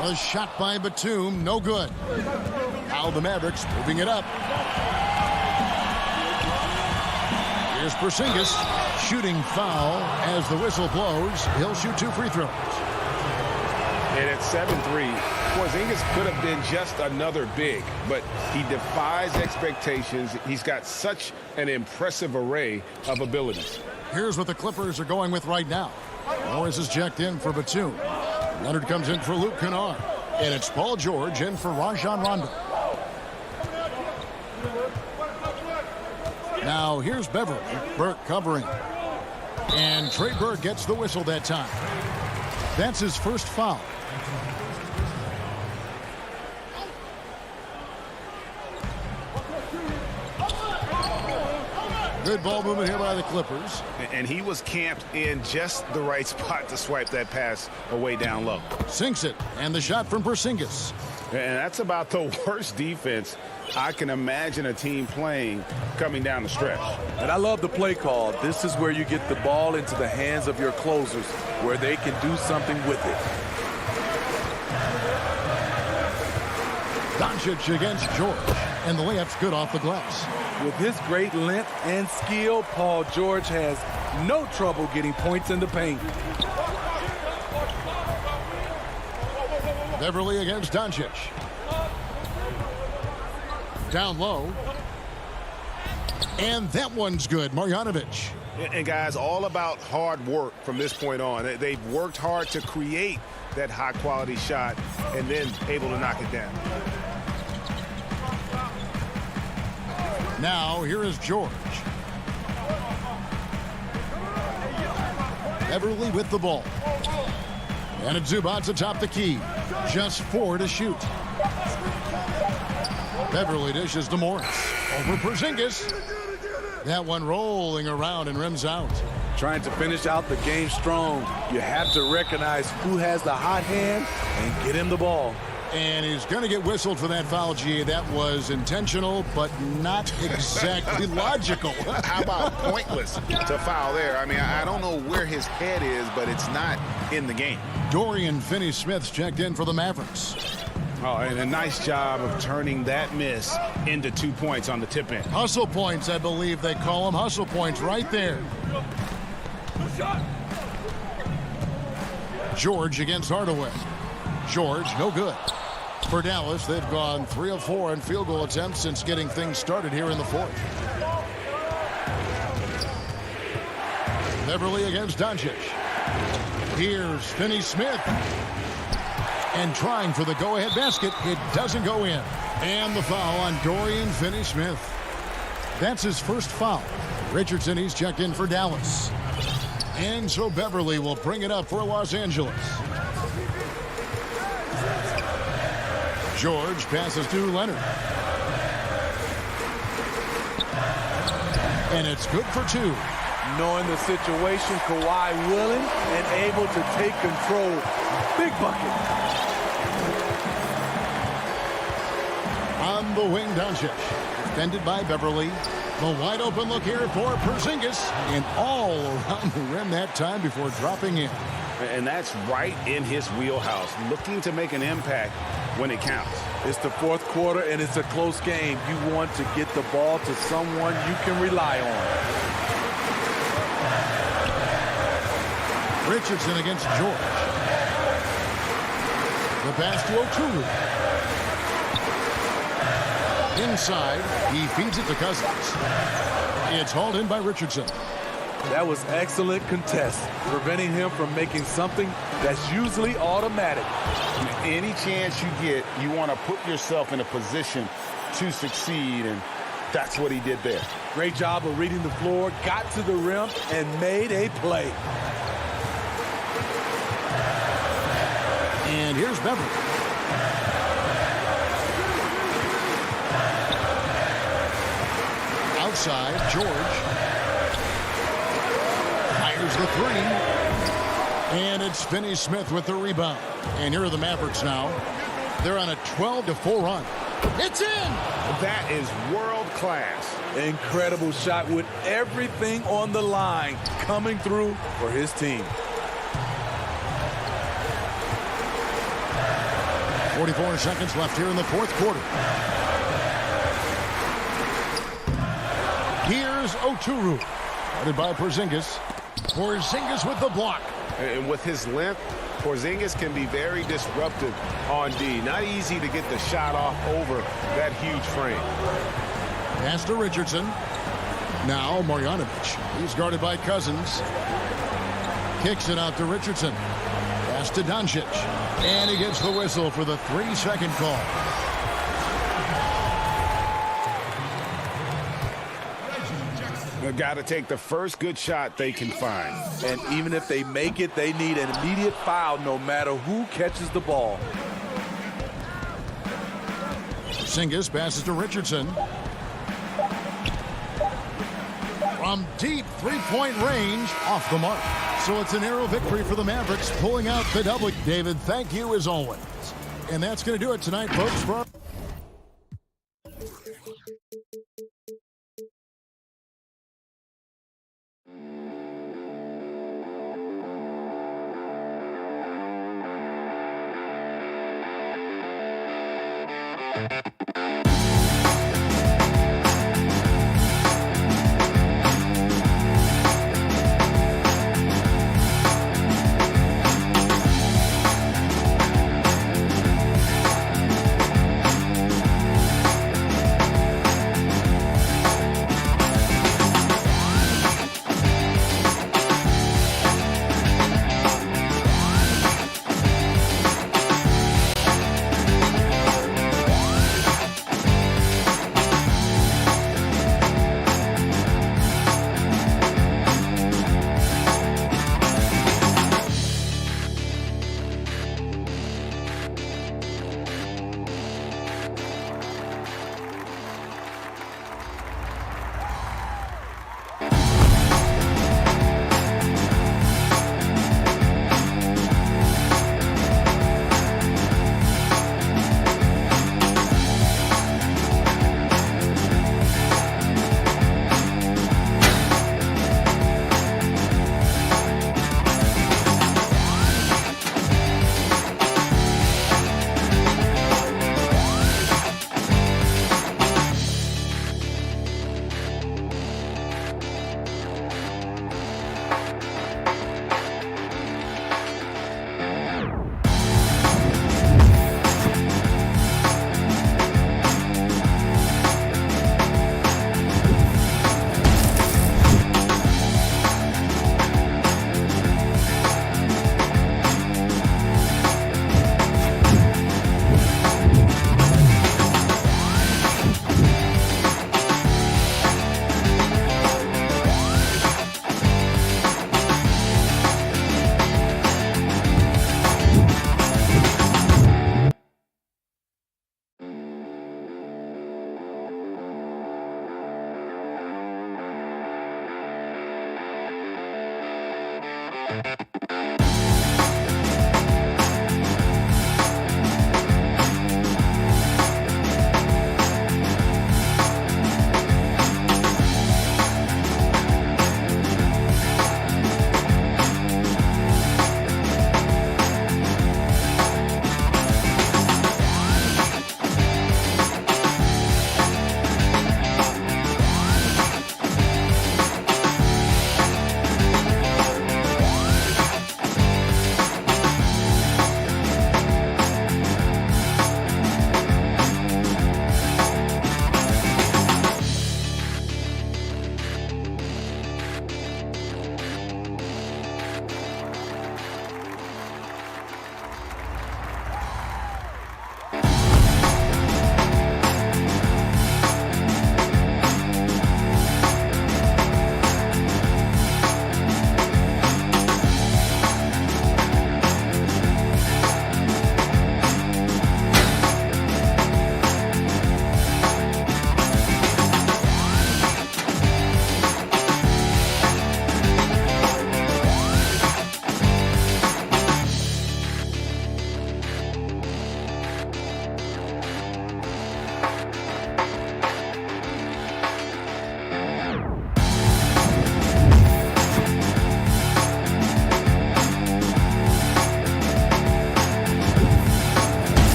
A shot by Batum, no good. Now the Mavericks moving it up. Here's Porzingis, shooting foul as the whistle blows. He'll shoot 2 free throws. And at 7-3, Porzingis could have been just another big, but he defies expectations. He's got such an impressive array of abilities. Here's what the Clippers are going with right now. Morris is checked in for Batum. Leonard comes in for Luke Kennard. And it's Paul George in for Rajon Rondo. Now here's Beverly. Burke covering. And Trey Burke gets the whistle that time. That's his first foul. Good ball movement here by the Clippers. And he was camped in just the right spot to swipe that pass away down low. Sinks it. And the shot from Porzingis. And that's about the worst defense I can imagine a team playing coming down the stretch. And I love the play call. This is where you get the ball into the hands of your closers, where they can do something with it. Doncic against George. And the layup's good off the glass. With his great length and skill, Paul George has no trouble getting points in the paint. Beverly against Doncic. Down low. And that one's good. Marjanovic. And guys, all about hard work from this point on. They've worked hard to create that high quality shot and then able to knock it down. Now here is George. Beverly with the ball. And it's Zubac atop the key. Just 4 to shoot. Beverly dishes to Morris. Over Porzingis. That one rolling around and rims out. Trying to finish out the game strong. You have to recognize who has the hot hand and get him the ball. And he's going to get whistled for that foul, G. That was intentional, but not exactly logical. How about pointless to foul there? I mean, I don't know where his head is, but it's not in the game. Dorian Finney-Smith's checked in for the Mavericks. Oh, and a nice job of turning that miss into 2 points on the tip in. Hustle points, I believe they call them. Hustle points right there. George against Hardaway. George, no good. For Dallas, they've gone 3 of 4 in field goal attempts since getting things started here in the fourth. Beverly against Doncic. Here's Finney-Smith. And trying for the go-ahead basket. It doesn't go in. And the foul on Dorian Finney-Smith. That's his first foul. Richardson, he's checked in for Dallas. And so Beverly will bring it up for Los Angeles. George passes to Leonard. And it's good for 2. Knowing the situation, Kawhi willing and able to take control. Big bucket. On the wing, Doncic. Defended by Beverly. The wide open look here for Porzingis. And all around the rim that time before dropping in. And that's right in his wheelhouse. Looking to make an impact when it counts. It's the fourth quarter and it's a close game. You want to get the ball to someone you can rely on. Richardson against George. The pass to Okuru. Inside, he feeds it to Cousins. It's hauled in by Richardson. That was excellent contest, preventing him from making something that's usually automatic. Any chance you get, you want to put yourself in a position to succeed, and that's what he did there. Great job of reading the floor, got to the rim, and made a play. And here's Beverly. Outside, George. Fires the three. And it's Finney-Smith with the rebound. And here are the Mavericks now. They're on a 12-4 run. It's in! That is world class. Incredible shot with everything on the line coming through for his team. 44 seconds left here in the fourth quarter. Here's Oturu. Guarded by Porzingis. Porzingis with the block. And with his length, Porzingis can be very disruptive on D. Not easy to get the shot off over that huge frame. Pass to Richardson. Now Marjanovic. He's guarded by Cousins. Kicks it out to Richardson. Pass to Doncic. And he gets the whistle for the 3-second call. They've got to take the first good shot they can find. And even if they make it, they need an immediate foul no matter who catches the ball. Porzingis passes to Richardson. From deep three-point range, off the mark. So it's a narrow victory for the Mavericks, pulling out the W. David, thank you as always. And that's going to do it tonight, folks.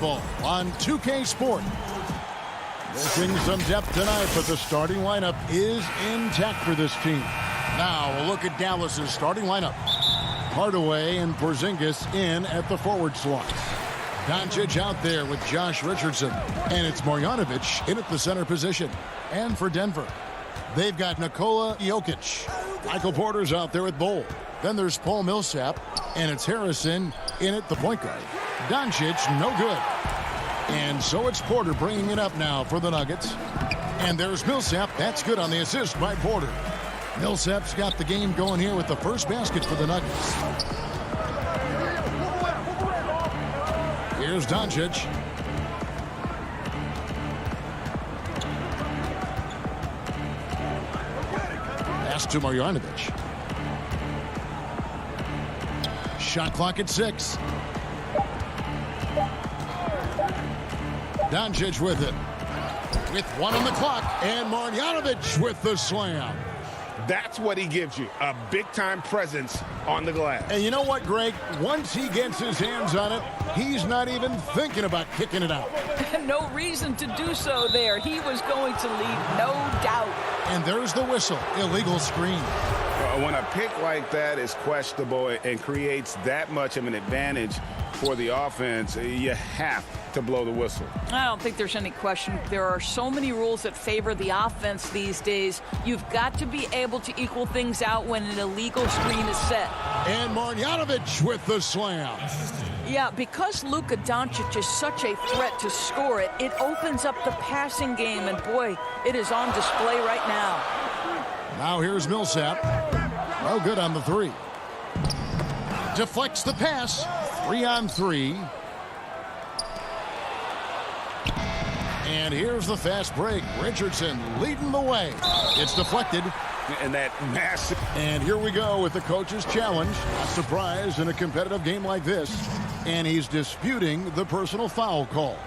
Basketball on 2K Sport. Missing some depth tonight, but the starting lineup is intact for this team. Now a look at Dallas's starting lineup. Hardaway and Porzingis in at the forward slots. Doncic out there with Josh Richardson. And it's Marjanovic in at the center position. And for Denver, they've got Nikola Jokic. Michael Porter's out there with Bol. Then there's Paul Millsap. And it's Harrison in at the point guard. Doncic, no good. And so it's Porter bringing it up now for the Nuggets. And there's Millsap. That's good on the assist by Porter. Millsap's got the game going here with the first basket for the Nuggets. Here's Doncic. Pass to Marjanovic. Shot clock at 6. Doncic with it. With 1 on the clock. And Marjanovic with the slam. That's what he gives you, a big-time presence on the glass. And you know what, Greg? Once he gets his hands on it, he's not even thinking about kicking it out. No reason to do so there. He was going to lead, no doubt. And there's the whistle. Illegal screen. When a pick like that is questionable and creates that much of an advantage for the offense, you have to blow the whistle. I don't think there's any question. There are so many rules that favor the offense these days. You've got to be able to equal things out when an illegal screen is set. And Marjanovic with the slam. Yeah, because Luka Doncic is such a threat to score it, it opens up the passing game, and boy, it is on display right now. Now here's Millsap. No good on the 3. Deflects the pass. 3 on 3. And here's the fast break. Richardson leading the way. It's deflected. And that massive. And here we go with the coach's challenge. Not surprised in a competitive game like this. And he's disputing the personal foul call.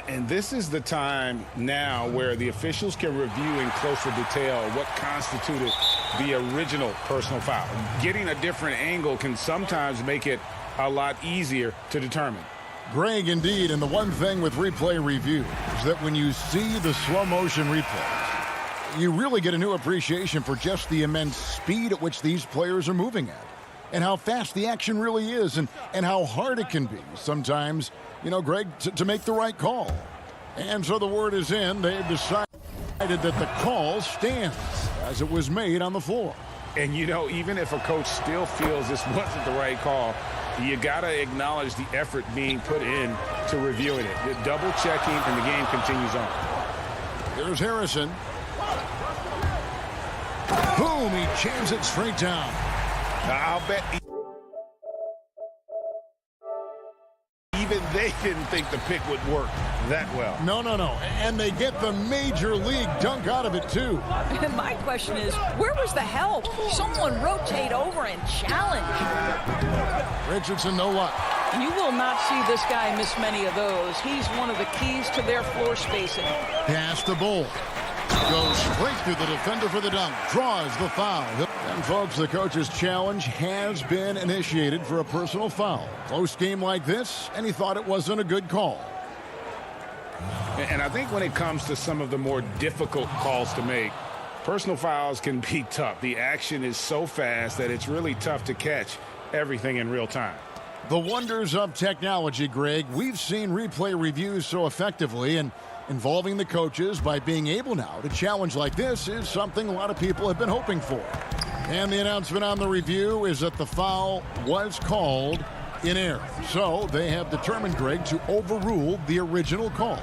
And this is the time now where the officials can review in closer detail what constituted the original personal foul. Getting a different angle can sometimes make it a lot easier to determine. Greg, indeed, and the one thing with replay review is that when you see the slow motion replays, you really get a new appreciation for just the immense speed at which these players are moving at and how fast the action really is and how hard it can be sometimes, you know, Greg, to make the right call. And so the word is in. They've decided that the call stands as it was made on the floor. And, you know, even if a coach still feels this wasn't the right call, you got to acknowledge the effort being put in to reviewing it. The double checking, and the game continues on. Here's Harrison. Boom, he jams it straight down. I'll bet even they didn't think the pick would work that well. No. And they get the major league dunk out of it, too. And my question is, where was the help? Someone rotate over and challenge. Richardson, no luck. You will not see this guy miss many of those. He's one of the keys to their floor spacing. Pass to Bull. Goes straight through the defender for the dunk. Draws the foul. And, folks, the coach's challenge has been initiated for a personal foul. Close game like this, and he thought it wasn't a good call. And I think when it comes to some of the more difficult calls to make, personal fouls can be tough. The action is so fast that it's really tough to catch everything in real time. The wonders of technology, Greg. We've seen replay reviews so effectively, and involving the coaches by being able now to challenge like this is something a lot of people have been hoping for. And the announcement on the review is that the foul was called in error. So they have determined, Greg, to overrule the original call.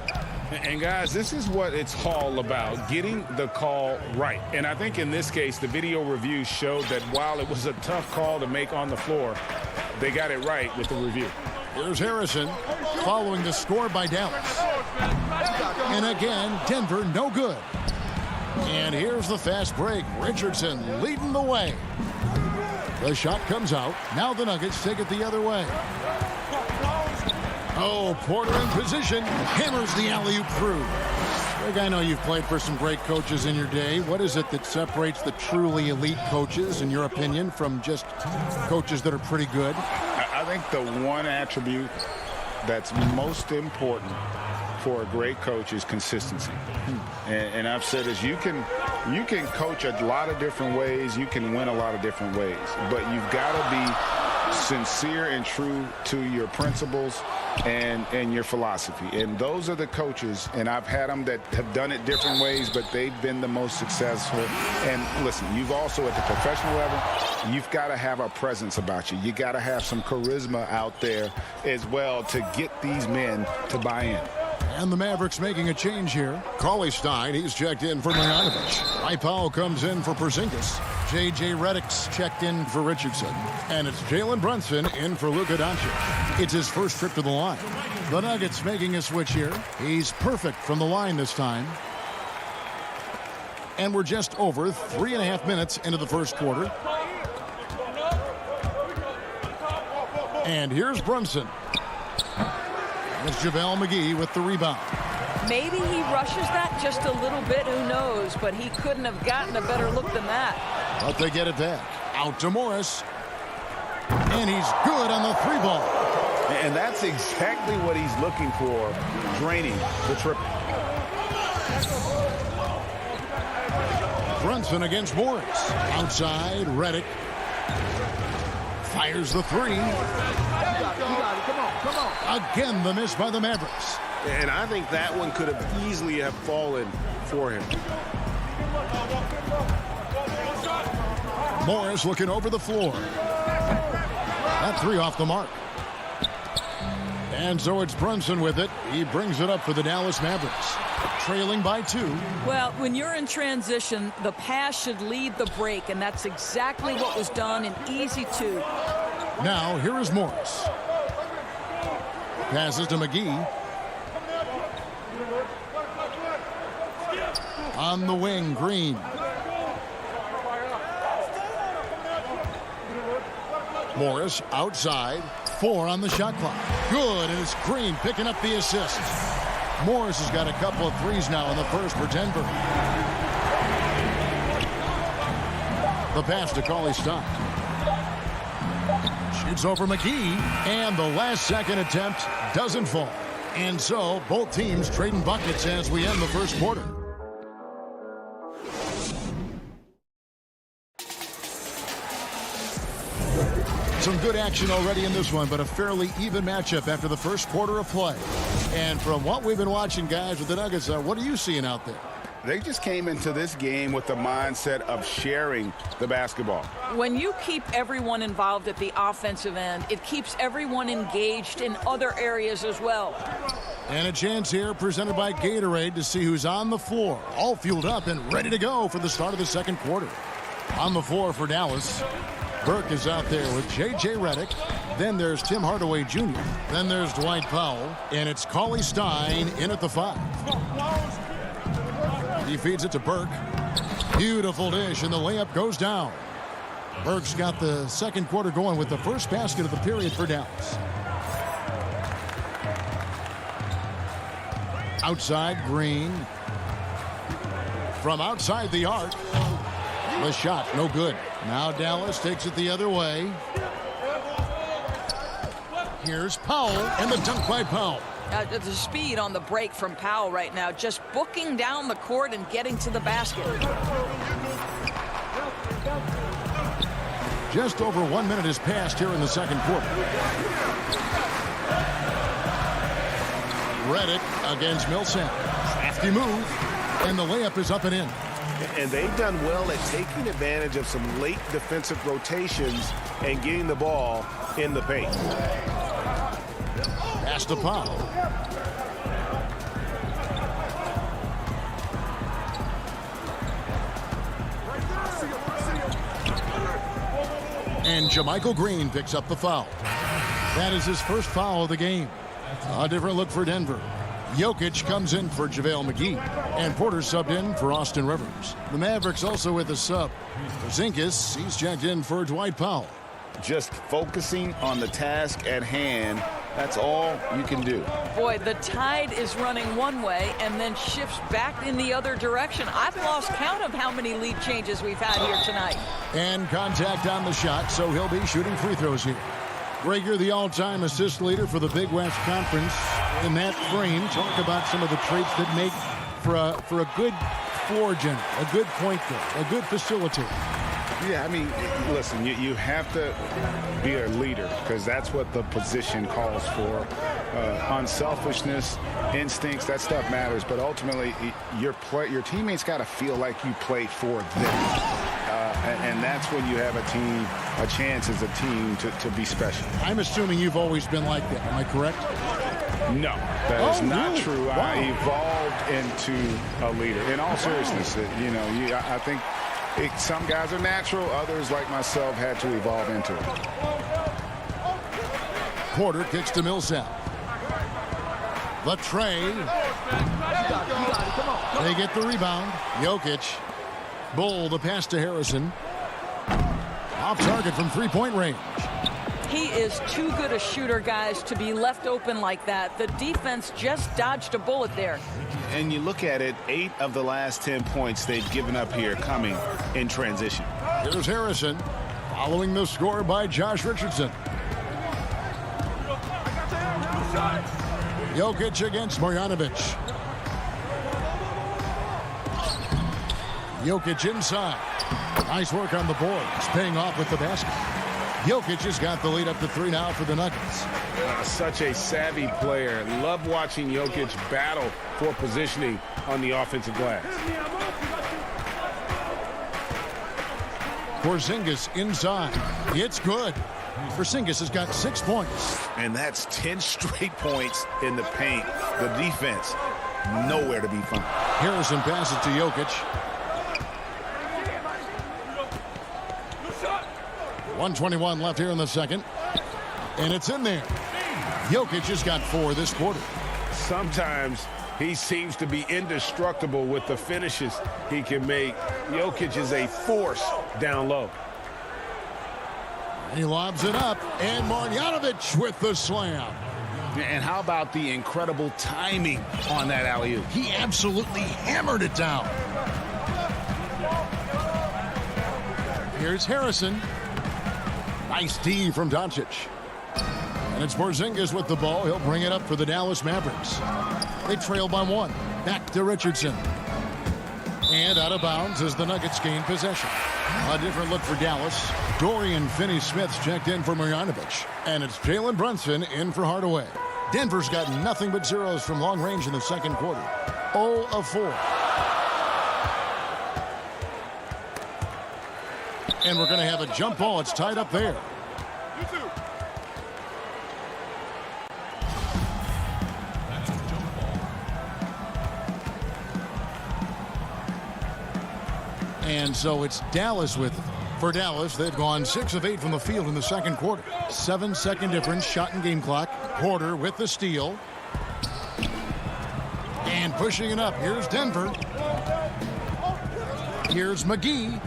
And, guys, this is what it's all about, getting the call right. And I think in this case, the video review showed that while it was a tough call to make on the floor, they got it right with the review. Here's Harrison following the score by Dallas. And again, Denver no good. And here's the fast break. Richardson leading the way. The shot comes out. Now the Nuggets take it the other way. Oh, Porter in position. Hammers the alley-oop through. Greg, I know you've played for some great coaches in your day. What is it that separates the truly elite coaches, in your opinion, from just coaches that are pretty good? I think the one attribute that's most important for a great coach is consistency. And I've said this, you can coach a lot of different ways, you can win a lot of different ways, but you've got to be sincere and true to your principles and your philosophy. And those are the coaches, and I've had them that have done it different ways, but they've been the most successful. And listen, you've also at the professional level, you've got to have a presence about you. You got to have some charisma out there as well to get these men to buy in. And the Mavericks making a change here. Cauley Stein, he's checked in for Marjanovic. Dwight Powell comes in for Porzingis. J.J. Redick's checked in for Richardson. And it's Jalen Brunson in for Luka Doncic. It's his first trip to the line. The Nuggets making a switch here. He's perfect from the line this time. And we're just over 3.5 minutes into the first quarter. And here's Brunson. It's JaVale McGee with the rebound. Maybe he rushes that just a little bit, who knows, but he couldn't have gotten a better look than that. But they get it back. Out to Morris. And he's good on the 3-ball. And that's exactly what he's looking for, draining the triple. Brunson against Morris. Outside, Redick. Fires the 3. Again, the miss by the Mavericks. And I think that one could have easily have fallen for him. Morris looking over the floor. That 3 off the mark. And so it's Brunson with it. He brings it up for the Dallas Mavericks. Trailing by 2. Well, when you're in transition, the pass should lead the break, and that's exactly what was done in easy 2. Now, here is Morris. Passes to McGee. On the wing, Green. Morris outside. 4 on the shot clock. Good, and it's Green picking up the assist. Morris has got a couple of threes now in the first for Denver. The pass to Cauley Stein. Shoots over McGee, and the last second attempt doesn't fall. And so both teams trading buckets as we end the first quarter. Some good action already in this one, but a fairly even matchup after the first quarter of play. And from what we've been watching, guys, with the Nuggets, what are you seeing out there? They just came into this game with the mindset of sharing the basketball. When you keep everyone involved at the offensive end, it keeps everyone engaged in other areas as well. And a chance here presented by Gatorade to see who's on the floor, all fueled up and ready to go for the start of the second quarter. On the floor for Dallas, Burke is out there with J.J. Redick. Then there's Tim Hardaway Jr. Then there's Dwight Powell. And it's Cauley Stein in at the 5. He feeds it to Burke. Beautiful dish, and the layup goes down. Burke's got the second quarter going with the first basket of the period for Dallas. Outside, Green. From outside the arc. The shot, no good. Now Dallas takes it the other way. Here's Powell, and the dunk by Powell. The speed on the break from Powell right now, just booking down the court and getting to the basket. Just over 1 minute has passed here in the second quarter. Redick against Millsap. Crafty move, and the layup is up and in. And they've done well at taking advantage of some late defensive rotations and getting the ball in the paint. Pass to Powell. And JaMychal Green picks up the foul. That is his first foul of the game. A different look for Denver. Jokic comes in for JaVale McGee. And Porter subbed in for Austin Rivers. The Mavericks also with a sub. Porzingis, he's checked in for Dwight Powell. Just focusing on the task at hand, that's all you can do. Boy, the tide is running one way and then shifts back in the other direction. I've lost count of how many lead changes we've had here tonight. And contact on the shot, so he'll be shooting free throws here. Greg, you're the all-time assist leader for the Big West Conference. In that frame, talk about some of the traits that make for a good floor general, a good point guard, a good facilitator. Yeah, I mean, listen, you have to be a leader because that's what the position calls for. unselfishness, instincts, that stuff matters. But ultimately, your teammates got to feel like you played for them. And that's when you have a chance as a team to be special. I'm assuming you've always been like that. Am I correct? No, that is not really? true. Wow. I evolved into a leader. In all seriousness, I think some guys are natural. Others, like myself, had to evolve into it. Porter kicks to Millsap. The tray. They get the rebound. Jokic. Bull the pass to Harrison. Off target from three-point range. He is too good a shooter, guys, to be left open like that. The defense just dodged a bullet there. And you look at it, 8 of the last 10 points they've given up here coming in transition. Here's Harrison following the score by Josh Richardson. Jokic against Marjanovic. Jokic inside. Nice work on the boards, paying off with the basket. Jokic has got the lead up to 3 now for the Nuggets. Such a savvy player. Love watching Jokic battle for positioning on the offensive glass. Porzingis inside. It's good. Porzingis has got 6 points. And that's 10 straight points in the paint. The defense, nowhere to be found. Harrison passes to Jokic. 1:21 left here in the second. And it's in there. Jokic has got 4 this quarter. Sometimes he seems to be indestructible with the finishes he can make. Jokic is a force down low. He lobs it up, and Marjanovic with the slam. And how about the incredible timing on that alley-oop? He absolutely hammered it down. Here's Harrison. Nice D from Doncic. And it's Porzingis with the ball. He'll bring it up for the Dallas Mavericks. They trail by 1. Back to Richardson. And out of bounds as the Nuggets gain possession. A different look for Dallas. Dorian Finney-Smith's checked in for Marjanovic. And it's Jalen Brunson in for Hardaway. Denver's got nothing but zeros from long range in the second quarter. 0 of 4. And we're going to have a jump ball. It's tied up there. And so it's Dallas with it. For Dallas, they've gone 6 of 8 from the field in the second quarter. 7-second difference, shot and game clock. Porter with the steal. And pushing it up. Here's Denver. Here's McGee.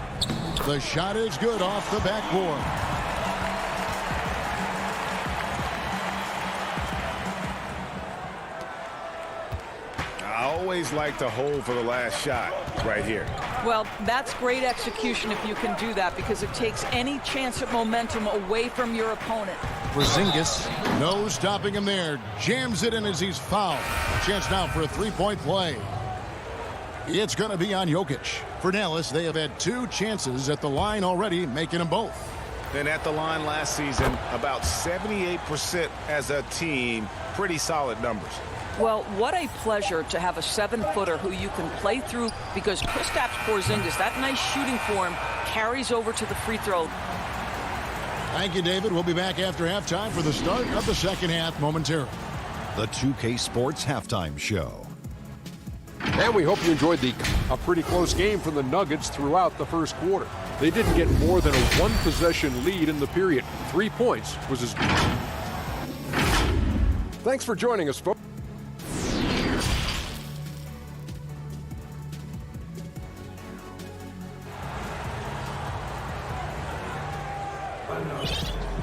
The shot is good off the backboard. I always like to hold for the last shot right here. Well, that's great execution if you can do that, because it takes any chance at momentum away from your opponent. Porzingis, no stopping him there. Jams it in as he's fouled. Chance now for a three-point play. It's going to be on Jokic. For Dallas, they have had 2 chances at the line already, making them both. And at the line last season, about 78% as a team. Pretty solid numbers. Well, what a pleasure to have a 7-footer who you can play through, because Kristaps Porzingis, that nice shooting form, carries over to the free throw. Thank you, David. We'll be back after halftime for the start of the second half momentarily. The 2K Sports Halftime Show. And we hope you enjoyed a pretty close game for the Nuggets throughout the first quarter. They didn't get more than a 1-possession lead in the period. 3 points was as good. Thanks for joining us, folks.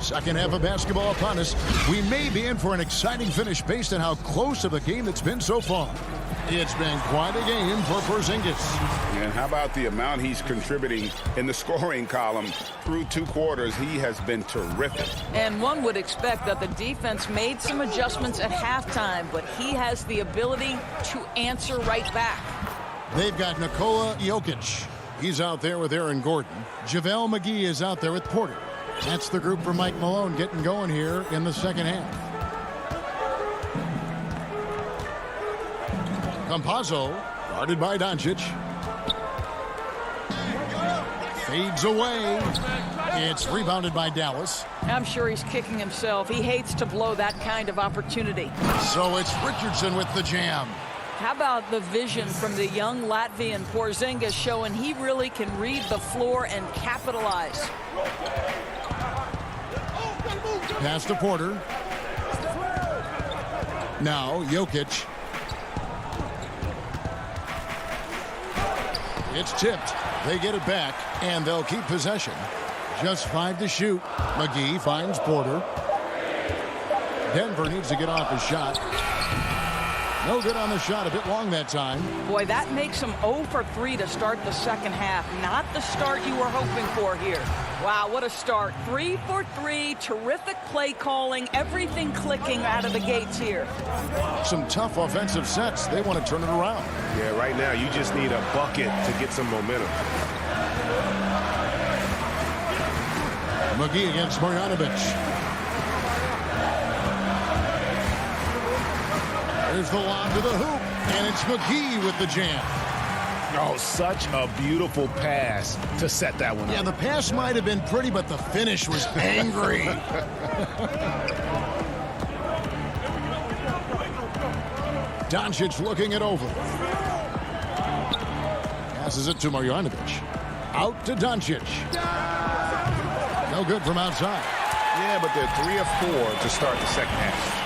Second half of basketball upon us. We may be in for an exciting finish based on how close of a game it's been so far. It's been quite a game for Porzingis. And how about the amount he's contributing in the scoring column through 2 quarters? He has been terrific. And one would expect that the defense made some adjustments at halftime, but he has the ability to answer right back. They've got Nikola Jokic. He's out there with Aaron Gordon. JaVale McGee is out there with Porter. That's the group for Mike Malone getting going here in the second half. Campazzo, guarded by Doncic. Fades away. It's rebounded by Dallas. I'm sure he's kicking himself. He hates to blow that kind of opportunity. So it's Richardson with the jam. How about the vision from the young Latvian Porzingis showing he really can read the floor and capitalize. Pass to Porter. Now Jokic. It's tipped. They get it back, and they'll keep possession. Just 5 to shoot. McGee finds Porter. Denver needs to get off a shot. No good on the shot. A bit long that time. Boy, that makes him 0 for 3 to start the second half. Not the start you were hoping for here. Wow, what a start. 3 for 3. Terrific play calling. Everything clicking out of the gates here. Some tough offensive sets. They want to turn it around. Yeah, right now you just need a bucket to get some momentum. McGee against Marjanovic. There's the lob to the hoop, and it's McGee with the jam. Oh, such a beautiful pass to set that one up. Yeah, the pass might have been pretty, but the finish was angry. Doncic looking it over. Passes it to Marjanovic. Out to Doncic. No good from outside. Yeah, but they're 3 of 4 to start the second half.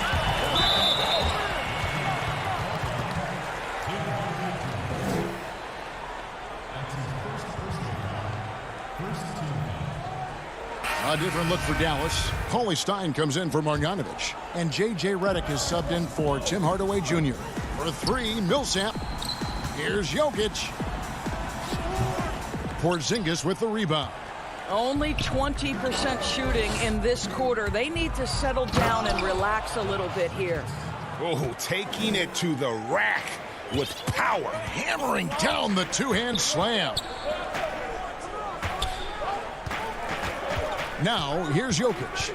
A different look for Dallas. Cauley Stein comes in for Marjanovic. And J.J. Redick is subbed in for Tim Hardaway Jr. For 3, Millsap. Here's Jokic. Porzingis with the rebound. Only 20% shooting in this quarter. They need to settle down and relax a little bit here. Oh, taking it to the rack with power. Hammering down the two-hand slam. Now, here's Jokic.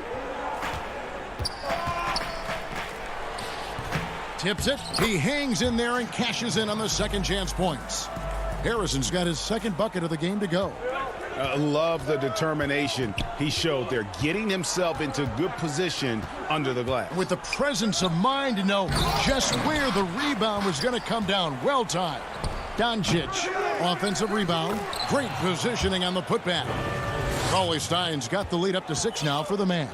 Tips it. He hangs in there and cashes in on the second chance points. Harrison's got his second bucket of the game to go. Love the determination he showed there, getting himself into good position under the glass. With the presence of mind to know just where the rebound was going to come down. Well timed. Doncic, offensive rebound. Great positioning on the putback. Cauley Stein's got the lead up to 6 now for the Mavs.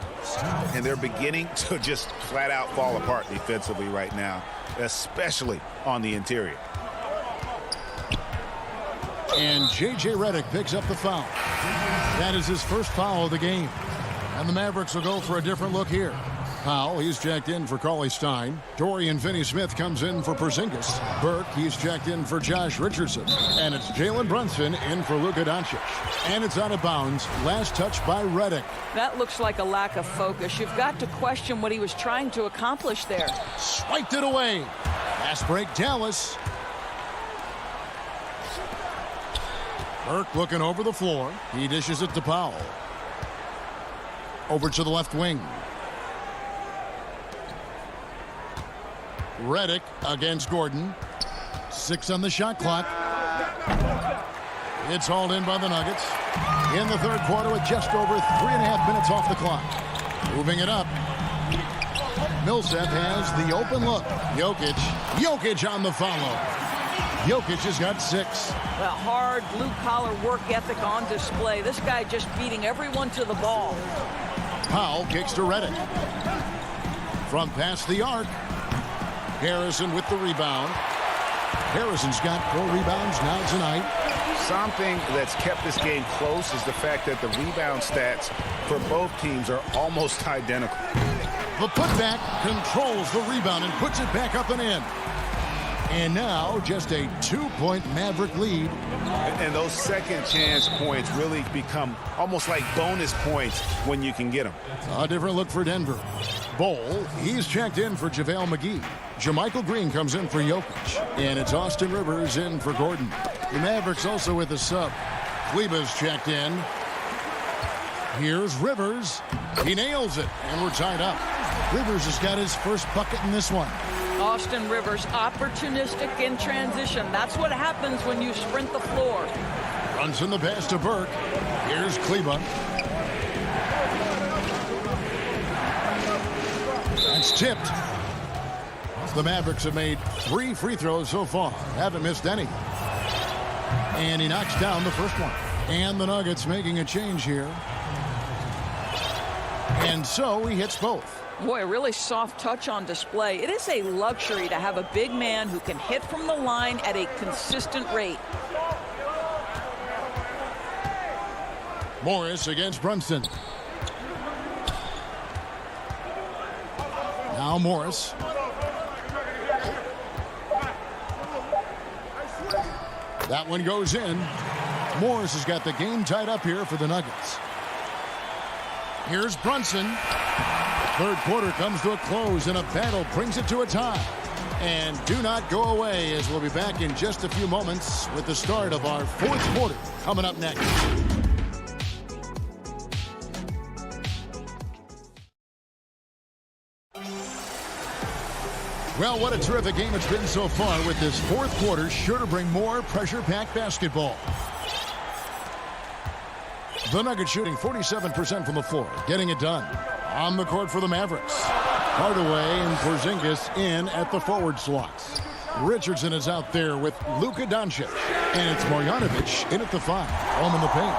And they're beginning to just flat out fall apart defensively right now, especially on the interior. And J.J. Redick picks up the foul. That is his first foul of the game. And the Mavericks will go for a different look here. Powell, he's checked in for Cauley Stein. Dorian Finney-Smith comes in for Porzingis. Burke, he's checked in for Josh Richardson. And it's Jalen Brunson in for Luka Doncic. And it's out of bounds. Last touch by Redick. That looks like a lack of focus. You've got to question what he was trying to accomplish there. Swiped it away. Fast break, Dallas. Burke looking over the floor. He dishes it to Powell. Over to the left wing. Redick against Gordon. 6 on the shot clock. It's hauled in by the Nuggets. In the third quarter with just over 3.5 minutes off the clock. Moving it up. Millsap has the open look. Jokic on the follow. Jokic has got 6. Well, hard blue-collar work ethic on display. This guy just beating everyone to the ball. Powell kicks to Redick. From past the arc. Harrison with the rebound. Harrison's got 4 rebounds now tonight. Something that's kept this game close is the fact that the rebound stats for both teams are almost identical. The putback controls the rebound and puts it back up and in. And now just a 2-point Maverick lead. And those second chance points really become almost like bonus points when you can get them. A different look for Denver. Bowl, he's checked in for JaVale McGee. Jermichael Green comes in for Jokic. And it's Austin Rivers in for Gordon. The Mavericks also with a sub. Kleba's checked in. Here's Rivers. He nails it, and we're tied up. Rivers has got his first bucket in this one. Austin Rivers, opportunistic in transition. That's what happens when you sprint the floor. Runs in the pass to Burke. Here's Kleba. That's tipped. The Mavericks have made 3 free throws so far. Haven't missed any. And he knocks down the first one. And the Nuggets making a change here. And so he hits both. Boy, a really soft touch on display. It is a luxury to have a big man who can hit from the line at a consistent rate. Morris against Brunson. Now Morris. That one goes in. Morris has got the game tied up here for the Nuggets. Here's Brunson. Third quarter comes to a close, and a battle brings it to a tie. And do not go away, as we'll be back in just a few moments with the start of our fourth quarter coming up next. Well, what a terrific game it's been so far, with this fourth quarter sure to bring more pressure-packed basketball. The Nuggets shooting 47% from the floor, getting it done. On the court for the Mavericks. Hardaway and Porzingis in at the forward slots. Richardson is out there with Luka Doncic. And it's Marjanovic in at the 5, home in the paint.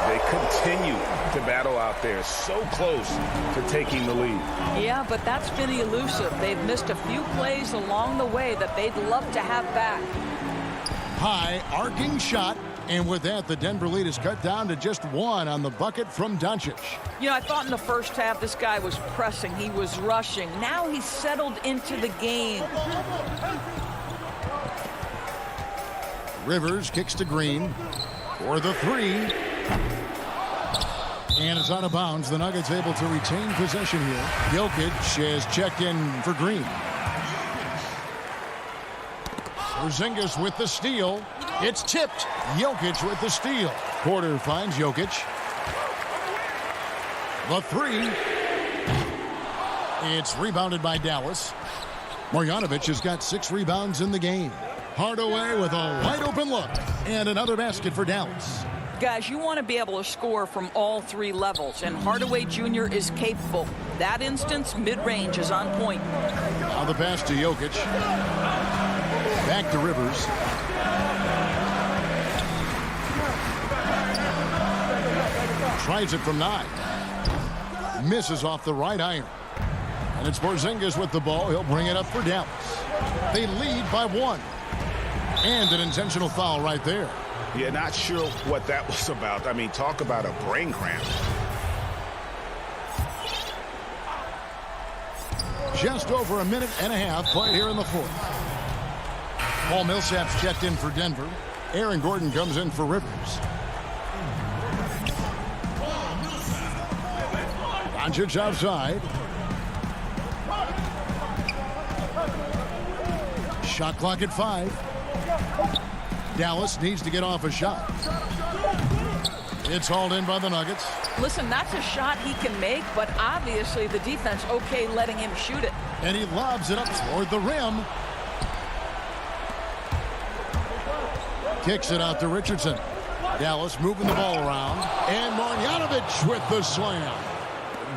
They continue to battle out there, so close to taking the lead. Yeah, but that's been elusive. They've missed a few plays along the way that they'd love to have back. High arcing shot. And with that, the Denver lead is cut down to just 1 on the bucket from Doncic. You know, I thought in the first half this guy was pressing. He was rushing. Now he's settled into the game. Rivers kicks to Green for the 3. And it's out of bounds. The Nuggets able to retain possession here. Jokic has checked in for Green. Porzingis with the steal. It's tipped. Jokic with the steal. Porter finds Jokic. The 3. It's rebounded by Dallas. Marjanovic has got 6 rebounds in the game. Hardaway with a wide open look. And another basket for Dallas. Guys, you want to be able to score from all 3 levels, and Hardaway Jr. is capable. That instance, mid-range is on point. Now the pass to Jokic. Back to Rivers. Tries it from 9. Misses off the right iron. And it's Porzingis with the ball. He'll bring it up for Dallas. They lead by 1. And an intentional foul right there. Yeah, not sure what that was about. I mean, talk about a brain cramp. Just over a minute and a half played here in the fourth. Paul Millsap's checked in for Denver. Aaron Gordon comes in for Rivers. Doncic outside. Shot clock at 5. Dallas needs to get off a shot. It's hauled in by the Nuggets. Listen, that's a shot he can make, but obviously the defense okay letting him shoot it. And he lobs it up toward the rim. Kicks it out to Richardson. Dallas moving the ball around. And Marjanovic with the slam.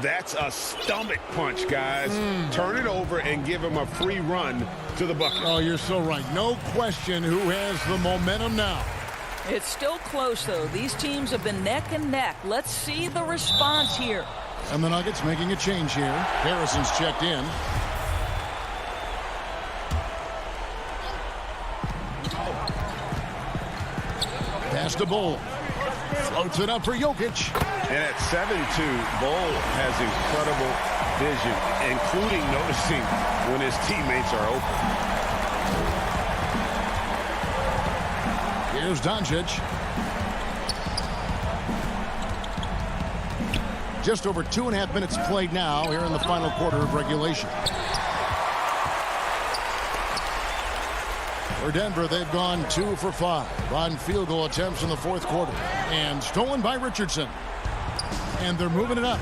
That's a stomach punch, guys. Turn it over and give him a free run to the bucket. Oh, you're so right. No question who has the momentum now. It's still close, though. These teams have been neck and neck. Let's see the response here. And the Nuggets making a change here. Harrison's checked in. Pass to Bull. Floats it up for Jokic. And at 7'2", Bull has incredible vision, including noticing when his teammates are open. Here's Doncic. Just over 2.5 minutes played now here in the final quarter of regulation. For Denver, they've gone 2 for 5 on field goal attempts in the fourth quarter. And stolen by Richardson. And they're moving it up.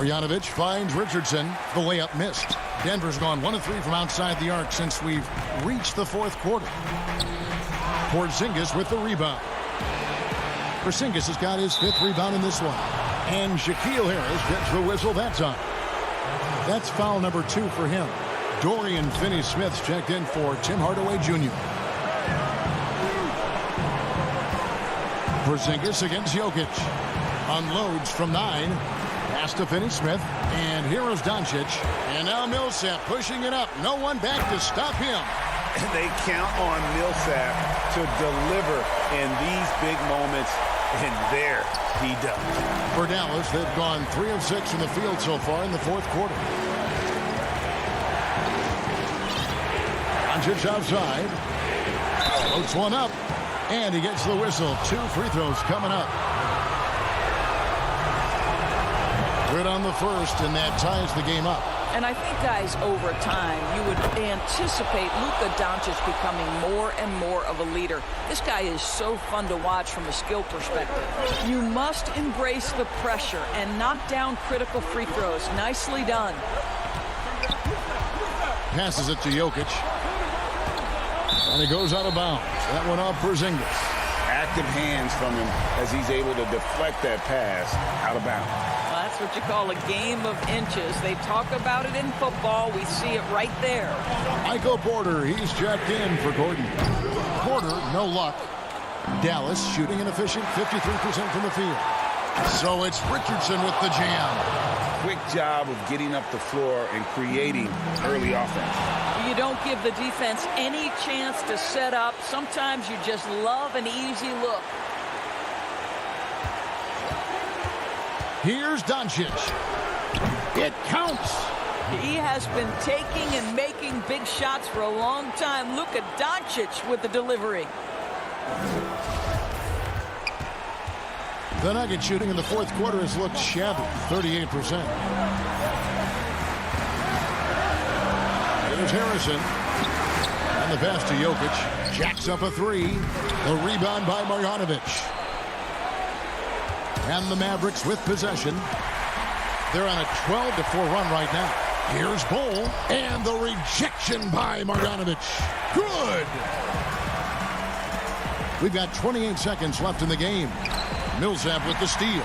Marjanovic finds Richardson. The layup missed. Denver's gone 1 of 3 from outside the arc since we've reached the fourth quarter. Porzingis with the rebound. Porzingis has got his 5th rebound in this one. And Shaquille Harris gets the whistle that time. That's foul number 2 for him. Dorian Finney-Smith's checked in for Tim Hardaway Jr. Porzingis against Jokic. Unloads from 9. Pass to Finney-Smith. And here is Doncic. And now Millsap pushing it up. No one back to stop him. And they count on Millsap to deliver in these big moments. And there he does. For Dallas, they've gone 3 of 6 from the field so far in the fourth quarter. Doncic outside. Floats one up. And he gets the whistle. 2 free throws coming up. Good on the first, and that ties the game up. And I think, guys, over time, you would anticipate Luka Doncic becoming more and more of a leader. This guy is so fun to watch from a skill perspective. You must embrace the pressure and knock down critical free throws. Nicely done. Passes it to Jokic. And it goes out of bounds. That one off Porzingis. Active hands from him as he's able to deflect that pass out of bounds. Well, that's what you call a game of inches. They talk about it in football. We see it right there. Michael Porter, he's checked in for Gordon. Porter, no luck. Dallas shooting an efficient 53% from the field. So it's Richardson with the jam. Quick job of getting up the floor and creating early offense. You don't give the defense any chance to set up. Sometimes you just love an easy look. Here's Doncic. It counts. He has been taking and making big shots for a long time. Luka Doncic with the delivery. The Nuggets shooting in the fourth quarter has looked shabby, 38%. There's Harrison. And the pass to Jokic. Jacks up a 3. The rebound by Marjanovic. And the Mavericks with possession. They're on a 12-4 run right now. Here's Bull. And the rejection by Marjanovic. Good! We've got 28 seconds left in the game. Millsap with the steal.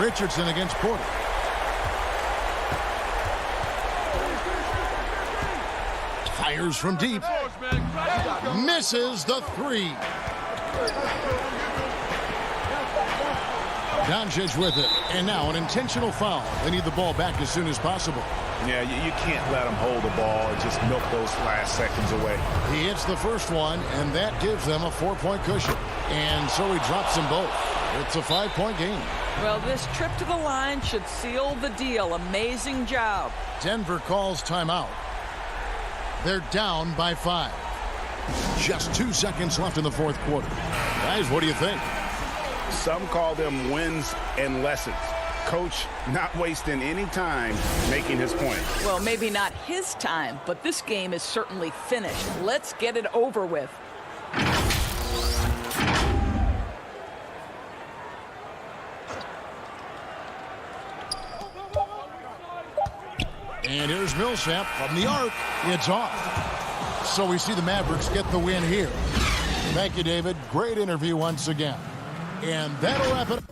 Richardson against Porter. Fires from deep. Misses the 3. Doncic with it. And now an intentional foul. They need the ball back as soon as possible. Yeah, you can't let them hold the ball and just milk those last seconds away. He hits the first one, and that gives them a 4-point cushion. And so he drops them both. It's a 5-point game. Well, this trip to the line should seal the deal. Amazing job. Denver calls timeout. They're down by 5. Just 2 seconds left in the fourth quarter. Guys, what do you think? Some call them wins and lessons. Coach not wasting any time making his point. Well, maybe not his time, but this game is certainly finished. Let's get it over with. And here's Millsap from the arc. It's off. So we see the Mavericks get the win here. Thank you, David. Great interview once again. And that'll wrap it up.